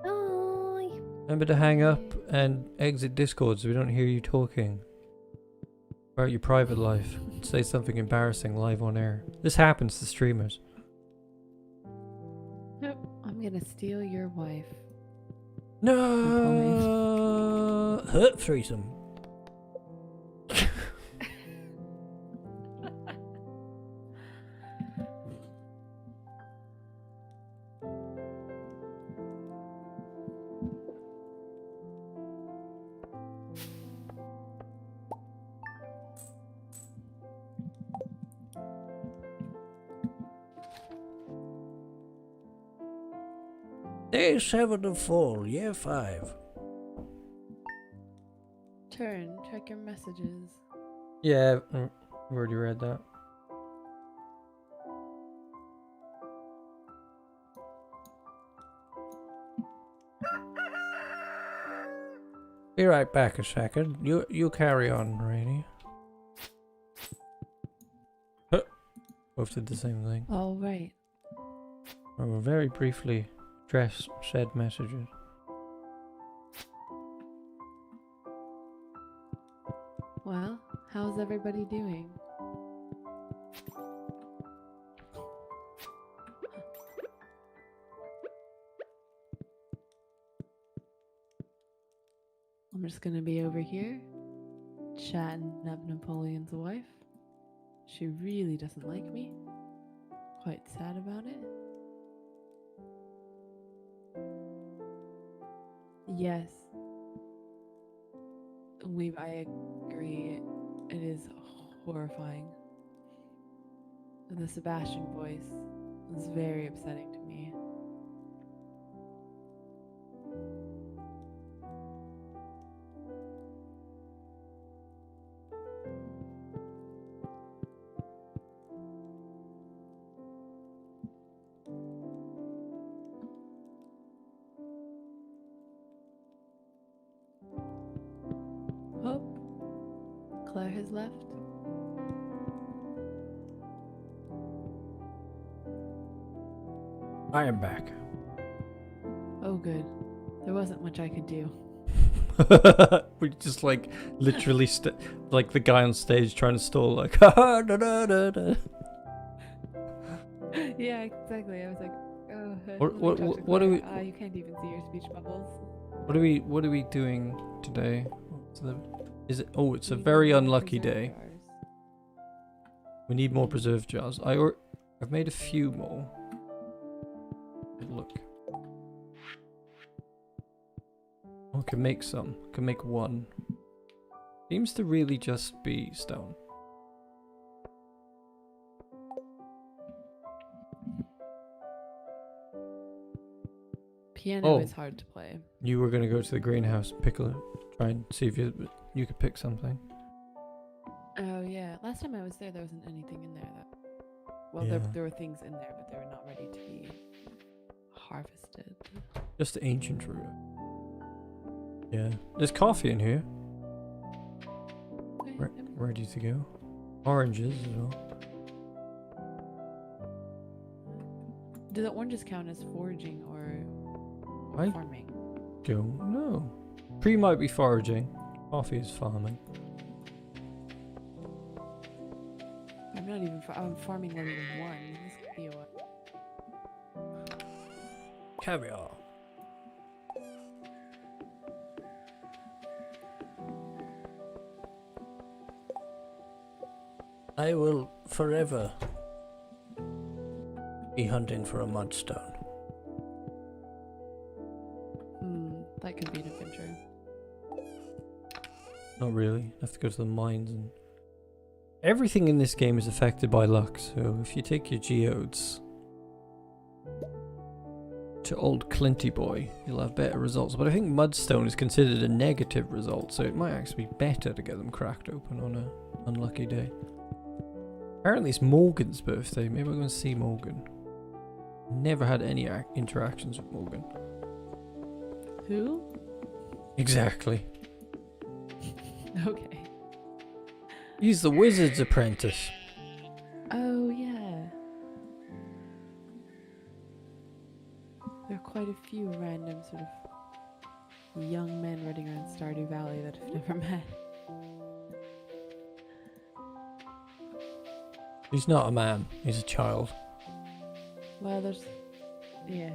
Bye. Remember to hang up and exit Discord so we don't hear you talking about your private life. Say something embarrassing live on air. This happens to streamers. Nope. I'm gonna steal your wife. No, hurt threesome. Day 7 of fall, year 5. Turn. Check your messages. Yeah, I've already read that. Be right back a second. You carry on, Rainey. Both did the same thing. All right. I will very briefly address said messages. Well, how's everybody doing? I'm just gonna be over here chatting up Napoleon's wife. She really doesn't like me. Quite sad about it. Yes. I agree. It is horrifying. The Sebastian voice was very upsetting to me. Tyler has left. I am back. Oh, good. There wasn't much I could do. We just like literally like the guy on stage trying to stall like ha ha da da da da. Yeah, exactly. I was like, oh. What do we? You can't even see your speech bubbles. What are we doing today? Is it? Oh, it's a very unlucky day. We need more preserve jars. I've made a few more. Look. I can make some. Can make one. Seems to really just be stone. Piano is hard to play. You were gonna go to the greenhouse, try and see if you could pick something. Oh yeah. Last time I was there wasn't anything in there that. Well, Yeah. there were things in there, but they were not ready to be harvested. Just ancient root. Yeah. There's coffee in here. Ready to go. Oranges as well. Do the oranges count as foraging or I farming? don't know. Tree might be foraging. Coffee is farming. I'm not even. I'm farming level 1. This could be a what? Caviar. I will forever be hunting for a mudstone. That could be an adventure. Not really. Have to go to the mines and... Everything in this game is affected by luck, so if you take your geodes to old Clinty boy, you'll have better results. But I think mudstone is considered a negative result, so it might actually be better to get them cracked open on an unlucky day. Apparently it's Morgan's birthday. Maybe I'll go and see Morgan. Never had any interactions with Morgan. Who? Exactly. Okay. He's the wizard's apprentice. Oh yeah. There are quite a few random sort of young men running around Stardew Valley that I've never met. He's not a man, he's a child. Well, there's... Yeah.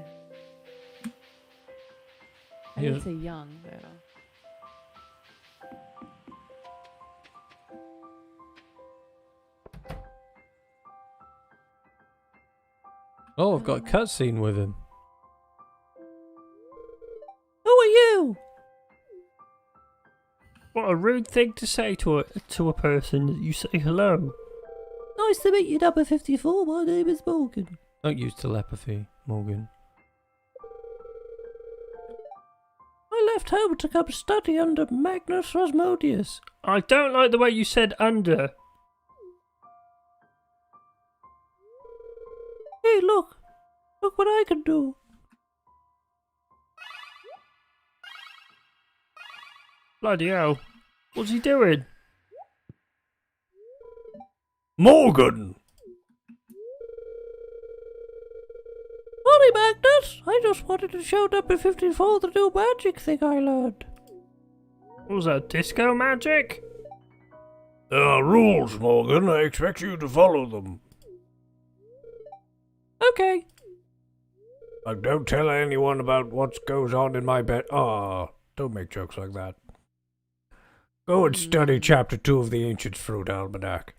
I Yeah. didn't say young, though. Oh, I've got a cutscene with him. Who are you? What a rude thing to say to a person that you say hello. Nice to meet you, number 54. My name is Morgan. Don't use telepathy, Morgan. I left home to come study under Magnus Rosmodius. I don't like the way you said under. Hey, look. Look what I can do. Bloody hell. What's he doing? Morgan! Sorry, Magnus. I just wanted to show number 54 the new magic thing I learned. What was that, disco magic? There are rules, Morgan. I expect you to follow them. Okay. Don't tell anyone about what goes on in my bed. Don't make jokes like that. Go and study chapter 2 of the Ancient Fruit Almanac.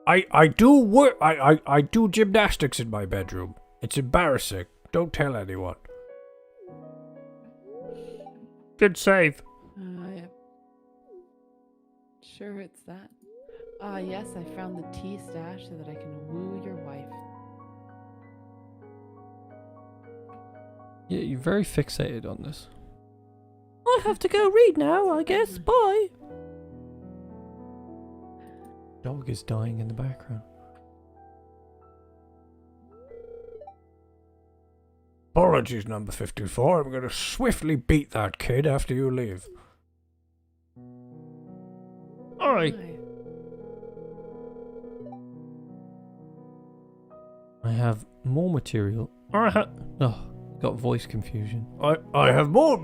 I do work. I do gymnastics in my bedroom. It's embarrassing. Don't tell anyone. Good save. Yeah. Sure, it's that. Yes, I found the tea stash so that I can woo your wife. Yeah, you're very fixated on this. I have to go read now, I guess. Bye. Dog is dying in the background. Apologies, number 54. I'm going to swiftly beat that kid after you leave. Oi, Hi. I have more material. I Got voice confusion. I have more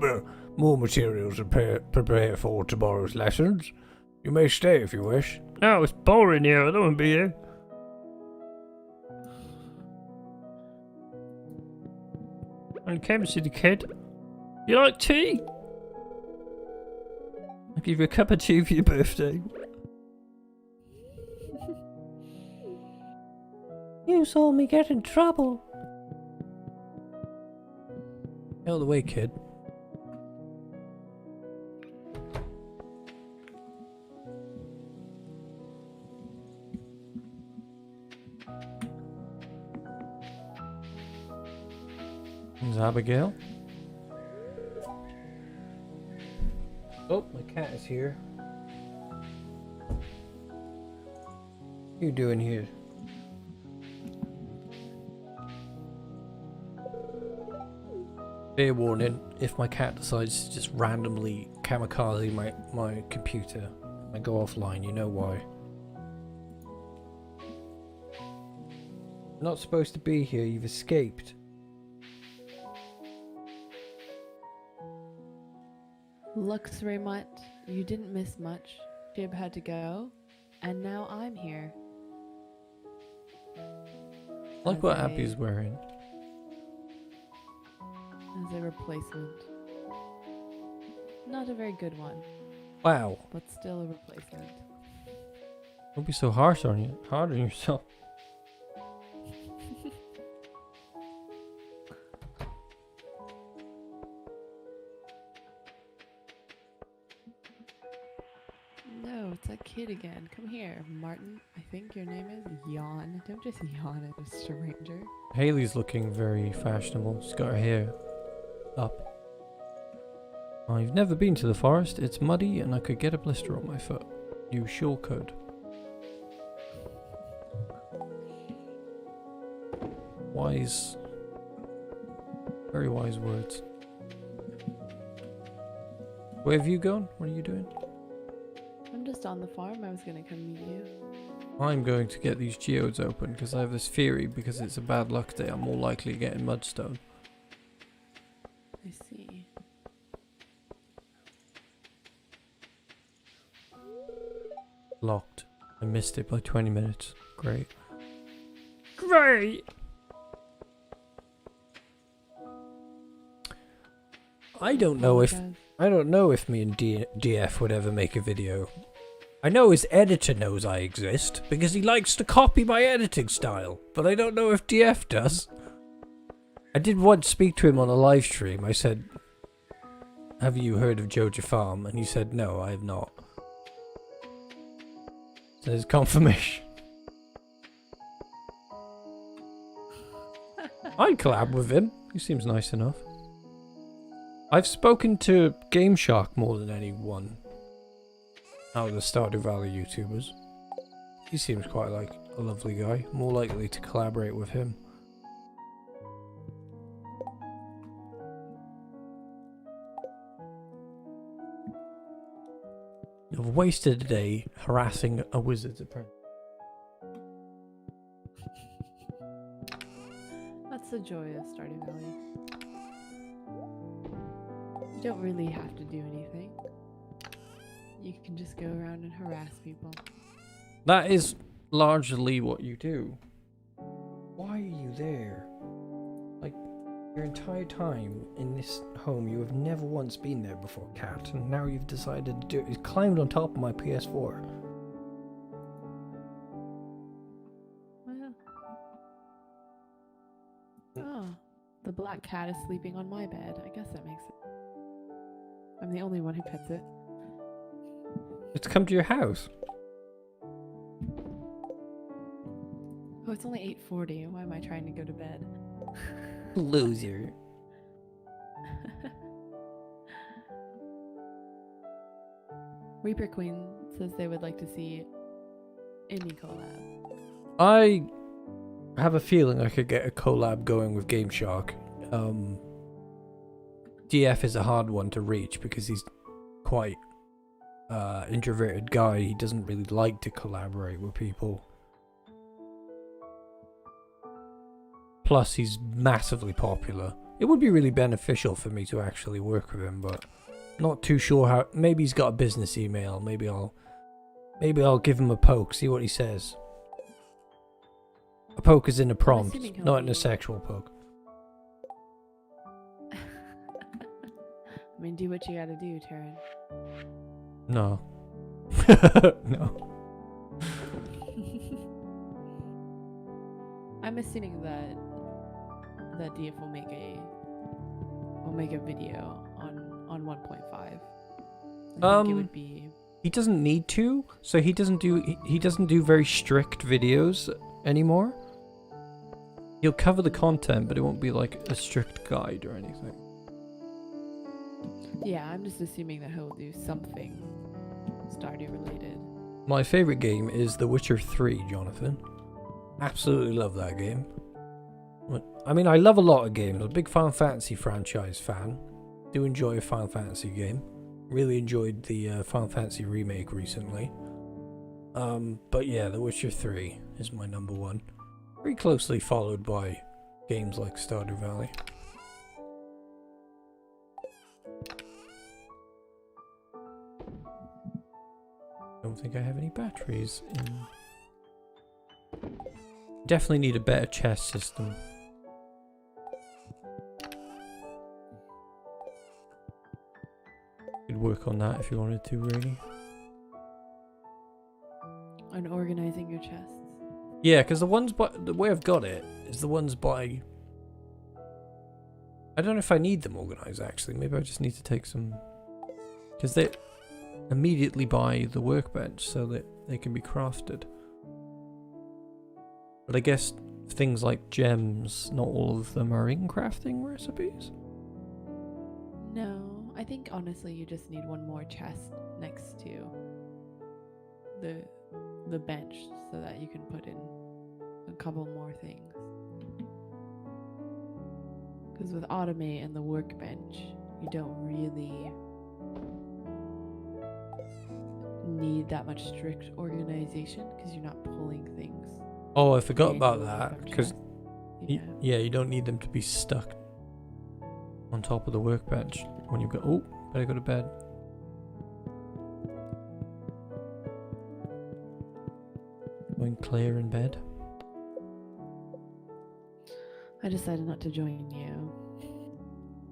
materials to prepare for tomorrow's lessons. You may stay if you wish. No, it's boring here. I don't want to be here. I came to see the kid. You like tea? I'll give you a cup of tea for your birthday. You saw me get in trouble. Out of the way, kid. There's Abigail. Oh, my cat is here. What are you doing here? Fair warning, if my cat decides to just randomly kamikaze my computer, I go offline, you know why. You're not supposed to be here, you've escaped. Looks, Raymond, you didn't miss much. Jib had to go, and now I'm here. Like what As Abby's wearing. As a replacement. Not a very good one, Wow. but still a replacement. Don't be so hard on yourself. No, it's that kid again. Come here, Martin. I think your name is Yawn. Don't just yawn at a stranger. Haley's looking very fashionable. She's got her hair up. I've never been to the forest. It's muddy and I could get a blister on my foot. You sure could. Wise. Very wise words. Where have you gone? What are you doing? I'm just on the farm. I was gonna come meet you. I'm going to get these geodes open because I have this theory, because it's a bad luck day, I'm more likely getting mudstone. I see. Locked. I missed it by 20 minutes. Great. Great! I don't know if me and DF would ever make a video. I know his editor knows I exist because he likes to copy my editing style, but I don't know if DF does. I did once speak to him on a live stream. I said, "Have you heard of Joja Farm?" And he said, "No, I have not." So there's confirmation. I'd collab with him. He seems nice enough. I've spoken to Game Shark more than anyone out of the Stardew Valley YouTubers. He seems quite like a lovely guy. More likely to collaborate with him. You've wasted a day harassing a wizard's apprentice. That's the joy of Stardew Valley. You don't really have to do anything. You can just go around and harass people. That is largely what you do. Why are you there? Like, your entire time in this home, you have never once been there before, Cat, and now you've decided to do it. You climbed on top of my PS4. Well. Oh, the black cat is sleeping on my bed. I guess that makes it. I'm the only one who pets it. It's come to your house. Oh, it's only 8:40. Why am I trying to go to bed? Loser. Reaper Queen says they would like to see any collab. I have a feeling I could get a collab going with Game Shark. DF is a hard one to reach because he's quite introverted guy. He doesn't really like to collaborate with people. Plus, he's massively popular. It would be really beneficial for me to actually work with him, but not too sure how. Maybe he's got a business email. Maybe I'll give him a poke, see what he says. A poke is in a prompt, assuming he'll not in a be- sexual poke. I mean, do what you gotta do, Turin. No. No. I'm assuming that DF will make a video on 1.5. I think it would be. He doesn't need to, so he doesn't do very strict videos anymore. He'll cover the content, but it won't be like a strict guide or anything. Yeah, I'm just assuming that he'll do something Stardew related. My favorite game is The Witcher 3, Jonathan. Absolutely love that game. I mean, I love a lot of games. I'm a big Final Fantasy franchise fan. Do enjoy a Final Fantasy game. Really enjoyed the Final Fantasy remake recently. But yeah, The Witcher 3 is my number one. Very closely followed by games like Stardew Valley. Don't think I have any batteries in. Definitely need a better chest system. Could work on that if you wanted to, really. On organizing your chests. Yeah, because the way I've got it is the ones by. I don't know if I need them organized actually. Maybe I just need to take some, because they immediately by the workbench so that they can be crafted. But I guess things like gems, not all of them are in crafting recipes. No, I think honestly you just need one more chest next to the bench so that you can put in a couple more things. Because with automate and the workbench, you don't really need that much strict organization because you're not pulling things. Oh, I forgot about manually that from because chests. yeah, you don't need them to be stuck on top of the workbench when you go. Oh, better go to bed. Going Claire in bed. I decided not to join you.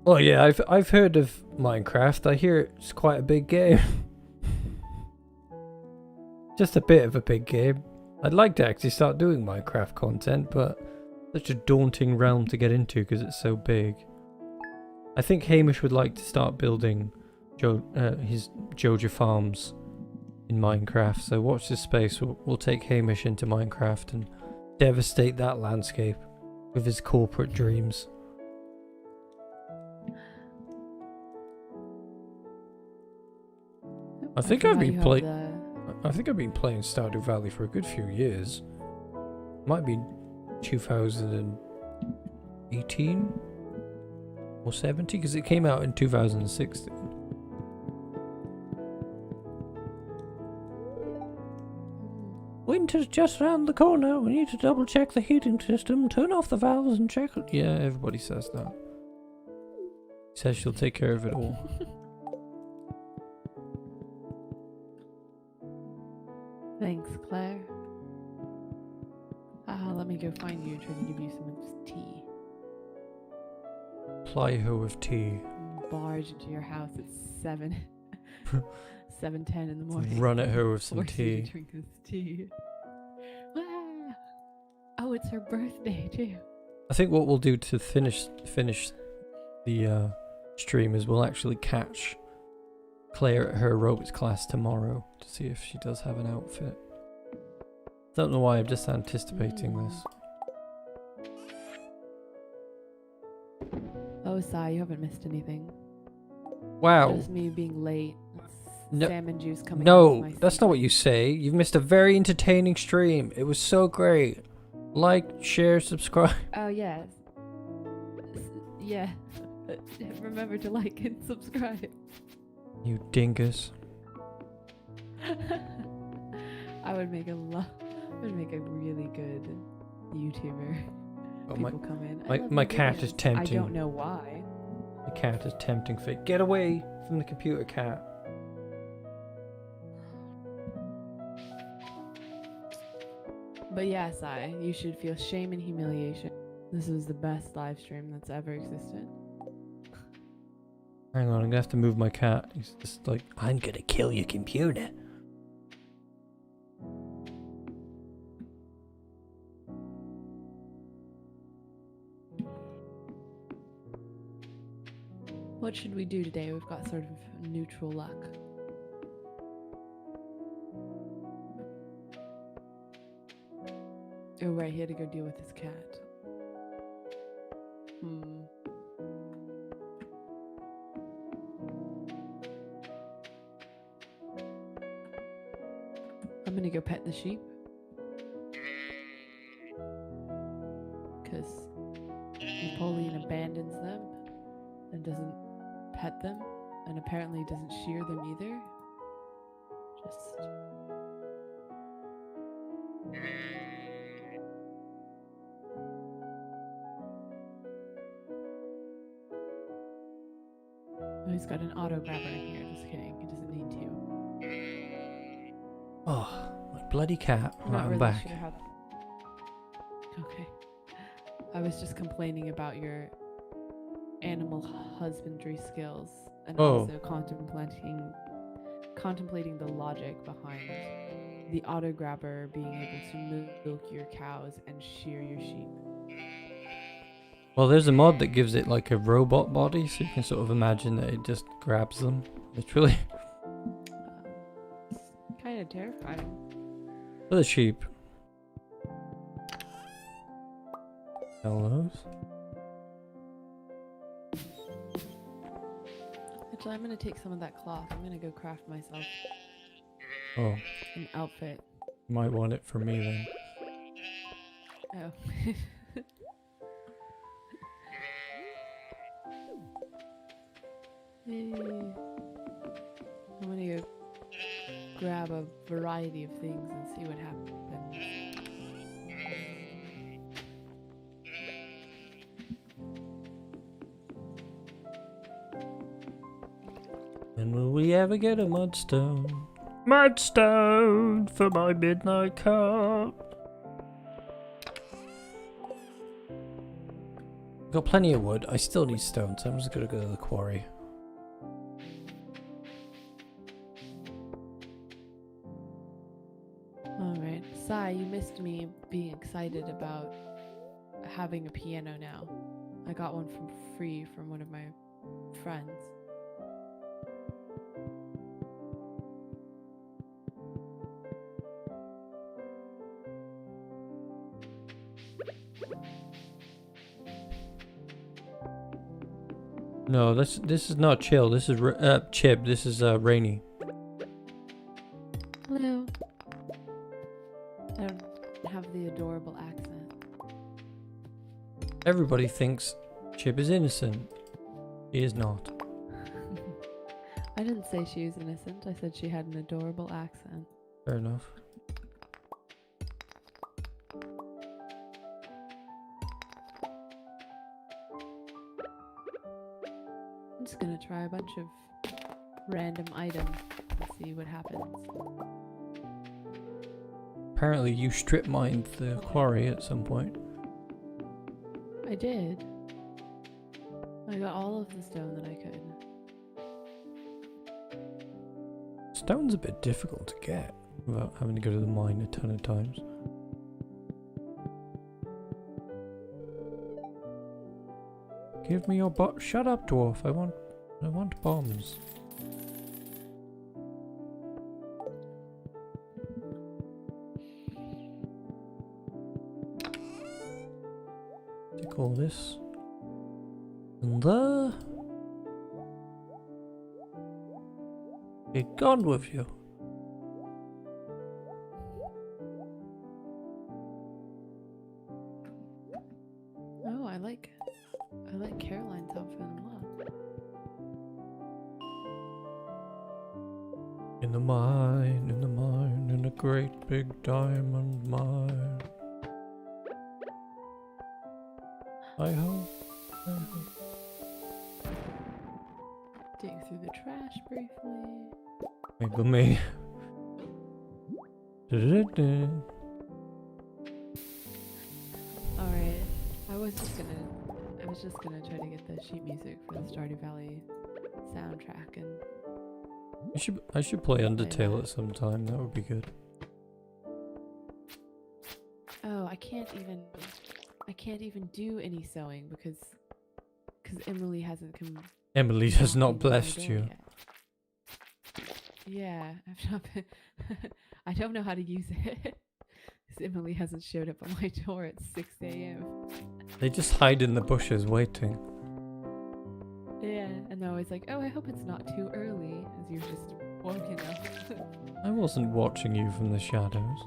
Oh yeah, I've heard of Minecraft. I hear it's quite a big game. Just a bit of a big game. I'd like to actually start doing Minecraft content, but such a daunting realm to get into because it's so big. I think Hamish would like to start building his Joja farms in Minecraft. So watch this space. We'll take Hamish into Minecraft and devastate that landscape with his corporate dreams. I think I've been playing. I think I've been playing Stardew Valley for a good few years. Might be 2018 or 17 because it came out in 2016. Winter's just around the corner. We need to double check the heating system, turn off the valves and check it. Yeah, everybody says that. Says she'll take care of it all. Thanks, Claire. Let me go find you and try to give you some tea. Ply her with tea. Barge into your house at 7:10 in the morning. Run at her with some Force you to tea. drink this tea. Ah! Oh, it's her birthday too. I think what we'll do to finish the stream is we'll actually catch Claire at her aerobics class tomorrow to see if she does have an outfit. Don't know why, I'm just anticipating this. Oh, Sai, you haven't missed anything. Wow. Just me being late. No- Salmon juice coming out No, of my that's not what seat. you say. You've missed a very entertaining stream. It was so great. Like, share, subscribe. Oh, yes. Yeah. Remember to like and subscribe. You dingus. I would make a really good YouTuber. Oh, people come in. my- I love my your cat is videos. tempting. I don't know why. The cat is tempting fate. Get away from the computer, cat. But yeah, Sai, you should feel shame and humiliation. This is the best live stream that's ever existed. Hang on, I'm gonna have to move my cat. He's just like, I'm gonna kill your computer. What should we do today? We've got sort of neutral luck. Oh right, he had to go deal with his cat. I'm gonna go pet the sheep. Because Napoleon abandons them and doesn't pet them, and apparently doesn't shear them either. Just... Oh, he's got an auto grabber in here. Just kidding. He doesn't need to. oh, my bloody cat. I'm Right, not I'm really back. sure how. Okay. I was just complaining about your animal husbandry skills and Oh. also contemplating the logic behind the auto grabber being able to milk your cows and shear your sheep. Well, there's a mod that gives it like a robot body, so you can sort of imagine that it just grabs them, literally. It's kind of terrifying. For the sheep. Hellos. Actually, I'm gonna take some of that cloth. I'm gonna go craft myself Oh, an outfit. you might want it for me then. Oh. Yay. I'm gonna go grab a variety of things and see what happens. And will we ever get a mudstone? Mudstone for my midnight cup. Got plenty of wood. I still need stone, so I'm just gonna go to the quarry. Alright. Sai, you missed me being excited about having a piano now. I got one for free from one of my friends. No, this is not chill. This is Chib. This is Rainey. Hello. I don't have the adorable accent. Everybody thinks Chib is innocent. He is not. I didn't say she was innocent. I said she had an adorable accent. Fair enough. I'm just gonna try a bunch of random items and see what happens. Apparently you strip mined the quarry at some point. I did. I got all of the stone that I could. Stone's a bit difficult to get without having to go to the mine a ton of times. Give me your shut up, dwarf. I want bombs. Take all this. And there. Be gone with you. Oh, I like Caroline's outfit a lot. In the great big diamond mine. I hope. Dig through the trash briefly. Maybe me. Da-da-da-da. Alright. I was just gonna try to get the sheet music for the Stardew Valley soundtrack and I should play Undertale that. at some time. That would be good. oh, I can't even do any sewing because Emily hasn't come. Emily has not knocking on my blessed door you. yet. Yeah, I've not been. I don't know how to use it. 'Cause Emily hasn't showed up at my door at 6 a.m. They just hide in the bushes waiting. Yeah, and they're always like, "Oh, I hope it's not too early," as you're just woken up. I wasn't watching you from the shadows.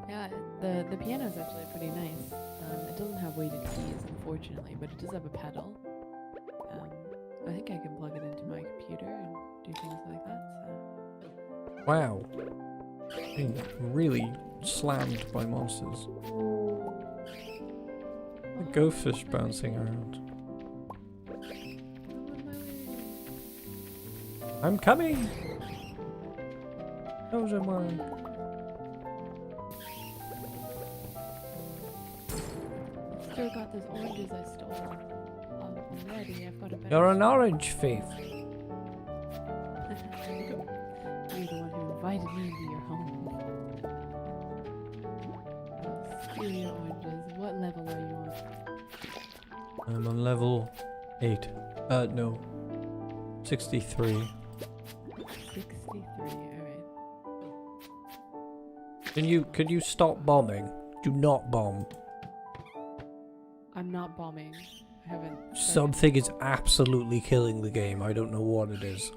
Yeah, the piano is actually pretty nice. It doesn't have weighted keys, unfortunately, but it does have a pedal. I think I can plug it into my computer and do things like that. So. Wow. Being really slammed by monsters. A goldfish bouncing around. I'm coming! JojaMart. Still got those oranges I stole already. I've got a better. You're an orange thief. You're the one who invited me into your home. I'll steal your oranges. What level are you on? I'm on level 8. No. 63. 63. Alright. Can you stop bombing? Do not bomb. I'm not bombing. I haven't. Something is absolutely killing the game. I don't know what it is.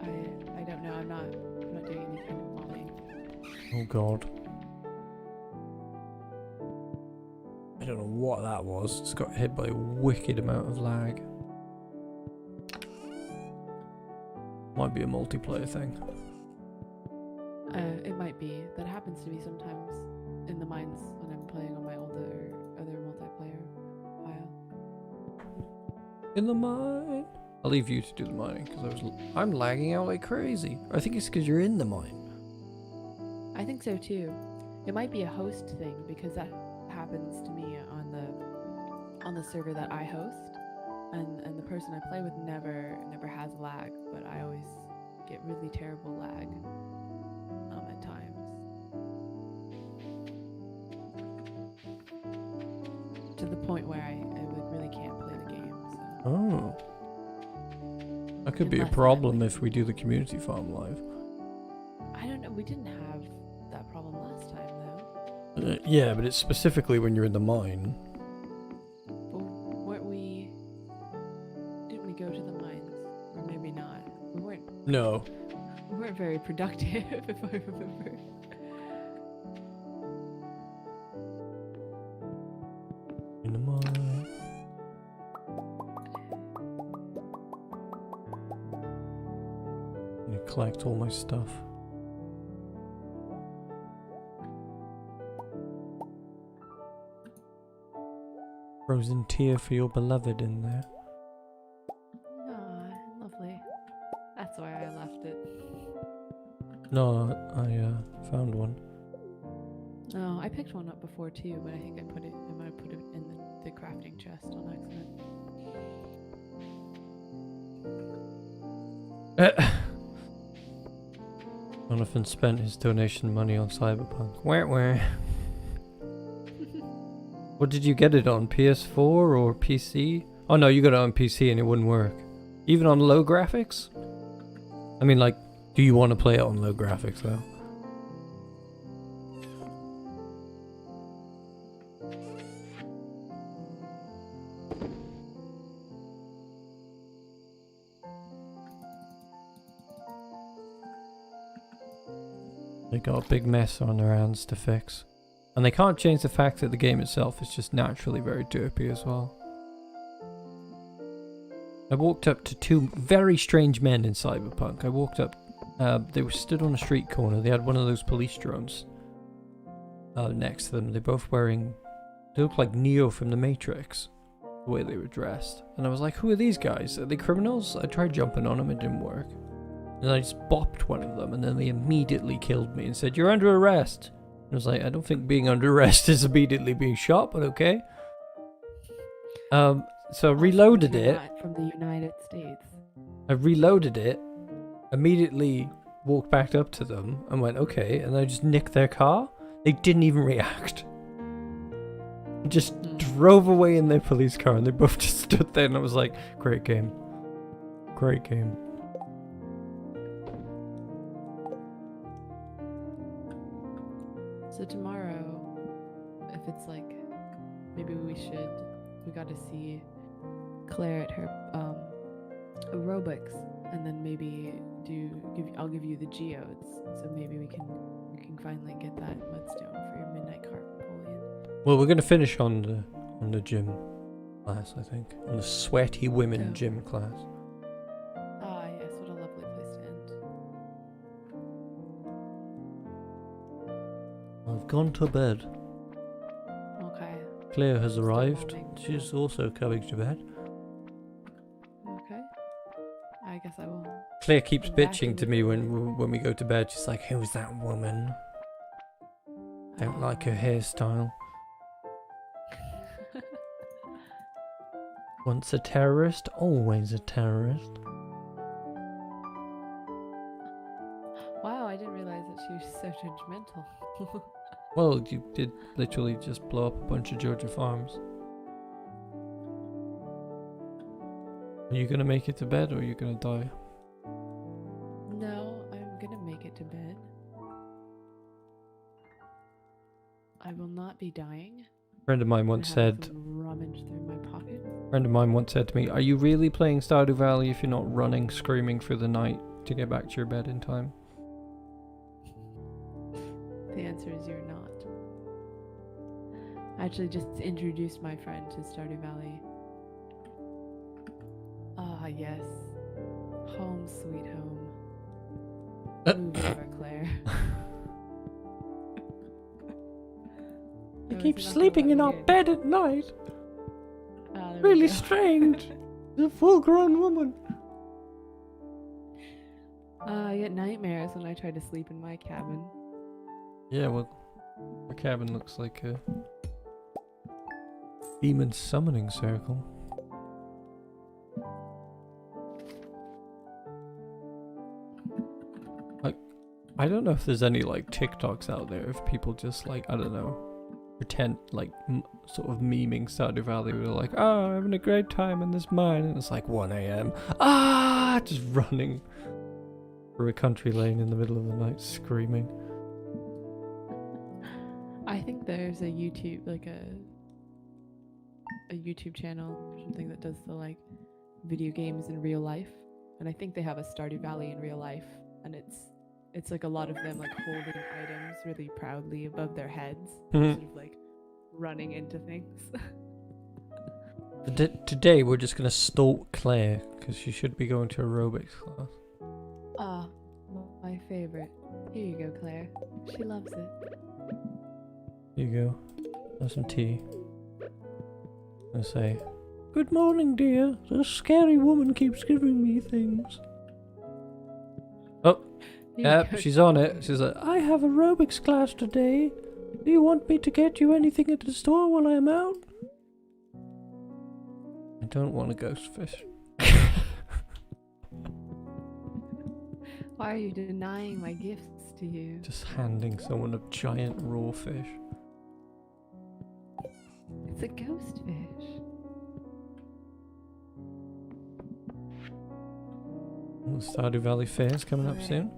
I don't know. I'm not doing any kind of bombing. Oh god. I don't know what that was. It's got hit by a wicked amount of lag. Might be a multiplayer thing. It might be. That happens to me sometimes in the mines when I'm playing on my other multiplayer file. In the mine. I'll leave you to do the mining because I'm lagging out like crazy. I think it's because you're in the mine. I think so too. It might be a host thing because that happens to me on the server that I host, and the person I play with never has lag, but I always get really terrible lag at times. To the point where I like really can't play the game. So. Oh. That could be a Unless I problem like- if we do the community farm live. I don't know. We didn't have that problem last time though. Yeah, but it's specifically when you're in the mine. But weren't we? Didn't we go to the mines? Or maybe not. We weren't. No. We weren't very productive, if I remember. In the mine. I'm gonna collect all my stuff. Frozen tear for your beloved in there. Aw, lovely. That's why I left it. No, I found one. Oh, I picked one up before too, but I think I might have put it in the crafting chest on accident. Jonathan spent his donation money on Cyberpunk. Where? What did you get it on? PS4 or PC? Oh no, you got it on PC and it wouldn't work. Even on low graphics? I mean, like, do you want to play it on low graphics though? They got a big mess on their hands to fix. And they can't change the fact that the game itself is just naturally very derpy as well. I walked up to two very strange men in Cyberpunk. I walked up, they were stood on a street corner. They had one of those police drones next to them. They're both wearing, they look like Neo from the Matrix, the way they were dressed. And I was like, who are these guys? Are they criminals? I tried jumping on them, it didn't work. And I just bopped one of them, and then they immediately killed me and said, you're under arrest. And I was like, I don't think being under arrest is immediately being shot, but okay. So I reloaded You're it. not from the United States. I reloaded it, immediately walked back up to them and went, okay, and I just nicked their car. They didn't even react. Just drove away in their police car, and they both just stood there, and I was like, great game. Great game. So tomorrow, if it's like, maybe we got to see Claire at her aerobics, and then maybe I'll give you the geodes, so maybe we can finally get that mudstone for your midnight cart, Napoleon. Well, we're gonna finish on the gym class, I think, on the sweaty women Oh. gym class. Ah, yes, what a lovely place to end. I've gone to bed. Okay. Claire has Still arrived. morning. She's also coming to bed. Okay. I guess I will. Claire keeps Come back bitching and to look me at when we go to bed. She's like, who's that woman? Don't like her hairstyle. Once a terrorist, always a terrorist. Wow, I didn't realize that she was so judgmental. Well, you did literally just blow up a bunch of Joja farms. Are you gonna make it to bed, or are you gonna die? No, I'm gonna make it to bed. I will not be dying. A friend of mine once said, Rummage through my pocket. to me, are you really playing Stardew Valley if you're not running, screaming through the night to get back to your bed in time? The answer is you're not. I actually just introduced my friend to Stardew Valley. Ah, yes. Home, sweet home. Move over, Claire. You Oh, keep is it not sleeping going in our weird? bed at night. Ah, there we Really go. strange. She's a full-grown woman. I get nightmares when I try to sleep in my cabin. Yeah, well, our cabin looks like a demon summoning circle. I don't know if there's any like TikToks out there of people just like, I don't know, pretend like sort of memeing Stardew Valley. We're like, oh, I'm having a great time in this mine, and it's like 1 a.m. Just running through a country lane in the middle of the night, screaming. I think there's a YouTube, like a YouTube channel or something that does the like video games in real life, and I think they have a Stardew Valley in real life, and it's like a lot of them like holding items really proudly above their heads, Mhm. sort of like running into things. Today we're just gonna stalk Claire because she should be going to aerobics class. Ah, my favorite. Here you go, Claire. She loves it. Here you go. Have some tea. I say, good morning, dear. This scary woman keeps giving me things. Oh, Here you yep, go. she's on it. She's like, I have aerobics class today. Do you want me to get you anything at the store while I'm out? I don't want a ghost fish. Why are you denying my gifts to you? Just handing someone a giant raw fish. It's a ghost fish. Well, the Stardew Valley Fair's coming up Alright. soon.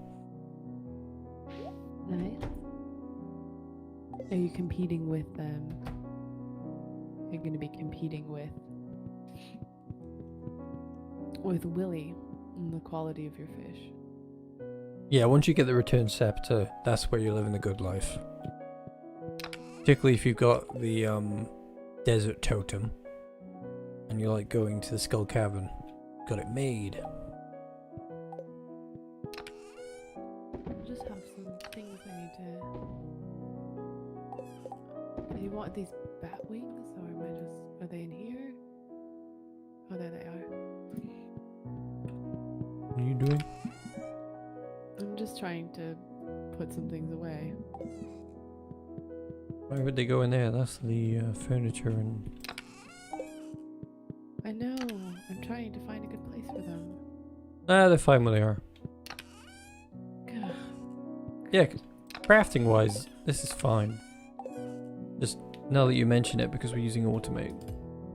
Nice. Are you competing with You're going to be competing with Willy on the quality of your fish. Yeah, once you get the return scepter, that's where you're living the good life. Particularly if you've got the desert totem and you're like going to the skull cavern. Got it made. I just have some things I need to. Do you want these bat wings, or am I just? Are they in here? Oh, there they are. What are you doing? I'm just trying to put some things away. Why would they go in there? That's the furniture and... I know. I'm trying to find a good place for them. Ah, they're fine where they are. Gah. Yeah, crafting wise, this is fine. Just now that you mention it, because we're using automate,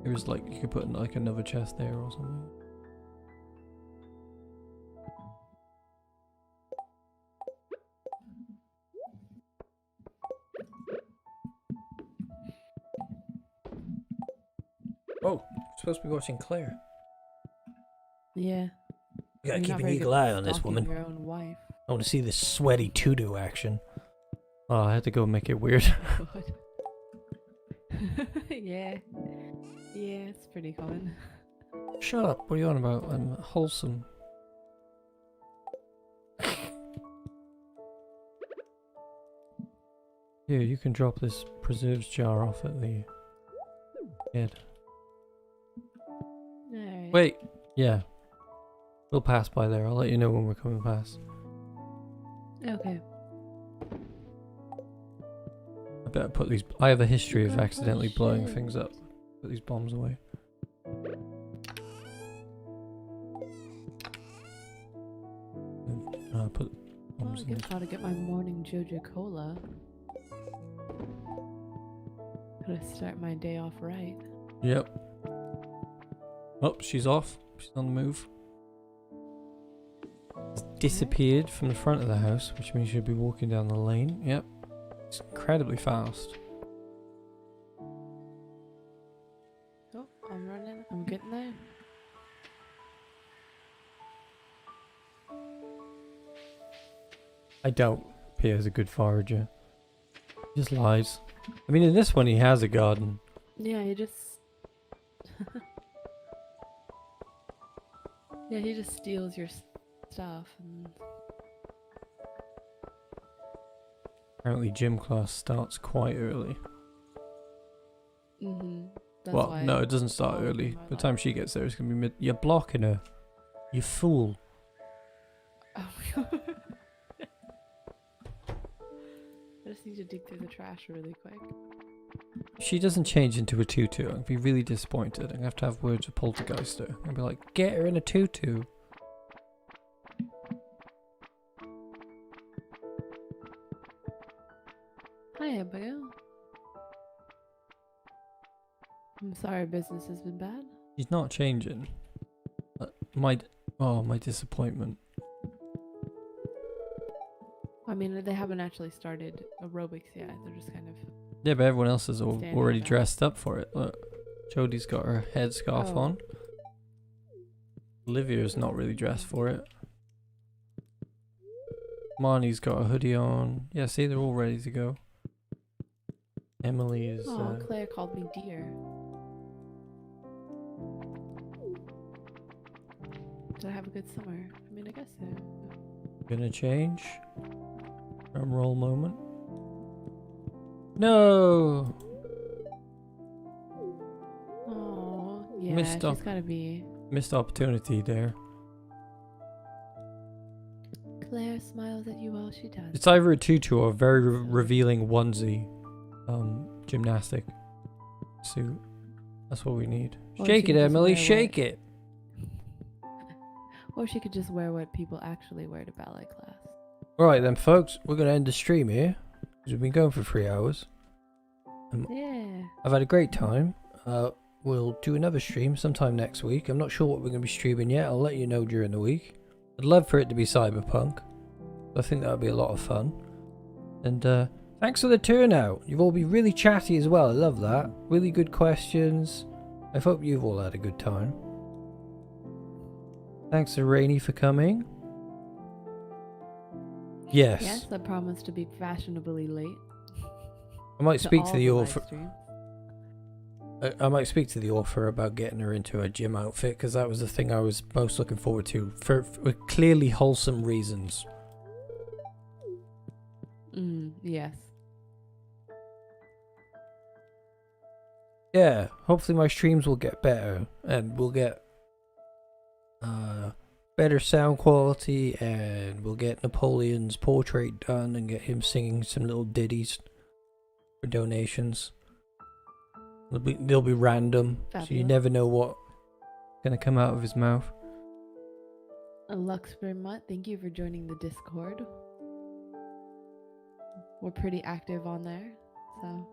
it was like you could put like another chest there or something. Oh, supposed to be watching Claire. Yeah. We gotta You're keep not an very eagle good eye at on this stalking woman. Your own wife. I want to see this sweaty to-do action. Oh, I had to go make it weird. God. Yeah. Yeah, it's pretty common. Shut up, what are you on about? I'm wholesome. Here, you can drop this preserves jar off at the head. Alright. Wait, yeah. We'll pass by there. I'll let you know when we're coming past. Okay. I better put these... I have a history of Oh, accidentally blowing shit. things up. Put these bombs away. Put Well, bombs I in guess I gotta get my morning Joja cola. Gotta start my day off right. Yep. Oh, she's off. She's on the move. Disappeared from the front of the house, which means she'll be walking down the lane. Yep. It's incredibly fast. Oh, I'm running. I'm getting there. I doubt Pierre's a good forager. He just lies. I mean, in this one, he has a garden. Yeah, he just. Yeah, he just steals your stuff. And... Apparently, gym class starts quite early. That's Well, why no, it doesn't start all of early. them are By the time she gets there, it's going to be mid. You're blocking her. You fool. Oh my god. I just need to dig through the trash really quick. If she doesn't change into a tutu, I'm going to be really disappointed. I'm going to have words with Poltergeister. I'm going to be like, get her in a tutu. Hi, Abigail. I'm sorry business has been bad. She's not changing. My disappointment. I mean, they haven't actually started aerobics yet. They're just kind of... Yeah, but everyone else is Standing already up. dressed up for it. Look, Jodie's got her headscarf Oh. on. Olivia's not really dressed for it. Marnie's got a hoodie on. Yeah, see, they're all ready to go. Emily is... Oh, Claire called me dear. Did I have a good summer? I mean, I guess so. gonna change. Drum roll moment. No! Oh, yeah, Missed she's up. gotta be... Missed opportunity there. Claire smiles at you while she does. It's either a tutu or a very revealing onesie. Gymnastic suit. That's what we need. Or Shake she it, could just Emily, wear shake it! Or she could just wear what people actually wear to ballet class. Alright then, folks, we're going to end the stream here. Because we've been going for 3 hours. Yeah. I've had a great time. We'll do another stream sometime next week. I'm not sure what we're going to be streaming yet. I'll let you know during the week. I'd love for it to be Cyberpunk. I think that would be a lot of fun. And thanks for the turnout. You've all been really chatty as well. I love that. Really good questions. I hope you've all had a good time. Thanks to Rainey for coming. Yes. Yes, I promise to be fashionably late. I might speak to all the live author. streams. I might speak to the author about getting her into a gym outfit because that was the thing I was most looking forward to for clearly wholesome reasons. Yes. Yeah, hopefully my streams will get better and we'll get better sound quality and we'll get Napoleon's portrait done and get him singing some little ditties for donations. They'll be random, so you Fabulous. never know what. Gonna come out of his mouth. Luxbermut, thank you for joining the Discord. We're pretty active on there, so.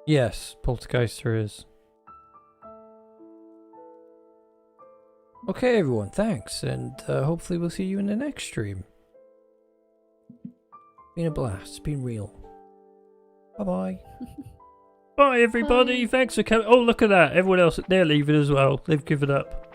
Yes, Poltergeister is. Okay, everyone, thanks, and hopefully we'll see you in the next stream. Been a blast. It's been real. Bye bye. Bye, everybody. Bye. Thanks for coming. Oh, look at that. Everyone else, they're leaving as well. They've given up.